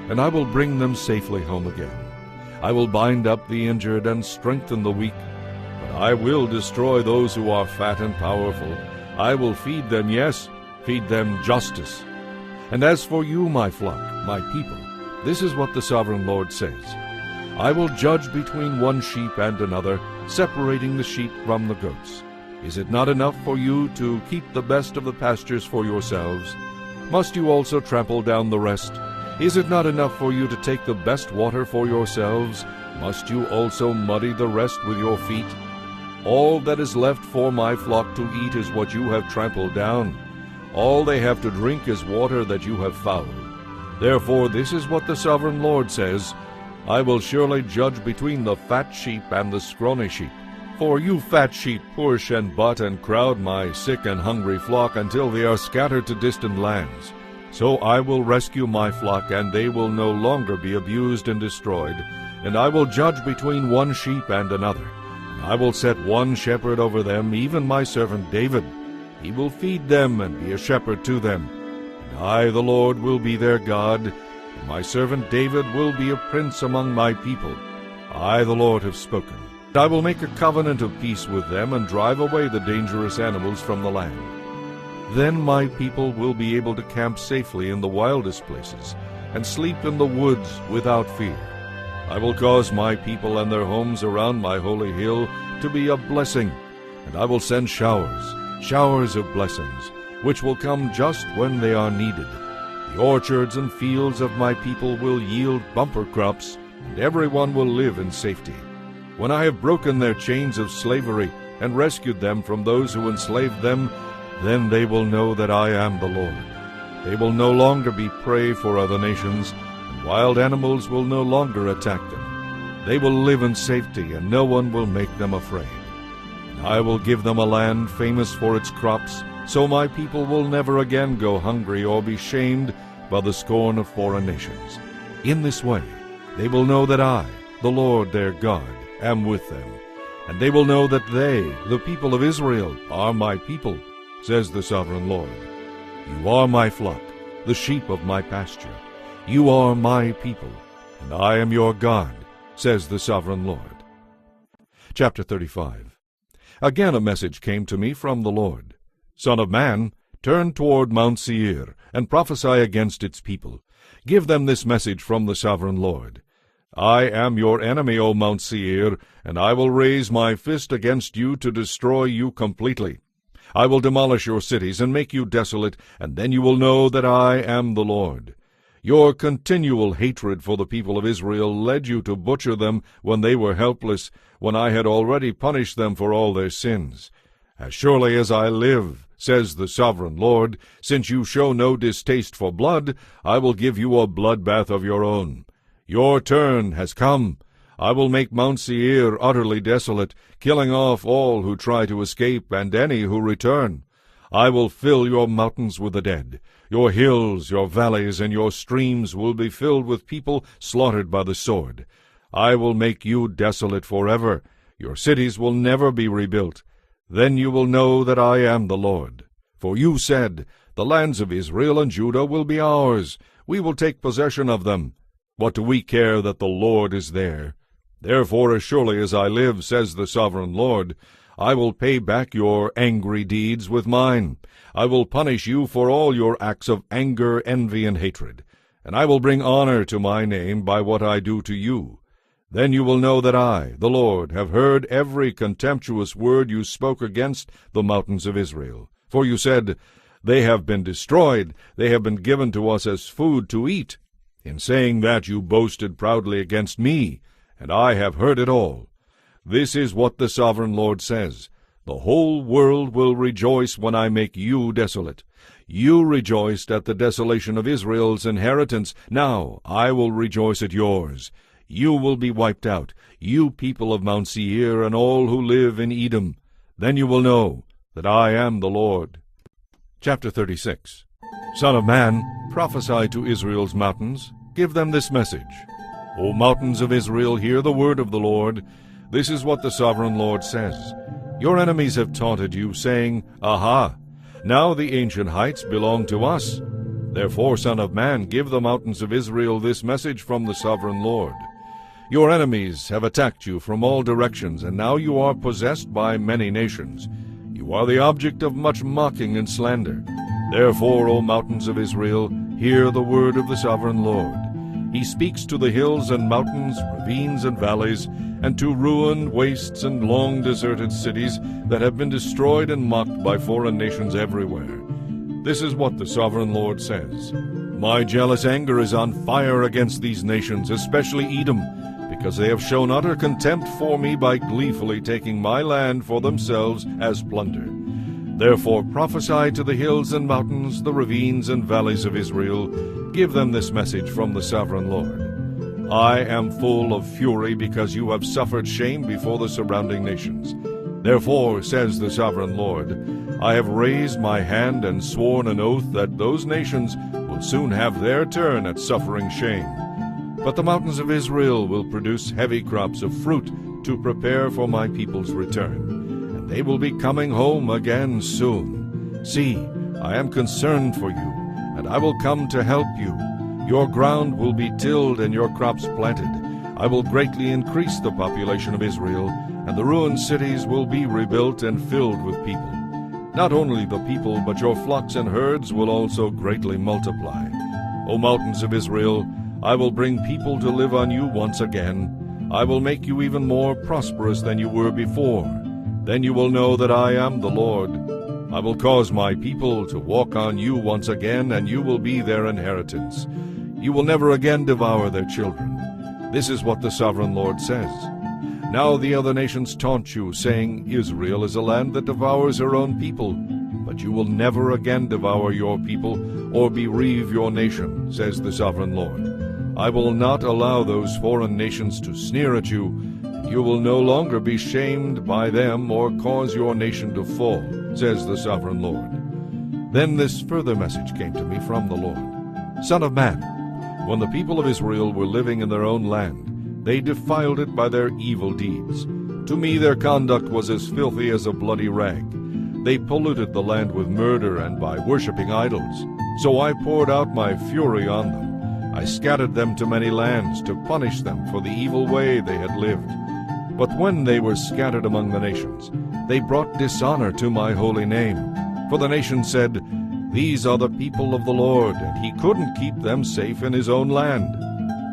and I will bring them safely home again. I will bind up the injured and strengthen the weak, but I will destroy those who are fat and powerful. I will feed them, yes, feed them justice. And as for you, my flock, my people, this is what the sovereign Lord says. I will judge between one sheep and another, separating the sheep from the goats. Is it not enough for you to keep the best of the pastures for yourselves? Must you also trample down the rest? Is it not enough for you to take the best water for yourselves? Must you also muddy the rest with your feet? All that is left for my flock to eat is what you have trampled down. All they have to drink is water that you have fouled. Therefore this is what the sovereign Lord says, I will surely judge between the fat sheep and the scrawny sheep. For you fat sheep push and butt and crowd my sick and hungry flock until they are scattered to distant lands. So I will rescue my flock, and they will no longer be abused and destroyed. And I will judge between one sheep and another. And I will set one shepherd over them, even my servant David. He will feed them and be a shepherd to them. And I, the Lord, will be their God, and my servant David will be a prince among my people. I, the Lord, have spoken. I will make a covenant of peace with them and drive away the dangerous animals from the land. Then my people will be able to camp safely in the wildest places and sleep in the woods without fear. I will cause my people and their homes around my holy hill to be a blessing, and I will send showers of blessings, which will come just when they are needed. The orchards and fields of my people will yield bumper crops, and everyone will live in safety. When I have broken their chains of slavery and rescued them from those who enslaved them, then they will know that I am the Lord. They will no longer be prey for other nations, and wild animals will no longer attack them. They will live in safety, and no one will make them afraid. And I will give them a land famous for its crops, so my people will never again go hungry or be shamed by the scorn of foreign nations. In this way they will know that I, the Lord their God, am with them, and they will know that they, the people of Israel, are my people, says the sovereign Lord. You are my flock, the sheep of my pasture. You are my people, and I am your God, says the sovereign Lord. Chapter 35. Again a message came to me from the Lord. Son of man, turn toward Mount Seir, and prophesy against its people. Give them this message from the sovereign Lord. I am your enemy, O Mount Seir, and I will raise my fist against you to destroy you completely. I will demolish your cities and make you desolate, and then you will know that I am the Lord. Your continual hatred for the people of Israel led you to butcher them when they were helpless, when I had already punished them for all their sins. As surely as I live, says the sovereign Lord, since you show no distaste for blood, I will give you a bloodbath of your own. Your turn has come. I will make Mount Seir utterly desolate, killing off all who try to escape and any who return. I will fill your mountains with the dead. Your hills, your valleys, and your streams will be filled with people slaughtered by the sword. I will make you desolate forever. Your cities will never be rebuilt. Then you will know that I am the Lord. For you said, the lands of Israel and Judah will be ours. We will take possession of them. What do we care that the Lord is there? Therefore, as surely as I live, says the sovereign Lord, I will pay back your angry deeds with mine. I will punish you for all your acts of anger, envy, and hatred, and I will bring honor to my name by what I do to you. Then you will know that I, the Lord, have heard every contemptuous word you spoke against the mountains of Israel. For you said, they have been destroyed, they have been given to us as food to eat. In saying that you boasted proudly against me, and I have heard it all. This is what the sovereign Lord says. The whole world will rejoice when I make you desolate. You rejoiced at the desolation of Israel's inheritance. Now I will rejoice at yours. You will be wiped out, you people of Mount Seir and all who live in Edom. Then you will know that I am the Lord. Chapter 36. Son of man, prophesy to Israel's mountains. Give them this message. O mountains of Israel, hear the word of the Lord. This is what the sovereign Lord says. Your enemies have taunted you, saying, Aha! Now the ancient heights belong to us. Therefore, Son of man, give the mountains of Israel this message from the sovereign Lord. Your enemies have attacked you from all directions, and now you are possessed by many nations. You are the object of much mocking and slander. Therefore, O mountains of Israel, hear the word of the sovereign Lord. He speaks to the hills and mountains, ravines and valleys, and to ruined wastes and long deserted cities that have been destroyed and mocked by foreign nations everywhere. This is what the sovereign Lord says. My jealous anger is on fire against these nations, especially Edom, because they have shown utter contempt for me by gleefully taking my land for themselves as plunder. Therefore prophesy to the hills and mountains, the ravines and valleys of Israel. Give them this message from the sovereign Lord. I am full of fury because you have suffered shame before the surrounding nations. Therefore, says the sovereign Lord, I have raised my hand and sworn an oath that those nations will soon have their turn at suffering shame. But the mountains of Israel will produce heavy crops of fruit to prepare for my people's return, and they will be coming home again soon. See, I am concerned for you, and I will come to help you. Your ground will be tilled and your crops planted. I will greatly increase the population of Israel, and the ruined cities will be rebuilt and filled with people. Not only the people, but your flocks and herds will also greatly multiply. O mountains of Israel, I will bring people to live on you once again. I will make you even more prosperous than you were before. Then you will know that I am the Lord. I will cause my people to walk on you once again, and you will be their inheritance. You will never again devour their children. This is what the sovereign Lord says. Now the other nations taunt you, saying, Israel is a land that devours her own people. But you will never again devour your people or bereave your nation, says the sovereign Lord. I will not allow those foreign nations to sneer at you, and you will no longer be shamed by them or cause your nation to fall, says the sovereign Lord. Then this further message came to me from the Lord. Son of man, When the people of Israel were living in their own land, they defiled it by their evil deeds. To me their conduct was as filthy as a bloody rag. They polluted the land with murder and by worshipping idols. So I poured out my fury on them. I scattered them to many lands to punish them for the evil way they had lived. But when they were scattered among the nations, they brought dishonor to my holy name. For the nations said, "These are the people of the Lord," and he couldn't keep them safe in his own land.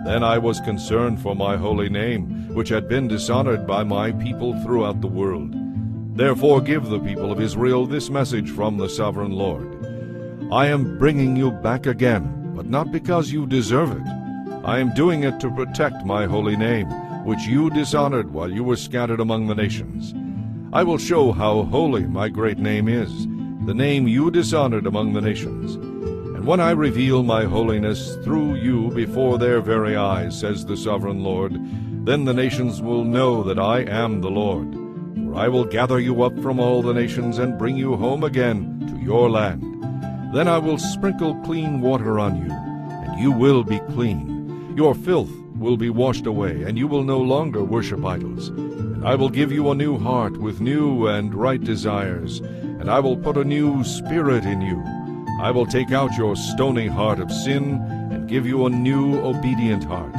Then I was concerned for my holy name, which had been dishonored by my people throughout the world. Therefore give the people of Israel this message from the sovereign Lord. I am bringing you back again, but not because you deserve it. I am doing it to protect my holy name, which you dishonored while you were scattered among the nations. I will show how holy my great name is, the name you dishonored among the nations. And when I reveal my holiness through you before their very eyes, says the sovereign Lord, then the nations will know that I am the Lord. For I will gather you up from all the nations and bring you home again to your land. Then I will sprinkle clean water on you, and you will be clean. Your filth will be washed away, and you will no longer worship idols. And I will give you a new heart with new and right desires, and I will put a new spirit in you. I will take out your stony heart of sin and give you a new obedient heart.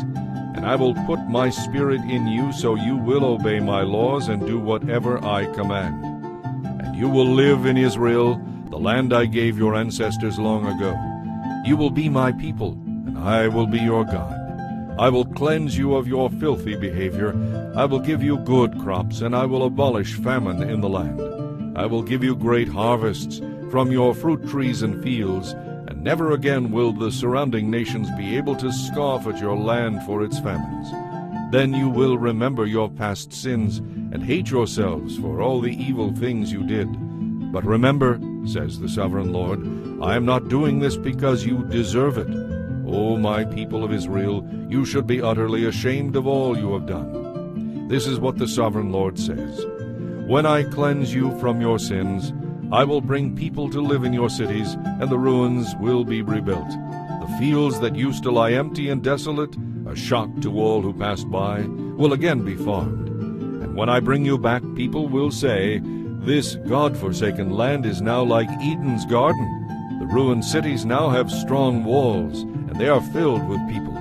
And I will put my spirit in you so you will obey my laws and do whatever I command. And you will live in Israel, the land I gave your ancestors long ago. You will be my people, and I will be your God. I will cleanse you of your filthy behavior. I will give you good crops, and I will abolish famine in the land. I will give you great harvests from your fruit trees and fields, and never again will the surrounding nations be able to scoff at your land for its famines. Then you will remember your past sins and hate yourselves for all the evil things you did. But remember, says the sovereign Lord, I am not doing this because you deserve it. O my people of Israel, you should be utterly ashamed of all you have done. This is what the sovereign Lord says. When I cleanse you from your sins, I will bring people to live in your cities, and the ruins will be rebuilt. The fields that used to lie empty and desolate, a shock to all who passed by, will again be farmed. And when I bring you back, people will say, "This God-forsaken land is now like Eden's garden. The ruined cities now have strong walls, and they are filled with people."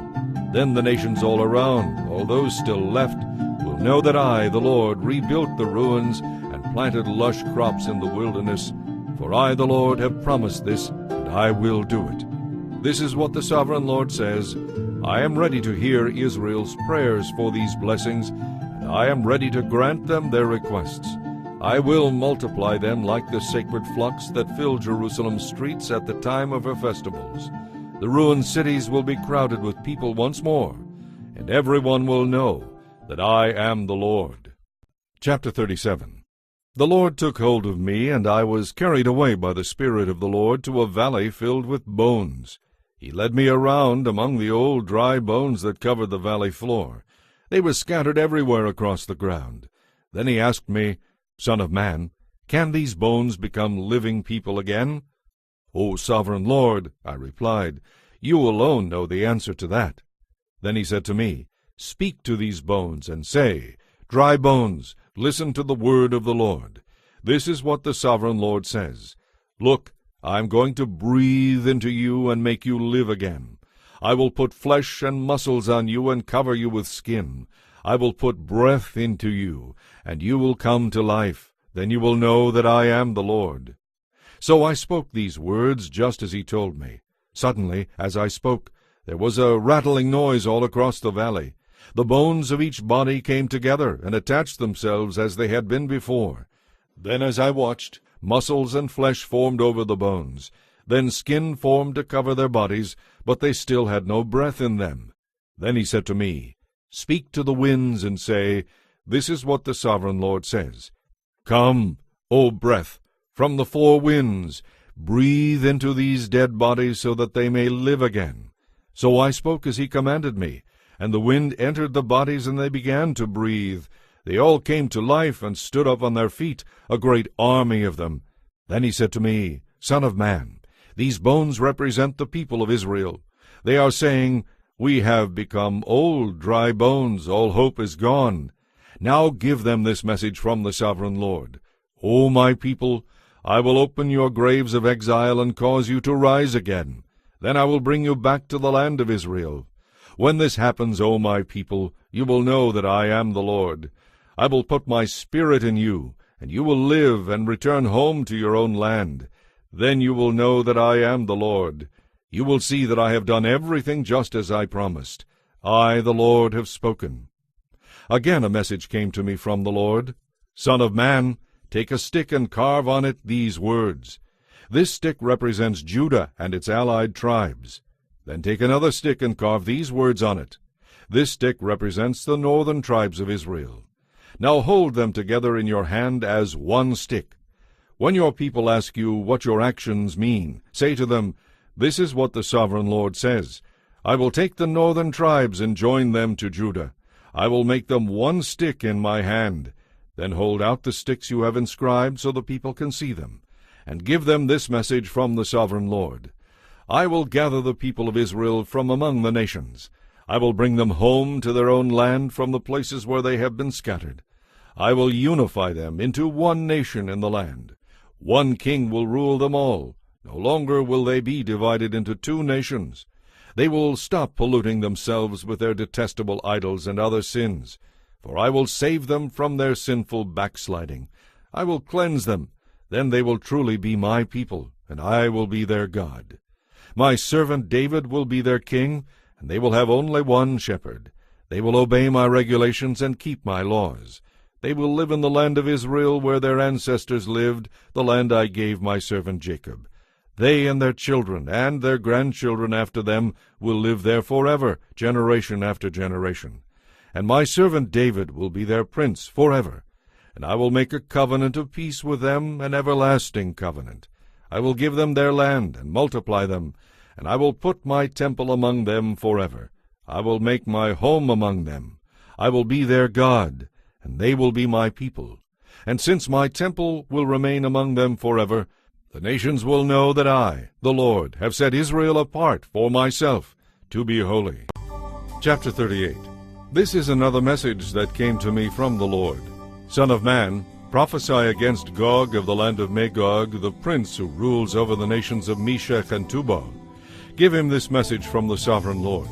Then the nations all around, all those still left, will know that I, the Lord, rebuilt the ruins and planted lush crops in the wilderness. For I, the Lord, have promised this, and I will do it. This is what the sovereign Lord says. I am ready to hear Israel's prayers for these blessings, and I am ready to grant them their requests. I will multiply them like the sacred flocks that fill Jerusalem's streets at the time of her festivals. The ruined cities will be crowded with people once more, and everyone will know that I am the Lord. Chapter 37. The Lord took hold of me, and I was carried away by the Spirit of the Lord to a valley filled with bones. He led me around among the old dry bones that covered the valley floor. They were scattered everywhere across the ground. Then he asked me, "Son of man, can these bones become living people again?" "O sovereign Lord," I replied, "you alone know the answer to that." Then he said to me, "Speak to these bones and say, 'Dry bones, listen to the word of the Lord. This is what the sovereign Lord says. Look, I am going to breathe into you and make you live again. I will put flesh and muscles on you and cover you with skin. I will put breath into you, and you will come to life. Then you will know that I am the Lord.'" So I spoke these words just as he told me. Suddenly, as I spoke, there was a rattling noise all across the valley. The bones of each body came together and attached themselves as they had been before. Then as I watched, muscles and flesh formed over the bones. Then skin formed to cover their bodies, but they still had no breath in them. Then he said to me, "Speak to the winds and say, 'This is what the sovereign Lord says. Come, O breath, from the four winds, breathe into these dead bodies so that they may live again.' So I spoke as he commanded me, and the wind entered the bodies, and they began to breathe. They all came to life and stood up on their feet, a great army of them. Then he said to me, "Son of man, these bones represent the people of Israel. They are saying, We have become old, dry bones, all hope is gone. Now give them this message from the sovereign Lord. O my people, I will open your graves of exile and cause you to rise again. Then I will bring you back to the land of Israel. When this happens, O my people, you will know that I am the Lord. I will put my spirit in you, and you will live and return home to your own land. Then you will know that I am the Lord. You will see that I have done everything just as I promised. I, the Lord, have spoken. Again a message came to me from the Lord. Son of man, take a stick and carve on it these words. This stick represents Judah and its allied tribes. Then take another stick and carve these words on it. This stick represents the northern tribes of Israel. Now hold them together in your hand as one stick. When your people ask you what your actions mean, say to them, This is what the sovereign Lord says. I will take the northern tribes and join them to Judah. I will make them one stick in my hand. Then hold out the sticks you have inscribed so the people can see them, and give them this message from the sovereign Lord. I will gather the people of Israel from among the nations. I will bring them home to their own land from the places where they have been scattered. I will unify them into one nation in the land. One king will rule them all. No longer will they be divided into two nations. They will stop polluting themselves with their detestable idols and other sins, for I will save them from their sinful backsliding. I will cleanse them. Then they will truly be my people, and I will be their God. My servant David will be their king, and they will have only one shepherd. They will obey my regulations and keep my laws. They will live in the land of Israel where their ancestors lived, the land I gave my servant Jacob. They and their children and their grandchildren after them will live there forever, generation after generation. And my servant David will be their prince forever. And I will make a covenant of peace with them, an everlasting covenant. I will give them their land and multiply them, and I will put my temple among them forever. I will make my home among them. I will be their God, and they will be my people. And since my temple will remain among them forever, the nations will know that I, the Lord, have set Israel apart for myself, to be holy. Chapter 38. This is another message that came to me from the Lord. Son of man, prophesy against Gog of the land of Magog, the prince who rules over the nations of Meshech and Tubal. Give him this message from the sovereign Lord.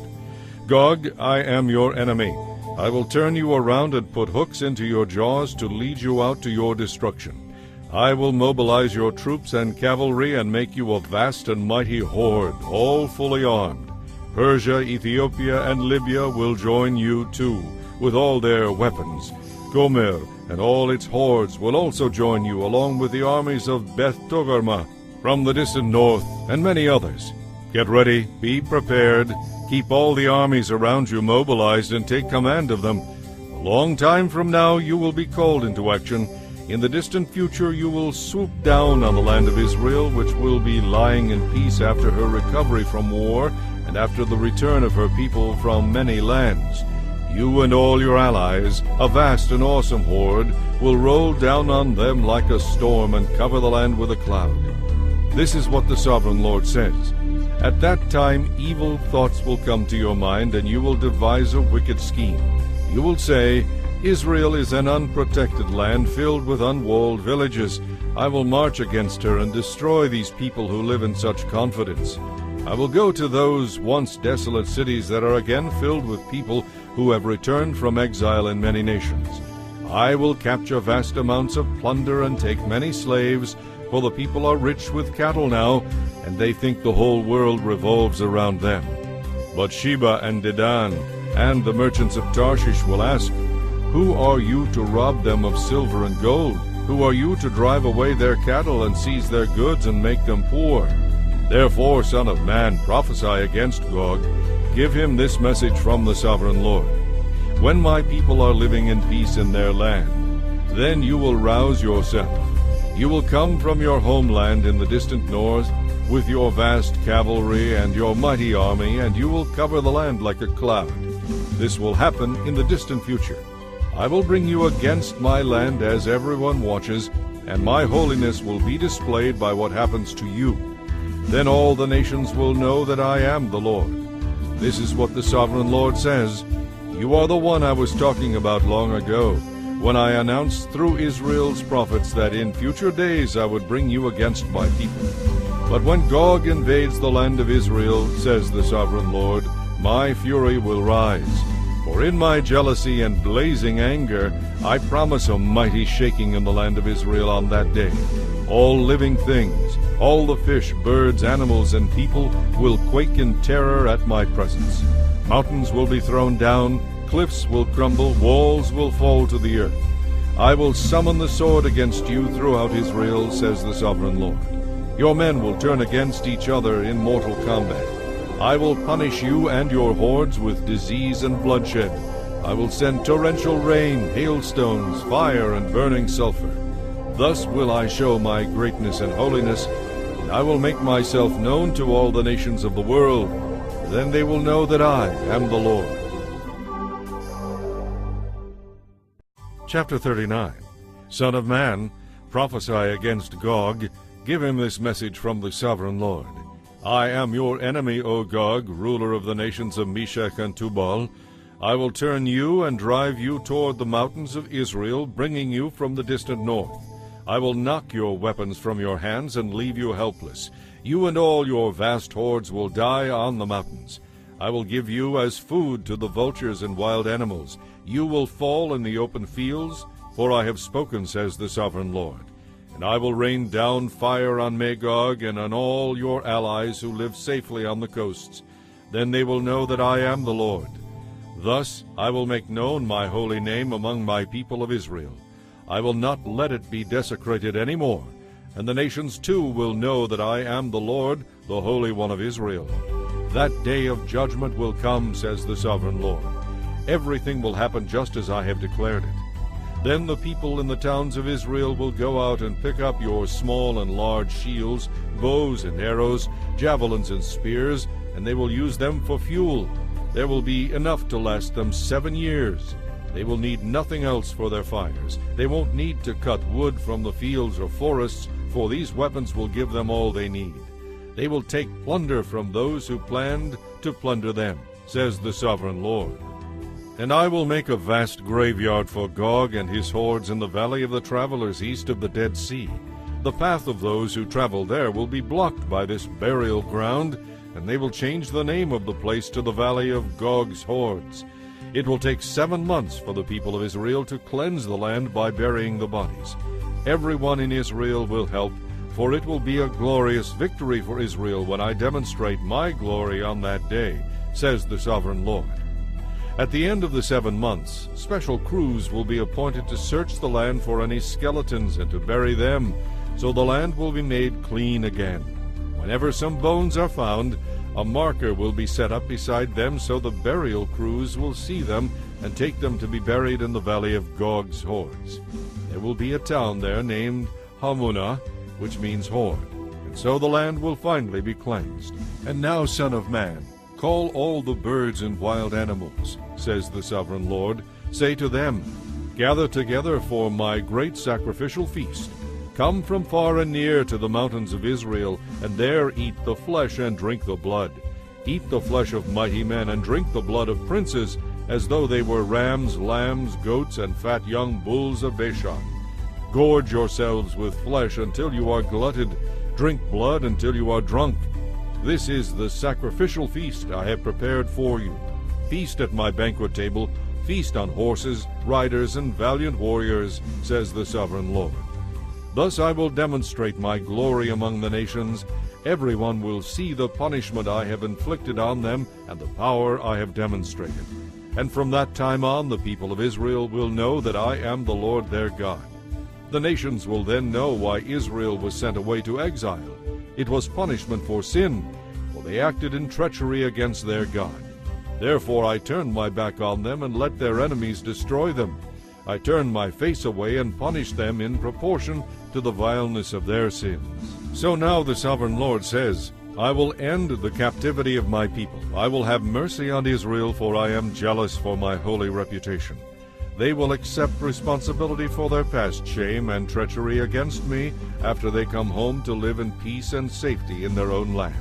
Gog, I am your enemy. I will turn you around and put hooks into your jaws to lead you out to your destruction. I will mobilize your troops and cavalry and make you a vast and mighty horde, all fully armed. Persia, Ethiopia, and Libya will join you too, with all their weapons. Gomer and all its hordes will also join you, along with the armies of Beth Togarmah from the distant north, and many others. Get ready, be prepared, keep all the armies around you mobilized, and take command of them. A long time from now you will be called into action. In the distant future you will swoop down on the land of Israel, which will be lying in peace after her recovery from war, and after the return of her people from many lands. You and all your allies, a vast and awesome horde, will roll down on them like a storm and cover the land with a cloud. This is what the sovereign Lord says. At that time evil thoughts will come to your mind, and you will devise a wicked scheme. You will say, Israel is an unprotected land filled with unwalled villages. I will march against her and destroy these people who live in such confidence. I will go to those once desolate cities that are again filled with people who have returned from exile in many nations. I will capture vast amounts of plunder and take many slaves, for the people are rich with cattle now, and they think the whole world revolves around them. But Sheba and Dedan and the merchants of Tarshish will ask, Who are you to rob them of silver and gold? Who are you to drive away their cattle and seize their goods and make them poor? Therefore, Son of man, prophesy against Gog. Give him this message from the sovereign Lord. When my people are living in peace in their land, then you will rouse yourself. You will come from your homeland in the distant north with your vast cavalry and your mighty army, and you will cover the land like a cloud. This will happen in the distant future. I will bring you against my land as everyone watches, and my holiness will be displayed by what happens to you. Then all the nations will know that I am the Lord. This is what the Sovereign Lord says. You are the one I was talking about long ago, when I announced through Israel's prophets that in future days I would bring you against my people. But when Gog invades the land of Israel, says the Sovereign Lord, my fury will rise. For in my jealousy and blazing anger, I promise a mighty shaking in the land of Israel on that day. All living things, all the fish, birds, animals, and people will quake in terror at my presence. Mountains will be thrown down, cliffs will crumble, walls will fall to the earth. I will summon the sword against you throughout Israel, says the Sovereign Lord. Your men will turn against each other in mortal combat. I will punish you and your hordes with disease and bloodshed. I will send torrential rain, hailstones, fire, and burning sulfur. Thus will I show my greatness and holiness, and I will make myself known to all the nations of the world. Then they will know that I am the Lord. Chapter 39. Son of man, prophesy against Gog. Give him this message from the Sovereign Lord. I am your enemy, O Gog, ruler of the nations of Meshech and Tubal. I will turn you and drive you toward the mountains of Israel, bringing you from the distant north. I will knock your weapons from your hands and leave you helpless. You and all your vast hordes will die on the mountains. I will give you as food to the vultures and wild animals. You will fall in the open fields, for I have spoken, says the Sovereign Lord. And I will rain down fire on Magog and on all your allies who live safely on the coasts. Then they will know that I am the Lord. Thus I will make known my holy name among my people of Israel. I will not let it be desecrated any more, and the nations too will know that I am the Lord, the Holy One of Israel. That day of judgment will come, says the Sovereign Lord. Everything will happen just as I have declared it. Then the people in the towns of Israel will go out and pick up your small and large shields, bows and arrows, javelins and spears, and they will use them for fuel. There will be enough to last them 7 years. They will need nothing else for their fires. They won't need to cut wood from the fields or forests, for these weapons will give them all they need. They will take plunder from those who planned to plunder them, says the Sovereign Lord. And I will make a vast graveyard for Gog and his hordes in the valley of the travelers east of the Dead Sea. The path of those who travel there will be blocked by this burial ground, and they will change the name of the place to the Valley of Gog's Hordes. It will take 7 months for the people of Israel to cleanse the land by burying the bodies. Everyone in Israel will help, for it will be a glorious victory for Israel when I demonstrate my glory on that day, says the Sovereign Lord. At the end of the 7 months, special crews will be appointed to search the land for any skeletons and to bury them, so the land will be made clean again. Whenever some bones are found, a marker will be set up beside them so the burial crews will see them and take them to be buried in the valley of Gog's hordes. There will be a town there named Hamunah, which means horde, and so the land will finally be cleansed. And now, Son of man, call all the birds and wild animals, says the Sovereign Lord. Say to them, gather together for my great sacrificial feast. Come from far and near to the mountains of Israel, and there eat the flesh and drink the blood. Eat the flesh of mighty men and drink the blood of princes, as though they were rams, lambs, goats, and fat young bulls of Bashan. Gorge yourselves with flesh until you are glutted. Drink blood until you are drunk. This is the sacrificial feast I have prepared for you. Feast at my banquet table, feast on horses, riders, and valiant warriors, says the Sovereign Lord. Thus I will demonstrate my glory among the nations. Everyone will see the punishment I have inflicted on them and the power I have demonstrated. And from that time on the people of Israel will know that I am the Lord their God. The nations will then know why Israel was sent away to exile. It was punishment for sin, for they acted in treachery against their God. Therefore I turned my back on them and let their enemies destroy them. I turned my face away and punished them in proportion to the vileness of their sins. So now the Sovereign Lord says, I will end the captivity of my people. I will have mercy on Israel, for I am jealous for my holy reputation. They will accept responsibility for their past shame and treachery against me after they come home to live in peace and safety in their own land.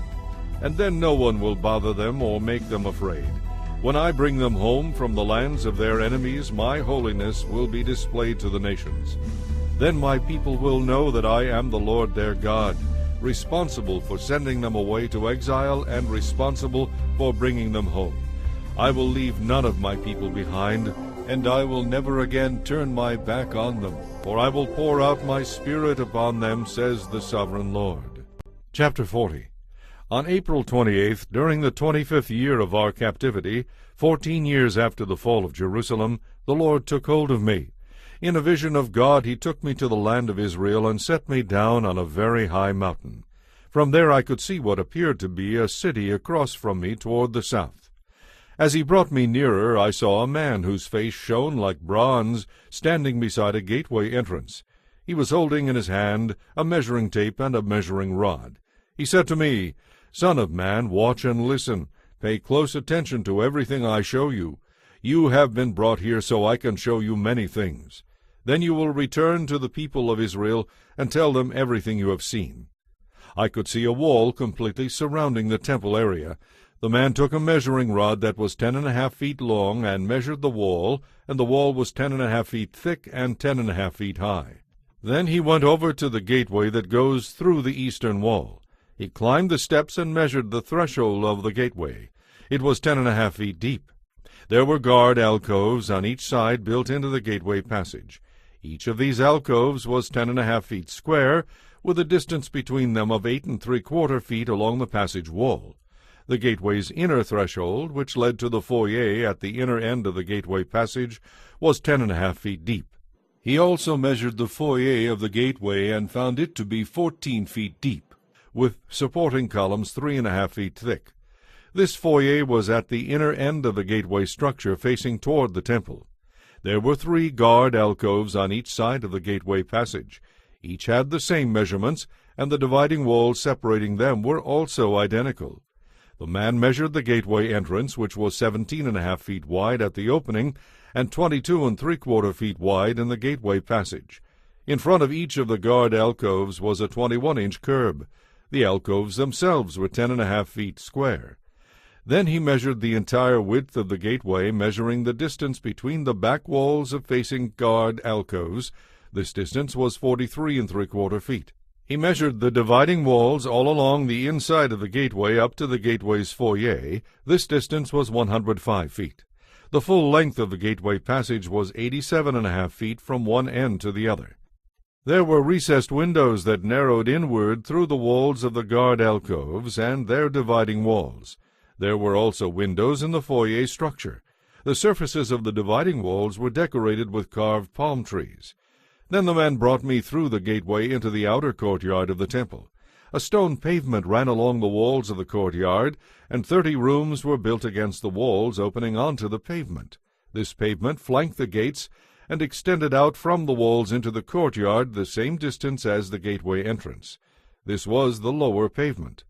and then no one will bother them or make them afraid. When I bring them home from the lands of their enemies, my holiness will be displayed to the nations. Then my people will know that I am the Lord their God, responsible for sending them away to exile and responsible for bringing them home. I will leave none of my people behind, and I will never again turn my back on them, for I will pour out my Spirit upon them, says the Sovereign Lord. Chapter 40. On April 28th, during the 25th year of our captivity, 14 years after the fall of Jerusalem, the Lord took hold of me. In a vision of God he took me to the land of Israel and set me down on a very high mountain. From there I could see what appeared to be a city across from me toward the south. As he brought me nearer, I saw a man whose face shone like bronze, standing beside a gateway entrance. He was holding in his hand a measuring tape and a measuring rod. He said to me, "Son of man, watch and listen. Pay close attention to everything I show you. You have been brought here so I can show you many things. Then you will return to the people of Israel and tell them everything you have seen." I could see a wall completely surrounding the temple area. The man took a measuring rod that was 10.5 feet long and measured the wall, and the wall was 10.5 feet thick and 10.5 feet high. Then he went over to the gateway that goes through the eastern wall. He climbed the steps and measured the threshold of the gateway. It was 10.5 feet deep. There were guard alcoves on each side built into the gateway passage. Each of these alcoves was 10.5 feet square, with a distance between them of 8¾ feet along the passage wall. The gateway's inner threshold, which led to the foyer at the inner end of the gateway passage, was 10.5 feet deep. He also measured the foyer of the gateway and found it to be 14 feet deep, with supporting columns 3.5 feet thick. This foyer was at the inner end of the gateway structure facing toward the temple. There were 3 guard alcoves on each side of the gateway passage. Each had the same measurements, and the dividing walls separating them were also identical. The man measured the gateway entrance, which was 17.5 feet wide at the opening, and 22¾ feet wide in the gateway passage. In front of each of the guard alcoves was a 21-inch curb. The alcoves themselves were 10.5 feet square. Then he measured the entire width of the gateway, measuring the distance between the back walls of facing guard alcoves. This distance was 43¾ feet. He measured the dividing walls all along the inside of the gateway up to the gateway's foyer. This distance was 105 feet. The full length of the gateway passage was 87.5 feet from one end to the other. There were recessed windows that narrowed inward through the walls of the guard alcoves and their dividing walls. There were also windows in the foyer structure. The surfaces of the dividing walls were decorated with carved palm trees. Then the man brought me through the gateway into the outer courtyard of the temple. A stone pavement ran along the walls of the courtyard, and 30 rooms were built against the walls opening onto the pavement. This pavement flanked the gates and extended out from the walls into the courtyard the same distance as the gateway entrance. This was the lower pavement.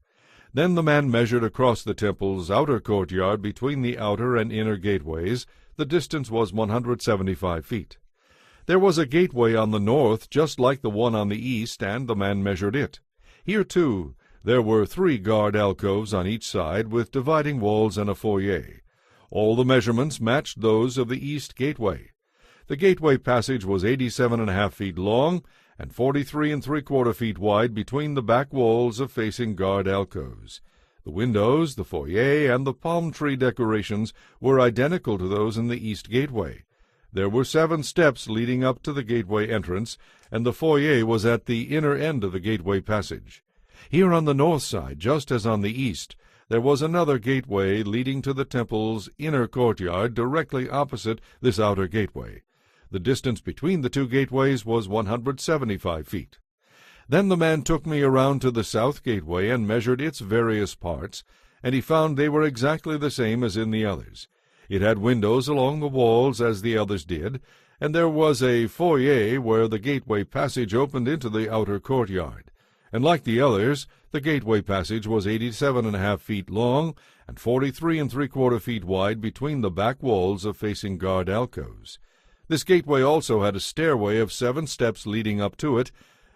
Then the man measured across the temple's outer courtyard between the outer and inner gateways. The distance was 175 feet. There was a gateway on the north, just like the one on the east, and the man measured it. Here, too, there were 3 guard alcoves on each side, with dividing walls and a foyer. All the measurements matched those of the east gateway. The gateway passage was 87.5 feet long and 43¾ feet wide between the back walls of facing guard alcoves. The windows, the foyer, and the palm tree decorations were identical to those in the east gateway. There were 7 steps leading up to the gateway entrance, and the foyer was at the inner end of the gateway passage. Here on the north side, just as on the east, there was another gateway leading to the temple's inner courtyard directly opposite this outer gateway. The distance between the 2 gateways was 175 feet. Then the man took me around to the south gateway and measured its various parts, and he found they were exactly the same as in the others. It had windows along the walls as the others did, and there was a foyer where the gateway passage opened into the outer courtyard. And like the others, the gateway passage was 87.5 feet long and 43¾ feet wide between the back walls of facing guard alcoves. This gateway also had a stairway of 7 steps leading up to it,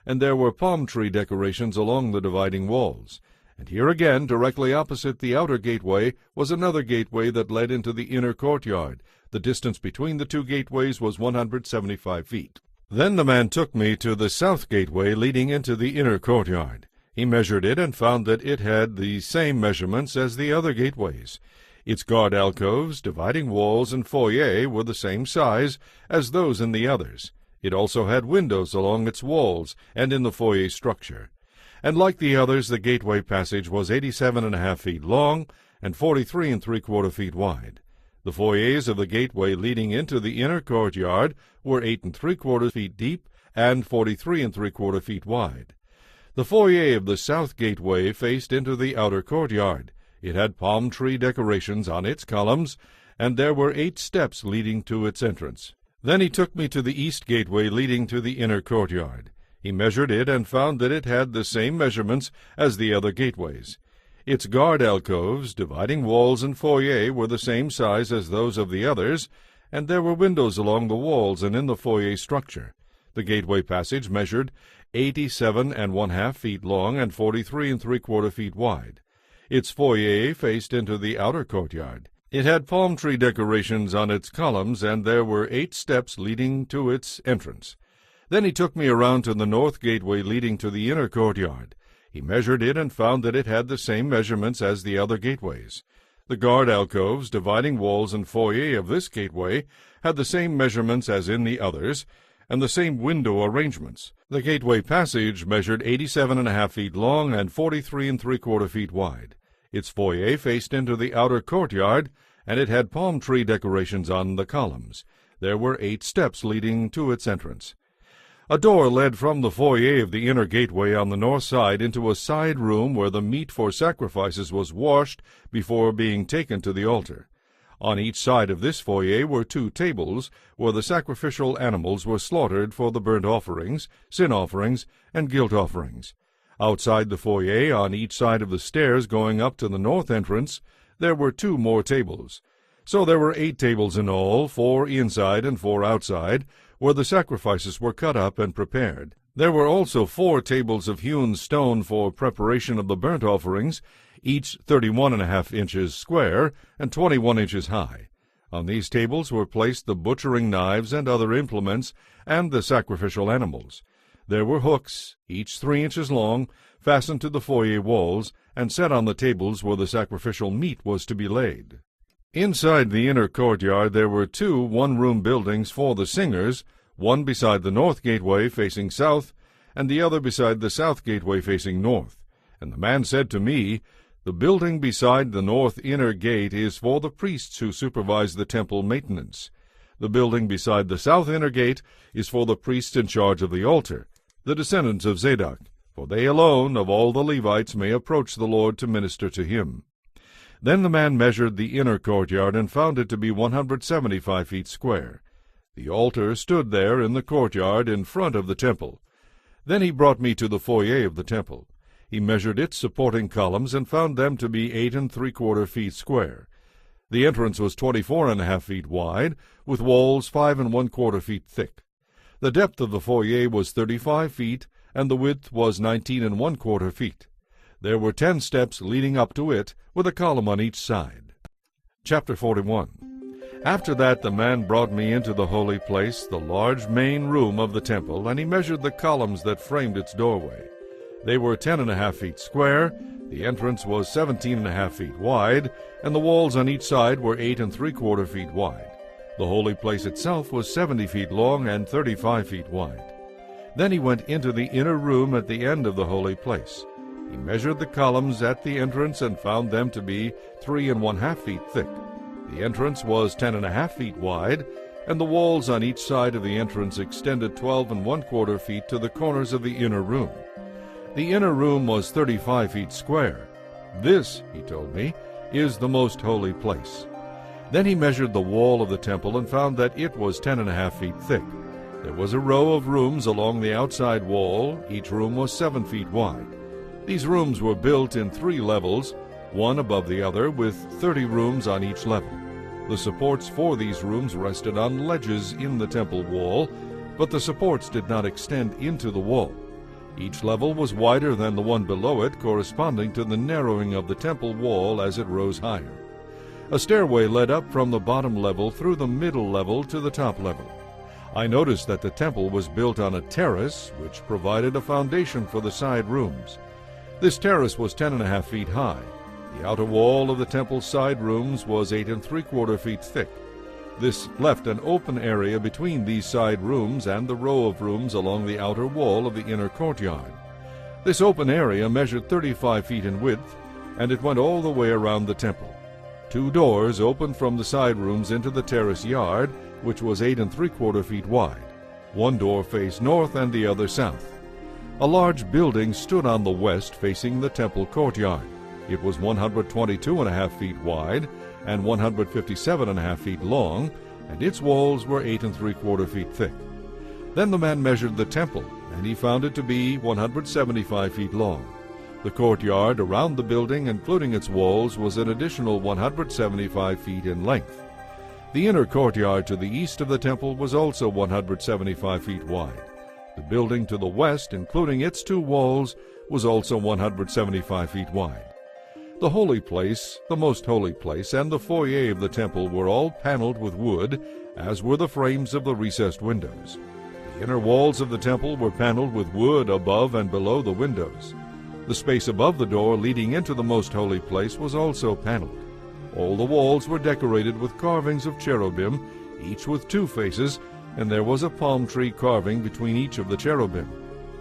and there were palm tree decorations along the dividing walls. And here again, directly opposite the outer gateway, was another gateway that led into the inner courtyard. The distance between the two gateways was 175 feet. Then the man took me to the south gateway leading into the inner courtyard. He measured it and found that it had the same measurements as the other gateways. Its guard alcoves, dividing walls, and foyer were the same size as those in the others. It also had windows along its walls and in the foyer structure. And like the others, the gateway passage was 87.5 feet long and 43 3/4 feet wide. The foyers of the gateway leading into the inner courtyard were 8 3/4 feet deep and 43 3/4 feet wide. The foyer of the south gateway faced into the outer courtyard. It had palm tree decorations on its columns, and there were 8 steps leading to its entrance. Then he took me to the east gateway leading to the inner courtyard. He measured it and found that it had the same measurements as the other gateways. Its guard alcoves, dividing walls, and foyer were the same size as those of the others, and there were windows along the walls and in the foyer structure. The gateway passage measured 87.5 feet long and 43 3/4 feet wide. Its foyer faced into the outer courtyard. It had palm tree decorations on its columns, and there were 8 steps leading to its entrance. Then he took me around to the north gateway leading to the inner courtyard. He measured it and found that it had the same measurements as the other gateways. The guard alcoves, dividing walls, and foyer of this gateway had the same measurements as in the others, and the same window arrangements. The gateway passage measured 87.5 feet long and 43 3/4 feet wide. Its foyer faced into the outer courtyard, and it had palm tree decorations on the columns. There were 8 steps leading to its entrance. A door led from the foyer of the inner gateway on the north side into a side room where the meat for sacrifices was washed before being taken to the altar. On each side of this foyer were 2 tables where the sacrificial animals were slaughtered for the burnt offerings, sin offerings, and guilt offerings. Outside the foyer, on each side of the stairs going up to the north entrance, there were 2 more tables. So there were 8 tables in all, 4 inside and 4 outside, where the sacrifices were cut up and prepared. There were also 4 tables of hewn stone for preparation of the burnt offerings, each 31.5 inches square and 21 inches high. On these tables were placed the butchering knives and other implements, and the sacrificial animals. There were hooks, each 3 inches long, fastened to the foyer walls, and set on the tables where the sacrificial meat was to be laid. Inside the inner courtyard there were 2 one-room buildings for the singers, one beside the north gateway facing south, and the other beside the south gateway facing north. And the man said to me, "The building beside the north inner gate is for the priests who supervise the temple maintenance. The building beside the south inner gate is for the priests in charge of the altar, the descendants of Zadok, for they alone of all the Levites may approach the Lord to minister to him." Then the man measured the inner courtyard and found it to be 175 feet square. The altar stood there in the courtyard in front of the temple. Then he brought me to the foyer of the temple. He measured its supporting columns and found them to be 8 3/4 feet square. The entrance was 24.5 feet wide, with walls 5 1/4 feet thick. The depth of the foyer was 35 feet, and the width was 19 1/4 feet. There were 10 steps leading up to it, with a column on each side. Chapter 41. After that the man brought me into the holy place, the large main room of the temple, and he measured the columns that framed its doorway. They were 10.5 feet square, the entrance was 17.5 feet wide, and the walls on each side were 8 3/4 feet wide. The holy place itself was 70 feet long and 35 feet wide. Then he went into the inner room at the end of the holy place. He measured the columns at the entrance and found them to be 3 1/2 feet thick. The entrance was 10.5 feet wide, and the walls on each side of the entrance extended 12 1/4 feet to the corners of the inner room. The inner room was 35 feet square. This, he told me, is the most holy place. Then he measured the wall of the temple and found that it was 10.5 feet thick. There was a row of rooms along the outside wall. Each room was 7 feet wide. These rooms were built in 3 levels, one above the other, with 30 rooms on each level. The supports for these rooms rested on ledges in the temple wall, but the supports did not extend into the wall. Each level was wider than the one below it, corresponding to the narrowing of the temple wall as it rose higher. A stairway led up from the bottom level through the middle level to the top level. I noticed that the temple was built on a terrace, which provided a foundation for the side rooms. This terrace was 10.5 feet high. The outer wall of the temple's side rooms was 8 3/4 feet thick. This left an open area between these side rooms and the row of rooms along the outer wall of the inner courtyard. This open area measured 35 feet in width, and it went all the way around the temple. 2 doors opened from the side rooms into the terrace yard, which was 8 3/4 feet wide. One door faced north and the other south. A large building stood on the west facing the temple courtyard. It was 122.5 feet wide and 157.5 feet long, and its walls were 8 3/4 feet thick. Then the man measured the temple, and he found it to be 175 feet long. The courtyard around the building, including its walls, was an additional 175 feet in length. The inner courtyard to the east of the temple was also 175 feet wide. The building to the west, including its 2 walls, was also 175 feet wide. The holy place, the most holy place, and the foyer of the temple were all paneled with wood, as were the frames of the recessed windows. The inner walls of the temple were paneled with wood above and below the windows. The space above the door leading into the most holy place was also paneled. All the walls were decorated with carvings of cherubim, each with 2 faces, and there was a palm tree carving between each of the cherubim.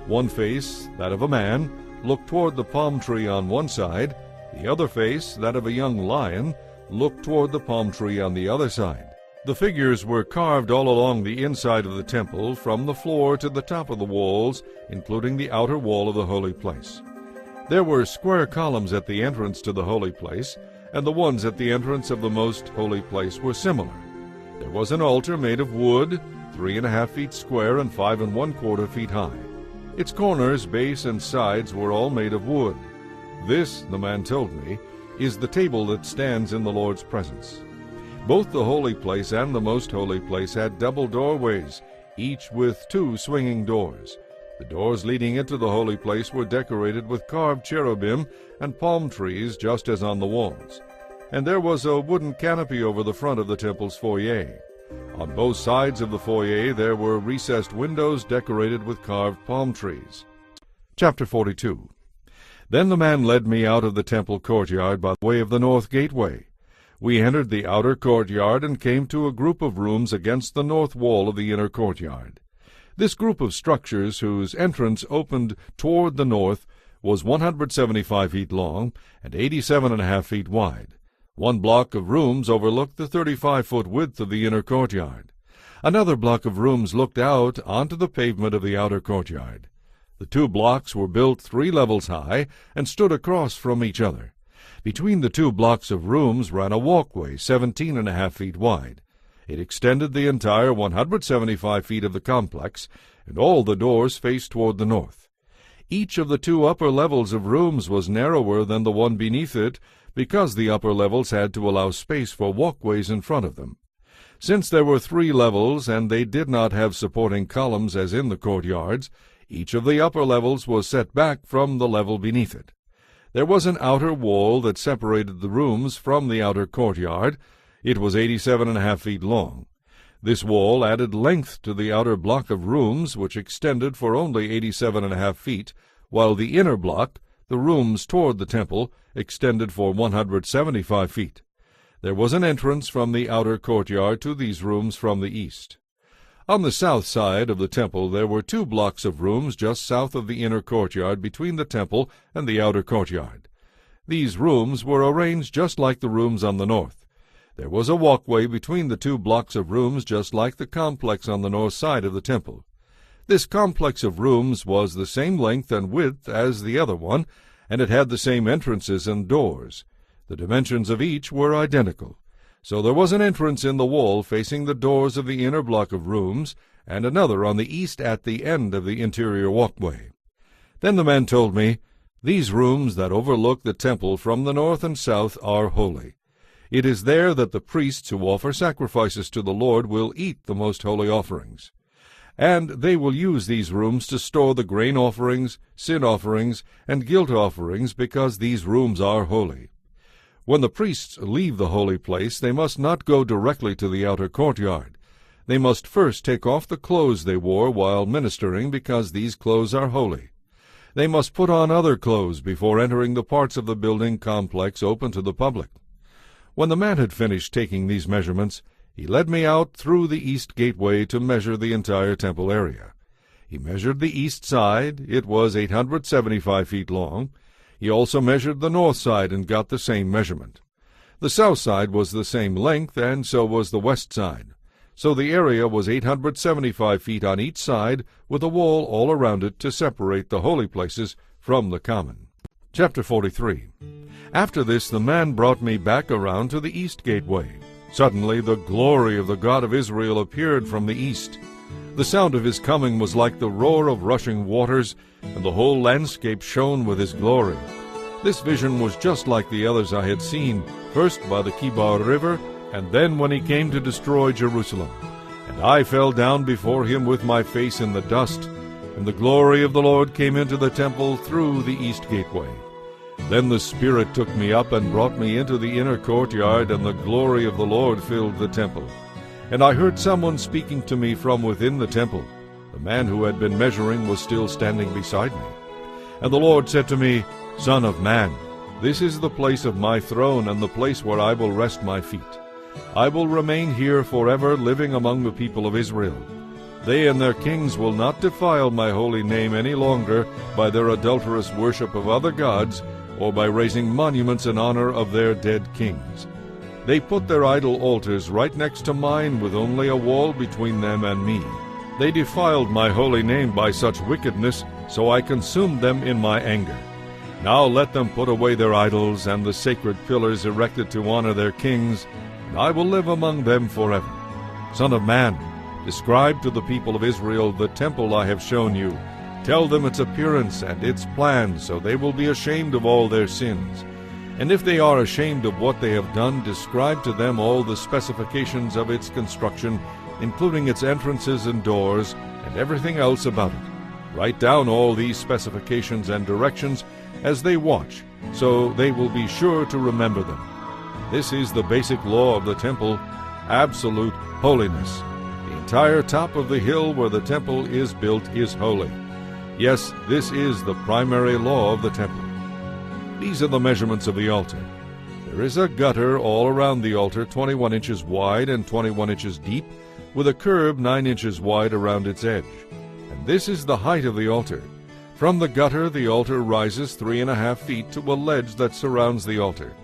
One face, that of a man, looked toward the palm tree on one side. The other face, that of a young lion, looked toward the palm tree on the other side. The figures were carved all along the inside of the temple, from the floor to the top of the walls, including the outer wall of the holy place. There were square columns at the entrance to the holy place, and the ones at the entrance of the most holy place were similar. There was an altar made of wood, 3.5 feet square and 5 1/4 feet high. Its corners, base, and sides were all made of wood. This, the man told me, is the table that stands in the Lord's presence. Both the holy place and the most holy place had double doorways, each with 2 swinging doors. The doors leading into the holy place were decorated with carved cherubim and palm trees, just as on the walls. And there was a wooden canopy over the front of the temple's foyer. On both sides of the foyer there were recessed windows decorated with carved palm trees. Chapter 42. Then the man led me out of the temple courtyard by way of the north gateway. We entered the outer courtyard and came to a group of rooms against the north wall of the inner courtyard. This group of structures, whose entrance opened toward the north, was 175 feet long and 87.5 feet wide. One block of rooms overlooked the 35-foot width of the inner courtyard. Another block of rooms looked out onto the pavement of the outer courtyard. The 2 blocks were built 3 levels high and stood across from each other. Between the 2 blocks of rooms ran a walkway 17.5 feet wide. It extended the entire 175 feet of the complex, and all the doors faced toward the north. Each of the 2 upper levels of rooms was narrower than the one beneath it, because the upper levels had to allow space for walkways in front of them. Since there were 3 levels, and they did not have supporting columns as in the courtyards, each of the upper levels was set back from the level beneath it. There was an outer wall that separated the rooms from the outer courtyard. It was 87.5 feet long. This wall added length to the outer block of rooms, which extended for only 87.5 feet, while the inner block, the rooms toward the temple, extended for 175 feet. There was an entrance from the outer courtyard to these rooms from the east. On the south side of the temple there were 2 blocks of rooms just south of the inner courtyard between the temple and the outer courtyard. These rooms were arranged just like the rooms on the north. There was a walkway between the 2 blocks of rooms just like the complex on the north side of the temple. This complex of rooms was the same length and width as the other one, and it had the same entrances and doors. The dimensions of each were identical. So there was an entrance in the wall facing the doors of the inner block of rooms, and another on the east at the end of the interior walkway. Then the man told me, "These rooms that overlook the temple from the north and south are holy. It is there that the priests who offer sacrifices to the Lord will eat the most holy offerings. And they will use these rooms to store the grain offerings, sin offerings, and guilt offerings, because these rooms are holy. When the priests leave the holy place, they must not go directly to the outer courtyard. They must first take off the clothes they wore while ministering, because these clothes are holy. They must put on other clothes before entering the parts of the building complex open to the public. When the man had finished taking these measurements, he led me out through the east gateway to measure the entire temple area. He measured the east side. It was 875 feet long. He also measured the north side and got the same measurement. The south side was the same length, and so was the west side. So the area was 875 feet on each side, with a wall all around it to separate the holy places from the common. Chapter 43. After this the man brought me back around to the east gateway. Suddenly the glory of the God of Israel appeared from the east. The sound of his coming was like the roar of rushing waters, and the whole landscape shone with his glory. This vision was just like the others I had seen, first by the Kibar River, and then when he came to destroy Jerusalem. And I fell down before him with my face in the dust, and the glory of the Lord came into the temple through the east gateway. Then the Spirit took me up and brought me into the inner courtyard, and the glory of the Lord filled the temple. And I heard someone speaking to me from within the temple. The man who had been measuring was still standing beside me. And the Lord said to me, Son of man, this is the place of my throne, and the place where I will rest my feet. I will remain here forever, living among the people of Israel. They and their kings will not defile my holy name any longer by their adulterous worship of other gods, or by raising monuments in honor of their dead kings. They put their idol altars right next to mine, with only a wall between them and me. They defiled my holy name by such wickedness, so I consumed them in my anger. Now let them put away their idols and the sacred pillars erected to honor their kings, and I will live among them forever. Son of man, describe to the people of Israel the temple I have shown you. Tell them its appearance and its plan, so they will be ashamed of all their sins. And if they are ashamed of what they have done, describe to them all the specifications of its construction, including its entrances and doors, and everything else about it. Write down all these specifications and directions as they watch, so they will be sure to remember them. This is the basic law of the temple, absolute holiness. The entire top of the hill where the temple is built is holy. Yes, this is the primary law of the temple. These are the measurements of the altar. There is a gutter all around the altar, 21 inches wide and 21 inches deep, with a curb 9 inches wide around its edge. And this is the height of the altar. From the gutter the altar rises 3.5 feet to a ledge that surrounds the altar.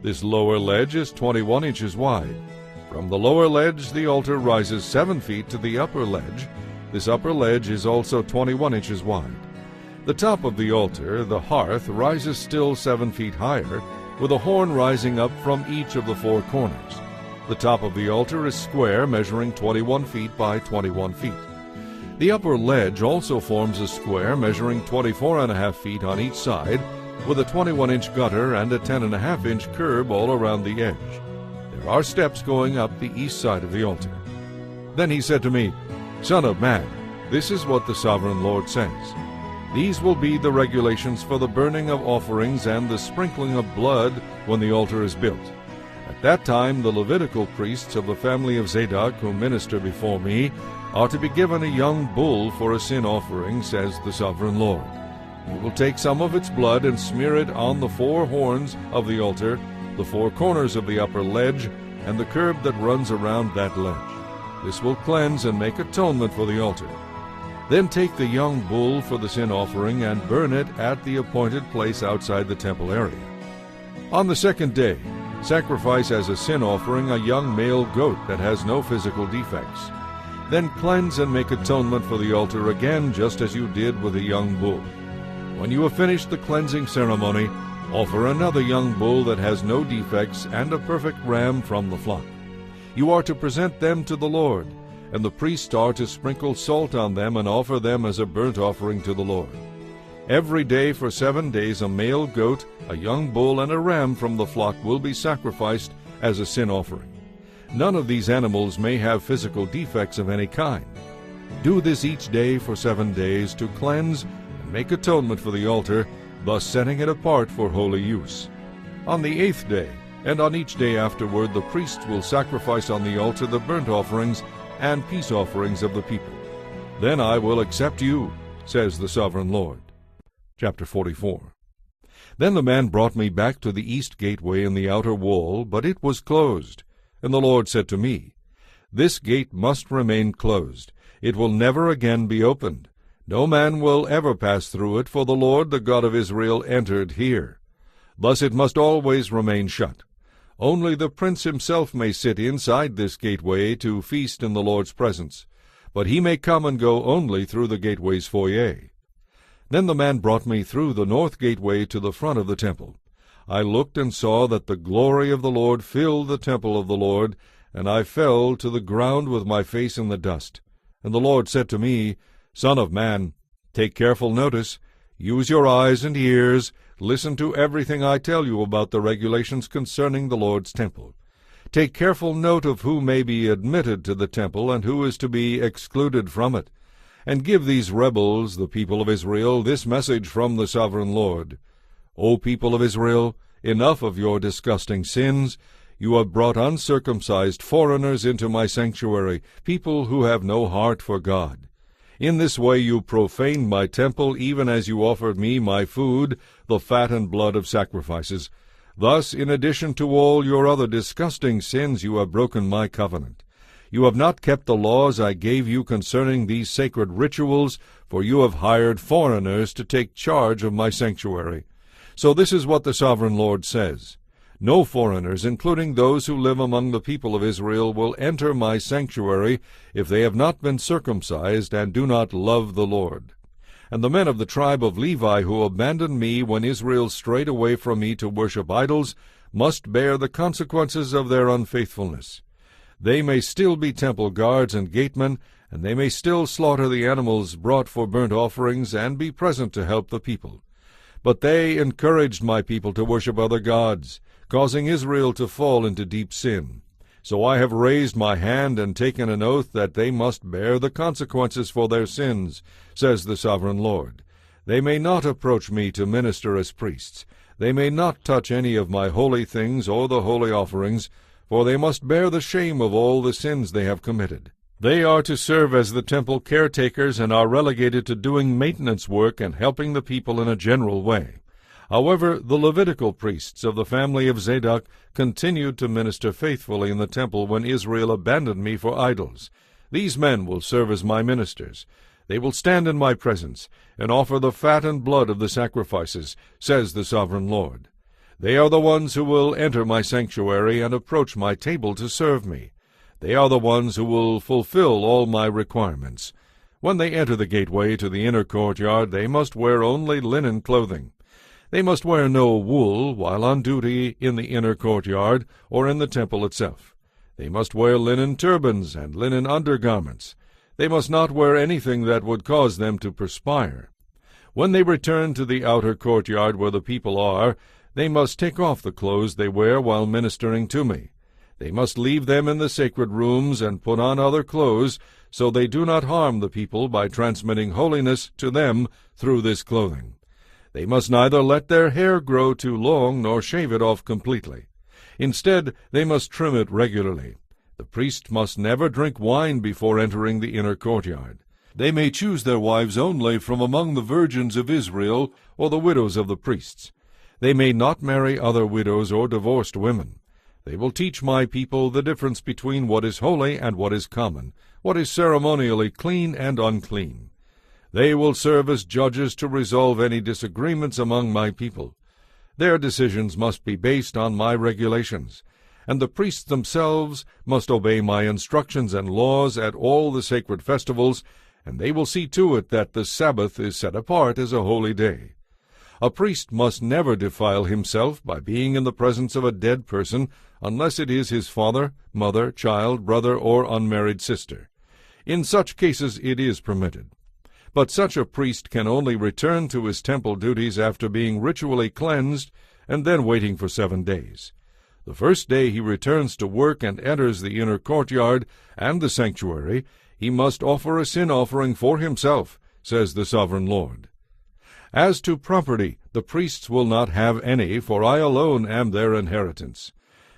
This lower ledge is 21 inches wide. From the lower ledge the altar rises 7 feet to the upper ledge. This upper ledge is also 21 inches wide. The top of the altar, the hearth, rises still 7 feet higher, with a horn rising up from each of the 4 corners. The top of the altar is square, measuring 21 feet by 21 feet. The upper ledge also forms a square measuring 24.5 feet on each side, with a 21-inch gutter and a 10.5-inch curb all around the edge. There are steps going up the east side of the altar. Then he said to me, Son of man, this is what the sovereign Lord says. These will be the regulations for the burning of offerings and the sprinkling of blood when the altar is built. At that time the Levitical priests of the family of Zadok who minister before me are to be given a young bull for a sin offering, says the sovereign Lord. You will take some of its blood and smear it on the 4 horns of the altar, the 4 corners of the upper ledge, and the curb that runs around that ledge. This will cleanse and make atonement for the altar. Then take the young bull for the sin offering and burn it at the appointed place outside the temple area. On the 2nd day, sacrifice as a sin offering a young male goat that has no physical defects. Then cleanse and make atonement for the altar again, just as you did with a young bull. When you have finished the cleansing ceremony, offer another young bull that has no defects and a perfect ram from the flock. You are to present them to the Lord, and the priests are to sprinkle salt on them and offer them as a burnt offering to the Lord. Every day for 7 days a male goat, a young bull, and a ram from the flock will be sacrificed as a sin offering. None of these animals may have physical defects of any kind. Do this each day for 7 days to cleanse and make atonement for the altar, thus setting it apart for holy use. On the 8th day, and on each day afterward, the priests will sacrifice on the altar the burnt offerings and peace offerings of the people. Then I will accept you, says the sovereign Lord. Chapter 44. Then the man brought me back to the east gateway in the outer wall, but it was closed. And the Lord said to me, This gate must remain closed. It will never again be opened. No man will ever pass through it, for the Lord, the God of Israel, entered here. Thus it must always remain shut. Only the prince himself may sit inside this gateway to feast in the Lord's presence, but he may come and go only through the gateway's foyer. Then the man brought me through the north gateway to the front of the temple. I looked and saw that the glory of the Lord filled the temple of the Lord, and I fell to the ground with my face in the dust. And the Lord said to me, Son of man, take careful notice, use your eyes and ears, listen to everything I tell you about the regulations concerning the Lord's temple. Take careful note of who may be admitted to the temple and who is to be excluded from it. And give these rebels, the people of Israel, this message from the sovereign Lord. O people of Israel, enough of your disgusting sins. You have brought uncircumcised foreigners into my sanctuary, people who have no heart for God. In this way you profaned my temple, even as you offered me my food, the fat and blood of sacrifices. Thus, in addition to all your other disgusting sins, you have broken my covenant. You have not kept the laws I gave you concerning these sacred rituals, for you have hired foreigners to take charge of my sanctuary. So this is what the sovereign Lord says. No foreigners, including those who live among the people of Israel, will enter my sanctuary if they have not been circumcised and do not love the Lord. And the men of the tribe of Levi who abandoned me when Israel strayed away from me to worship idols must bear the consequences of their unfaithfulness. They may still be temple guards and gatemen, and they may still slaughter the animals brought for burnt offerings and be present to help the people. But they encouraged my people to worship other gods, causing Israel to fall into deep sin. So I have raised my hand and taken an oath that they must bear the consequences for their sins, says the sovereign Lord. They may not approach me to minister as priests. They may not touch any of my holy things or the holy offerings, for they must bear the shame of all the sins they have committed. They are to serve as the temple caretakers and are relegated to doing maintenance work and helping the people in a general way. However, the Levitical priests of the family of Zadok continued to minister faithfully in the temple when Israel abandoned me for idols. These men will serve as my ministers. They will stand in my presence and offer the fat and blood of the sacrifices, says the sovereign Lord. They are the ones who will enter my sanctuary and approach my table to serve me. They are the ones who will fulfill all my requirements. When they enter the gateway to the inner courtyard, they must wear only linen clothing. They must wear no wool while on duty in the inner courtyard or in the temple itself. They must wear linen turbans and linen undergarments. They must not wear anything that would cause them to perspire. When they return to the outer courtyard where the people are, they must take off the clothes they wear while ministering to me. They must leave them in the sacred rooms and put on other clothes, so they do not harm the people by transmitting holiness to them through this clothing. They must neither let their hair grow too long nor shave it off completely. Instead, they must trim it regularly. The priest must never drink wine before entering the inner courtyard. They may choose their wives only from among the virgins of Israel or the widows of the priests. They may not marry other widows or divorced women. They will teach my people the difference between what is holy and what is common, what is ceremonially clean and unclean. They will serve as judges to resolve any disagreements among my people. Their decisions must be based on my regulations, and the priests themselves must obey my instructions and laws at all the sacred festivals, and they will see to it that the Sabbath is set apart as a holy day. A priest must never defile himself by being in the presence of a dead person unless it is his father, mother, child, brother, or unmarried sister. In such cases it is permitted. But such a priest can only return to his temple duties after being ritually cleansed and then waiting for 7 days. The first day he returns to work and enters the inner courtyard and the sanctuary, He must offer a sin offering for himself, says the Sovereign Lord. As to property, the priests will not have any, for I alone am their inheritance.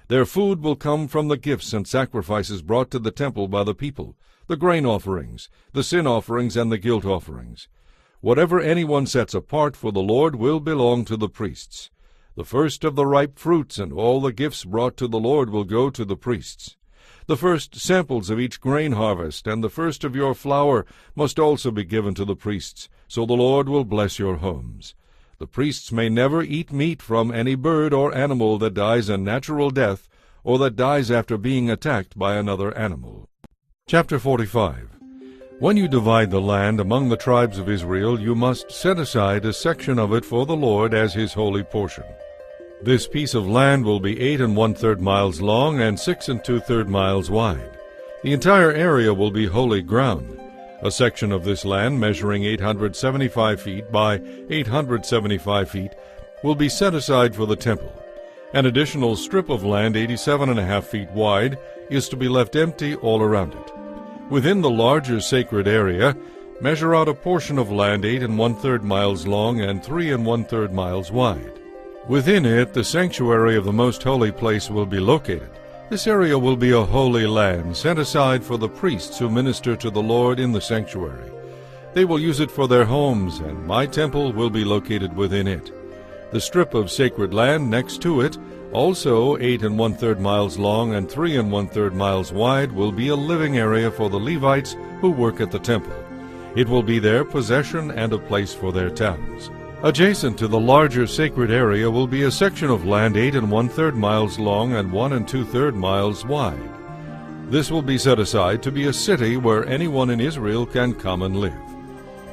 Their food will come from the gifts and sacrifices brought to the temple by the people, the grain offerings, the sin offerings, and the guilt offerings. Whatever anyone sets apart for the Lord will belong to the priests. The first of the ripe fruits and all the gifts brought to the Lord will go to the priests. The first samples of each grain harvest and the first of your flour must also be given to the priests, so the Lord will bless your homes. The priests may never eat meat from any bird or animal that dies a natural death or that dies after being attacked by another animal. Chapter 45. When you divide the land among the tribes of Israel, you must set aside a section of it for the Lord as his holy portion. This piece of land will be 8 1/3 miles long and 6 2/3 miles wide. The entire area will be holy ground. A section of this land measuring 875 feet by 875 feet will be set aside for the temple. An additional strip of land 87.5 feet wide is to be left empty all around it. Within the larger sacred area, measure out a portion of land 8 1/3 miles long and 3 1/3 miles wide. Within it, the sanctuary of the most holy place will be located. This area will be a holy land set aside for the priests who minister to the Lord in the sanctuary. They will use it for their homes, and my temple will be located within it. The strip of sacred land next to it, also 8 1/3 miles long and 3 1/3 miles wide, will be a living area for the Levites who work at the temple. It will be their possession and a place for their towns. Adjacent to the larger sacred area will be a section of land 8 1/3 miles long and 1 2/3 miles wide. This will be set aside to be a city where anyone in Israel can come and live.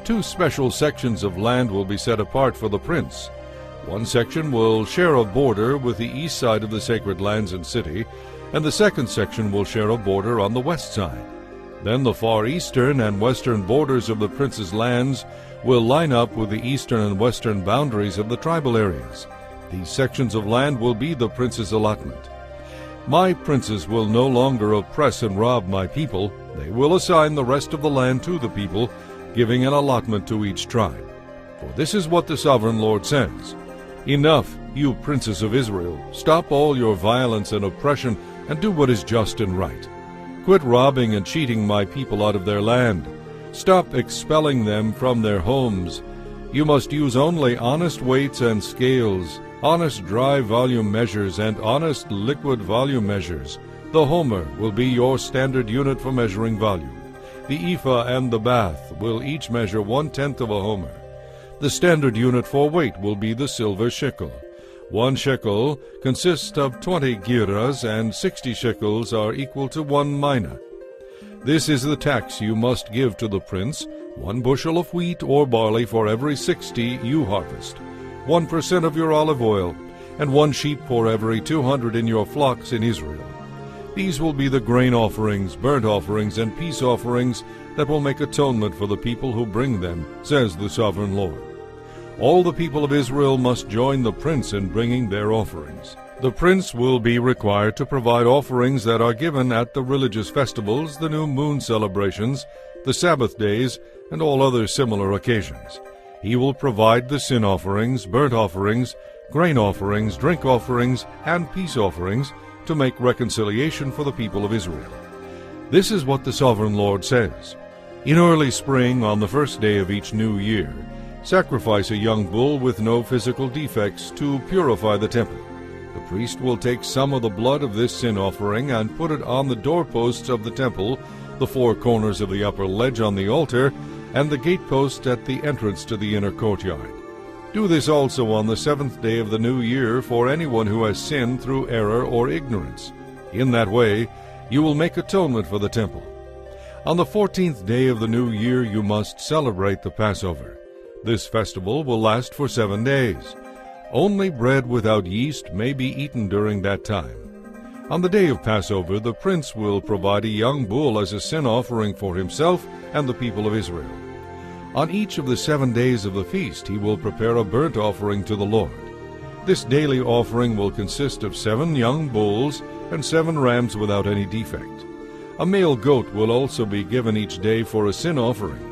2 special sections of land will be set apart for the prince. One section will share a border with the east side of the sacred lands and city, and the second section will share a border on the west side. Then the far eastern and western borders of the prince's lands will line up with the eastern and western boundaries of the tribal areas. These sections of land will be the prince's allotment. My princes will no longer oppress and rob my people. They will assign the rest of the land to the people, giving an allotment to each tribe. For this is what the Sovereign Lord says: Enough, you princes of Israel! Stop all your violence and oppression, and do what is just and right. Quit robbing and cheating my people out of their land. Stop expelling them from their homes. You must use only honest weights and scales, honest dry volume measures, and honest liquid volume measures. The homer will be your standard unit for measuring volume. The ephah and the bath will each measure 1/10 of a homer. The standard unit for weight will be the silver shekel. 1 shekel consists of 20 gerahs, and 60 shekels are equal to 1 mina. This is the tax you must give to the prince: 1 bushel of wheat or barley for every 60 you harvest, 1% of your olive oil, and 1 sheep for every 200 in your flocks in Israel. These will be the grain offerings, burnt offerings, and peace offerings that will make atonement for the people who bring them, says the Sovereign Lord. All the people of Israel must join the prince in bringing their offerings. The prince will be required to provide offerings that are given at the religious festivals, the new moon celebrations, the Sabbath days, and all other similar occasions. He will provide the sin offerings, burnt offerings, grain offerings, drink offerings, and peace offerings to make reconciliation for the people of Israel. This is what the Sovereign Lord says: In early spring, on the first day of each new year, sacrifice a young bull with no physical defects to purify the temple. The priest will take some of the blood of this sin offering and put it on the doorposts of the temple, the 4 corners of the upper ledge on the altar, and the gatepost at the entrance to the inner courtyard. Do this also on the 7th day of the new year for anyone who has sinned through error or ignorance. In that way, you will make atonement for the temple. On the 14th day of the new year you must celebrate the Passover. This festival will last for 7 days. Only bread without yeast may be eaten during that time. On the day of Passover, the prince will provide a young bull as a sin offering for himself and the people of Israel. On each of the 7 days of the feast he will prepare a burnt offering to the Lord. This daily offering will consist of 7 young bulls and 7 rams without any defect. A male goat will also be given each day for a sin offering.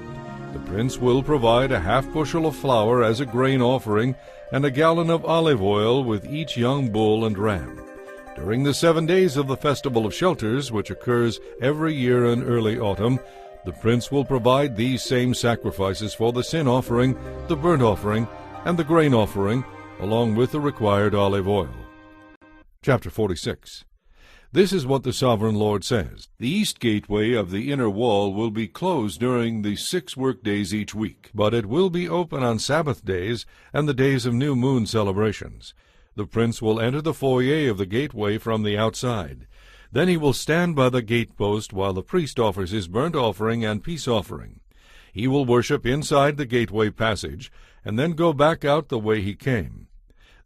The prince will provide a half bushel of flour as a grain offering, and a gallon of olive oil with each young bull and ram. During the 7 days of the Festival of Shelters, which occurs every year in early autumn, the prince will provide these same sacrifices for the sin offering, the burnt offering, and the grain offering, along with the required olive oil. Chapter 46. This is what the Sovereign Lord says. The east gateway of the inner wall will be closed during the 6 work-days each week, but it will be open on Sabbath days and the days of new moon celebrations. The prince will enter the foyer of the gateway from the outside. Then he will stand by the gatepost while the priest offers his burnt offering and peace offering. He will worship inside the gateway passage, and then go back out the way he came.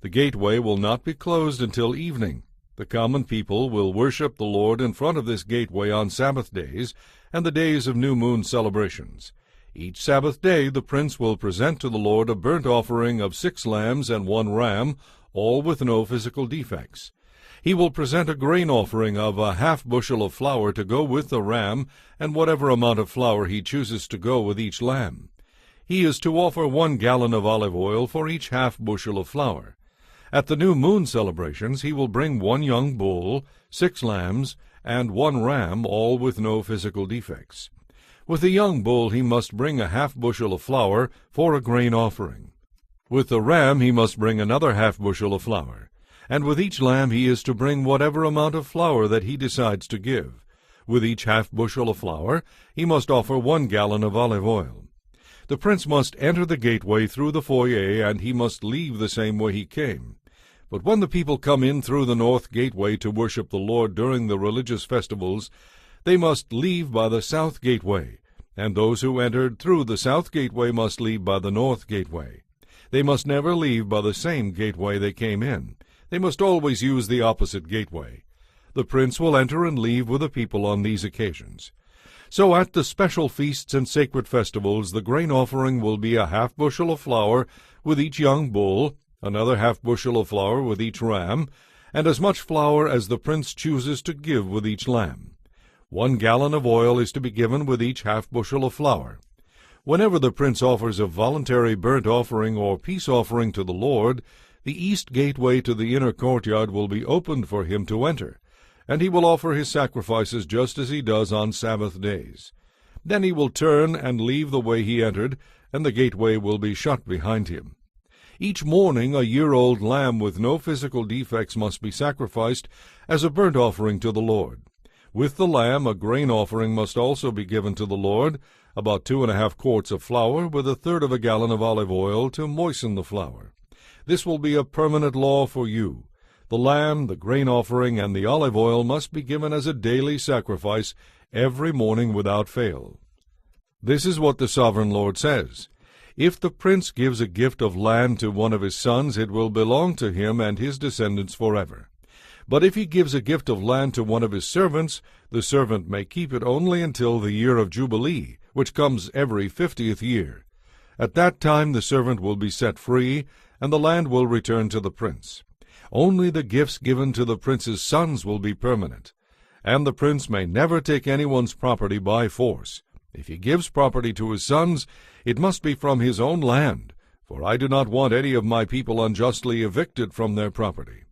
The gateway will not be closed until evening. The common people will worship the Lord in front of this gateway on Sabbath days and the days of new moon celebrations. Each Sabbath day the prince will present to the Lord a burnt offering of 6 lambs and 1 ram, all with no physical defects. He will present a grain offering of a half bushel of flour to go with the ram, and whatever amount of flour he chooses to go with each lamb. He is to offer 1 gallon of olive oil for each half bushel of flour. At the new moon celebrations he will bring 1 young bull, 6 lambs, and 1 ram, all with no physical defects. With the young bull he must bring a half bushel of flour for a grain offering. With the ram he must bring another half bushel of flour. And with each lamb he is to bring whatever amount of flour that he decides to give. With each half bushel of flour he must offer 1 gallon of olive oil. The prince must enter the gateway through the foyer, and he must leave the same way he came. But when the people come in through the north gateway to worship the Lord during the religious festivals, they must leave by the south gateway, and those who entered through the south gateway must leave by the north gateway. They must never leave by the same gateway they came in. They must always use the opposite gateway. The prince will enter and leave with the people on these occasions. So at the special feasts and sacred festivals the grain offering will be a half bushel of flour with each young bull, another half bushel of flour with each ram, and as much flour as the prince chooses to give with each lamb. 1 gallon of oil is to be given with each half bushel of flour. Whenever the prince offers a voluntary burnt offering or peace offering to the Lord, the east gateway to the inner courtyard will be opened for him to enter, and he will offer his sacrifices just as he does on Sabbath days. Then he will turn and leave the way he entered, and the gateway will be shut behind him. Each morning a year-old lamb with no physical defects must be sacrificed as a burnt offering to the Lord. With the lamb a grain offering must also be given to the Lord, about 2½ quarts of flour with 1/3 of a gallon of olive oil to moisten the flour. This will be a permanent law for you. The lamb, the grain offering, and the olive oil must be given as a daily sacrifice every morning without fail. This is what the Sovereign Lord says. If the prince gives a gift of land to one of his sons, it will belong to him and his descendants forever. But if he gives a gift of land to one of his servants, the servant may keep it only until the year of Jubilee, which comes every 50th year. At that time the servant will be set free, and the land will return to the prince. Only the gifts given to the prince's sons will be permanent, and the prince may never take anyone's property by force. If he gives property to his sons, it must be from his own land, for I do not want any of my people unjustly evicted from their property.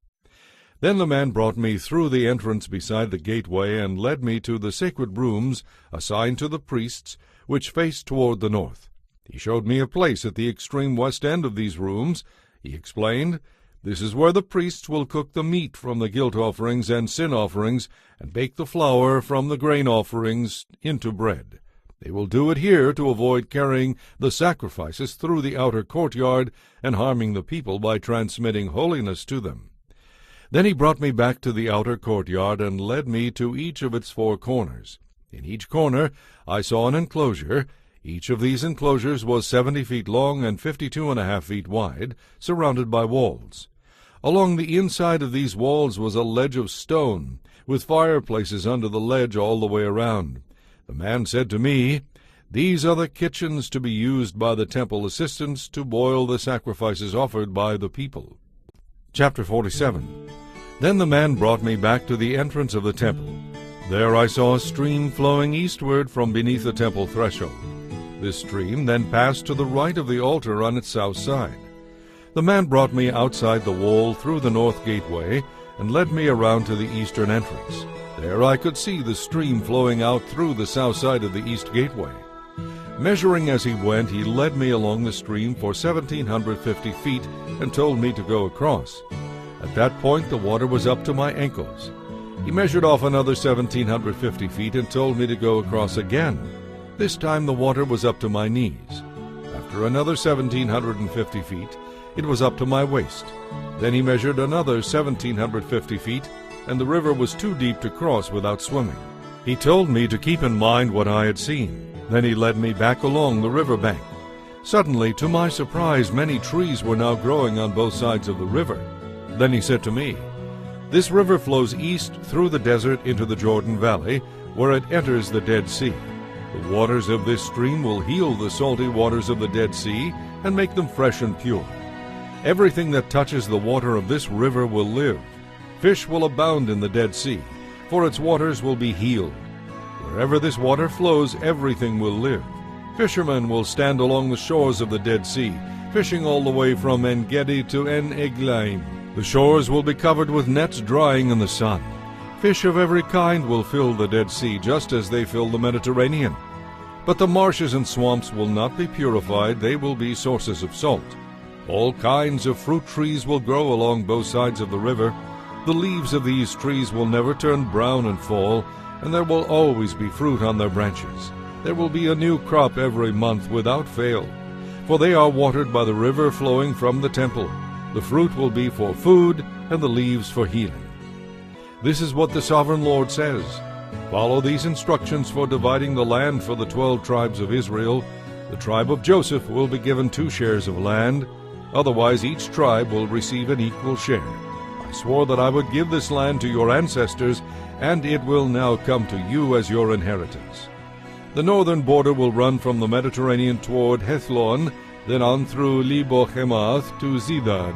Then the man brought me through the entrance beside the gateway and led me to the sacred rooms assigned to the priests, which faced toward the north. He showed me a place at the extreme west end of these rooms. He explained, "This is where the priests will cook the meat from the guilt offerings and sin offerings, and bake the flour from the grain offerings into bread. They will do it here to avoid carrying the sacrifices through the outer courtyard and harming the people by transmitting holiness to them." Then he brought me back to the outer courtyard and led me to each of its 4 corners. In each corner I saw an enclosure. Each of these enclosures was 70 feet long and 52½ feet wide, surrounded by walls. Along the inside of these walls was a ledge of stone, with fireplaces under the ledge all the way around. The man said to me, "These are the kitchens to be used by the temple assistants to boil the sacrifices offered by the people." Chapter 47. Then the man brought me back to the entrance of the temple. There I saw a stream flowing eastward from beneath the temple threshold. This stream then passed to the right of the altar on its south side. The man brought me outside the wall through the north gateway and led me around to the eastern entrance. There I could see the stream flowing out through the south side of the east gateway. Measuring as he went, he led me along the stream for 1,750 feet and told me to go across. At that point the water was up to my ankles. He measured off another 1,750 feet and told me to go across again. This time the water was up to my knees. After another 1,750 feet, it was up to my waist. Then he measured another 1,750 feet, and the river was too deep to cross without swimming. He told me to keep in mind what I had seen. Then he led me back along the river bank. Suddenly, to my surprise, many trees were now growing on both sides of the river. Then he said to me, "This river flows east through the desert into the Jordan Valley, where it enters the Dead Sea. The waters of this stream will heal the salty waters of the Dead Sea and make them fresh and pure. Everything that touches the water of this river will live. Fish will abound in the Dead Sea, for its waters will be healed. Wherever this water flows, everything will live. Fishermen will stand along the shores of the Dead Sea, fishing all the way from En-Gedi to En-Eglaim. The shores will be covered with nets drying in the sun. Fish of every kind will fill the Dead Sea, just as they fill the Mediterranean. But the marshes and swamps will not be purified, they will be sources of salt. All kinds of fruit trees will grow along both sides of the river. The leaves of these trees will never turn brown and fall, and there will always be fruit on their branches. There will be a new crop every month without fail, for they are watered by the river flowing from the temple. The fruit will be for food, and the leaves for healing. This is what the Sovereign Lord says. Follow these instructions for dividing the land for the 12 tribes of Israel. The tribe of Joseph will be given 2 shares of land. Otherwise each tribe will receive an equal share. I swore that I would give this land to your ancestors, and it will now come to you as your inheritance. The northern border will run from the Mediterranean toward Hethlon, then on through Lebo-Hemath to Zedad.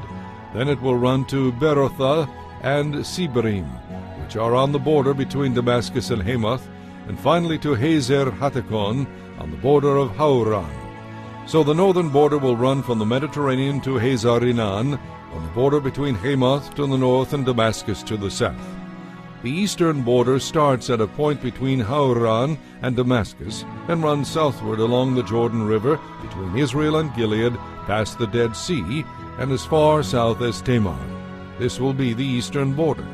Then it will run to Berothah and Sibrim, which are on the border between Damascus and Hamath, and finally to Hazer Hatakon, on the border of Hauran. So the northern border will run from the Mediterranean to Hazar-Enan, on the border between Hamath to the north and Damascus to the south. The eastern border starts at a point between Hauran and Damascus and runs southward along the Jordan River between Israel and Gilead, past the Dead Sea, and as far south as Tamar. This will be the eastern border.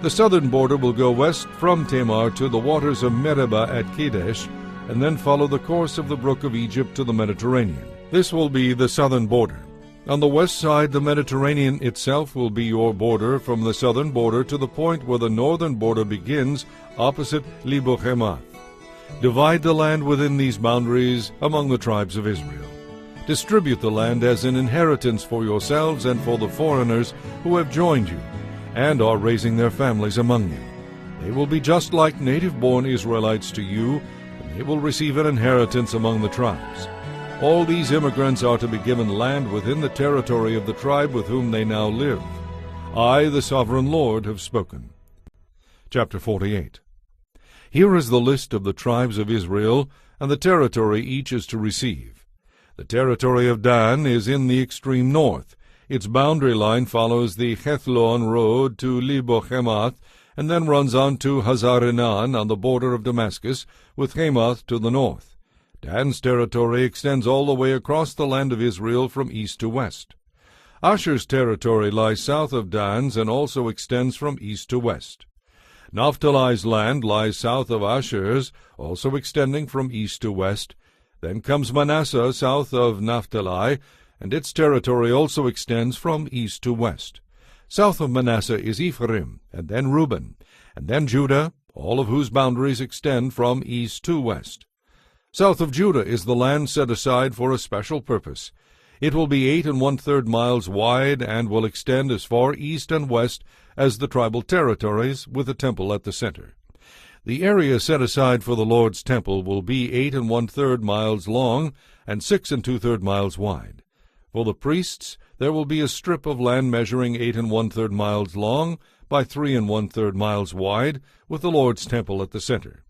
The southern border will go west from Tamar to the waters of Meribah at Kadesh, and then follow the course of the brook of Egypt to the Mediterranean. This will be the southern border. On the west side, the Mediterranean itself will be your border from the southern border to the point where the northern border begins, opposite Lebo-Hemath. Divide the land within these boundaries among the tribes of Israel. Distribute the land as an inheritance for yourselves and for the foreigners who have joined you, and are raising their families among you. They will be just like native-born Israelites to you, and they will receive an inheritance among the tribes. All these immigrants are to be given land within the territory of the tribe with whom they now live. I, the Sovereign Lord, have spoken. Chapter 48. Here is the list of the tribes of Israel, and the territory each is to receive. The territory of Dan is in the extreme north. Its boundary line follows the Hethlon road to Lebo-Hemath, and then runs on to Hazar-Enan on the border of Damascus, with Hamath to the north. Dan's territory extends all the way across the land of Israel from east to west. Asher's territory lies south of Dan's and also extends from east to west. Naphtali's land lies south of Asher's, also extending from east to west. Then comes Manasseh south of Naphtali, and its territory also extends from east to west. South of Manasseh is Ephraim, and then Reuben, and then Judah, all of whose boundaries extend from east to west. South of Judah is the land set aside for a special purpose. It will be 8 1/3 miles wide and will extend as far east and west as the tribal territories, with the temple at the center. The area set aside for the Lord's temple will be 8 1/3 miles long and 6 2/3 miles wide. For the priests, there will be a strip of land measuring 8 1/3 miles long by 3 1/3 miles wide, with the Lord's temple at the center.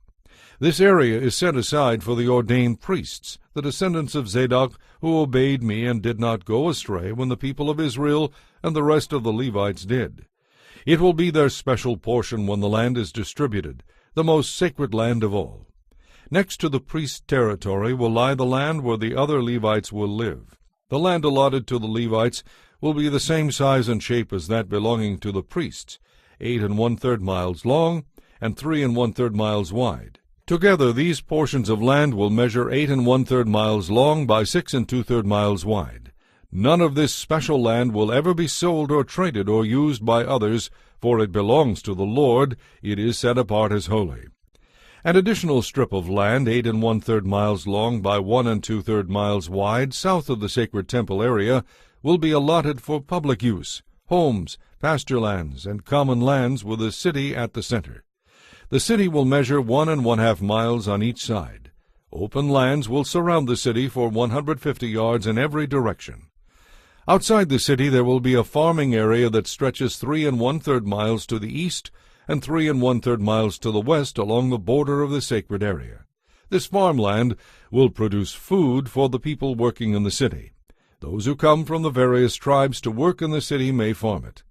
This area is set aside for the ordained priests, the descendants of Zadok, who obeyed me and did not go astray when the people of Israel and the rest of the Levites did. It will be their special portion when the land is distributed, the most sacred land of all. Next to the priest's territory will lie the land where the other Levites will live. The land allotted to the Levites will be the same size and shape as that belonging to the priests, 8 1/3 miles long and 3 1/3 miles wide. Together these portions of land will measure 8 1/3 miles long by 6 2/3 miles wide. None of this special land will ever be sold or traded or used by others, for it belongs to the Lord. It is set apart as holy. An additional strip of land, 8 1/3 miles long by 1 2/3 miles wide, south of the sacred temple area, will be allotted for public use, homes, pasture lands, and common lands, with a city at the center. The city will measure 1 1/2 miles on each side. Open lands will surround the city for 150 yards in every direction. Outside the city there will be a farming area that stretches 3 1/3 miles to the east and 3 1/3 miles to the west along the border of the sacred area. This farmland will produce food for the people working in the city. Those who come from the various tribes to work in the city may farm it.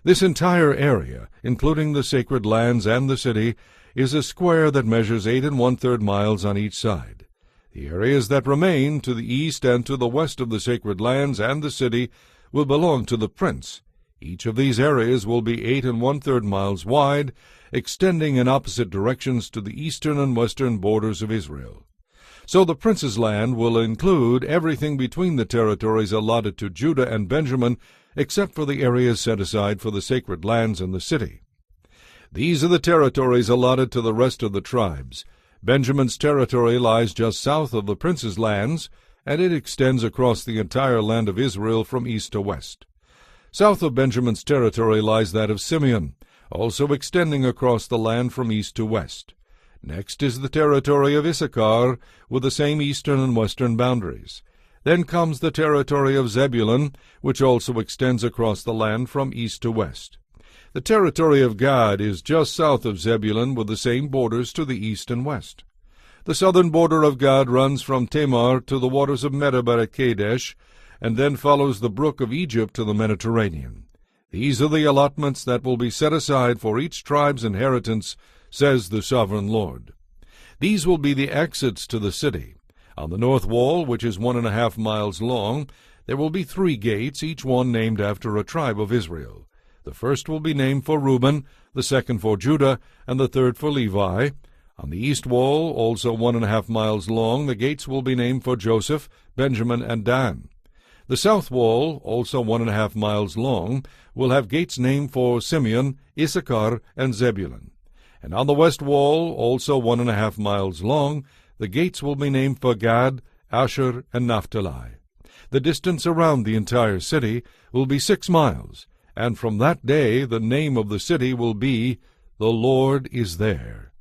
This entire area, including the sacred lands and the city, is a square that measures 8 1/3 miles on each side. The areas that remain to the east and to the west of the sacred lands and the city will belong to the prince. Each of these areas will be 8 1/3 miles wide, extending in opposite directions to the eastern and western borders of Israel. So the prince's land will include everything between the territories allotted to Judah and Benjamin, except for the areas set aside for the sacred lands and the city. These are the territories allotted to the rest of the tribes. Benjamin's territory lies just south of the prince's lands, and it extends across the entire land of Israel from east to west. South of Benjamin's territory lies that of Simeon, also extending across the land from east to west. Next is the territory of Issachar, with the same eastern and western boundaries. Then comes the territory of Zebulun, which also extends across the land from east to west. The territory of Gad is just south of Zebulun, with the same borders to the east and west. The southern border of Gad runs from Tamar to the waters of Medeba at Kadesh, and then follows the brook of Egypt to the Mediterranean. These are the allotments that will be set aside for each tribe's inheritance, says the sovereign Lord. These will be the exits to the city. On the north wall, which is 1 1/2 miles long, there will be 3 gates, each one named after a tribe of Israel. The first will be named for Reuben, the second for Judah, and the third for Levi. On the east wall, also 1 1/2 miles long, the gates will be named for Joseph, Benjamin, and Dan. The south wall, also 1 1/2 miles long, will have gates named for Simeon, Issachar, and Zebulun. And on the west wall, also 1 1/2 miles long, the gates will be named for Gad, Asher, and Naphtali. The distance around the entire city will be 6 miles, and from that day the name of the city will be, "The Lord is there."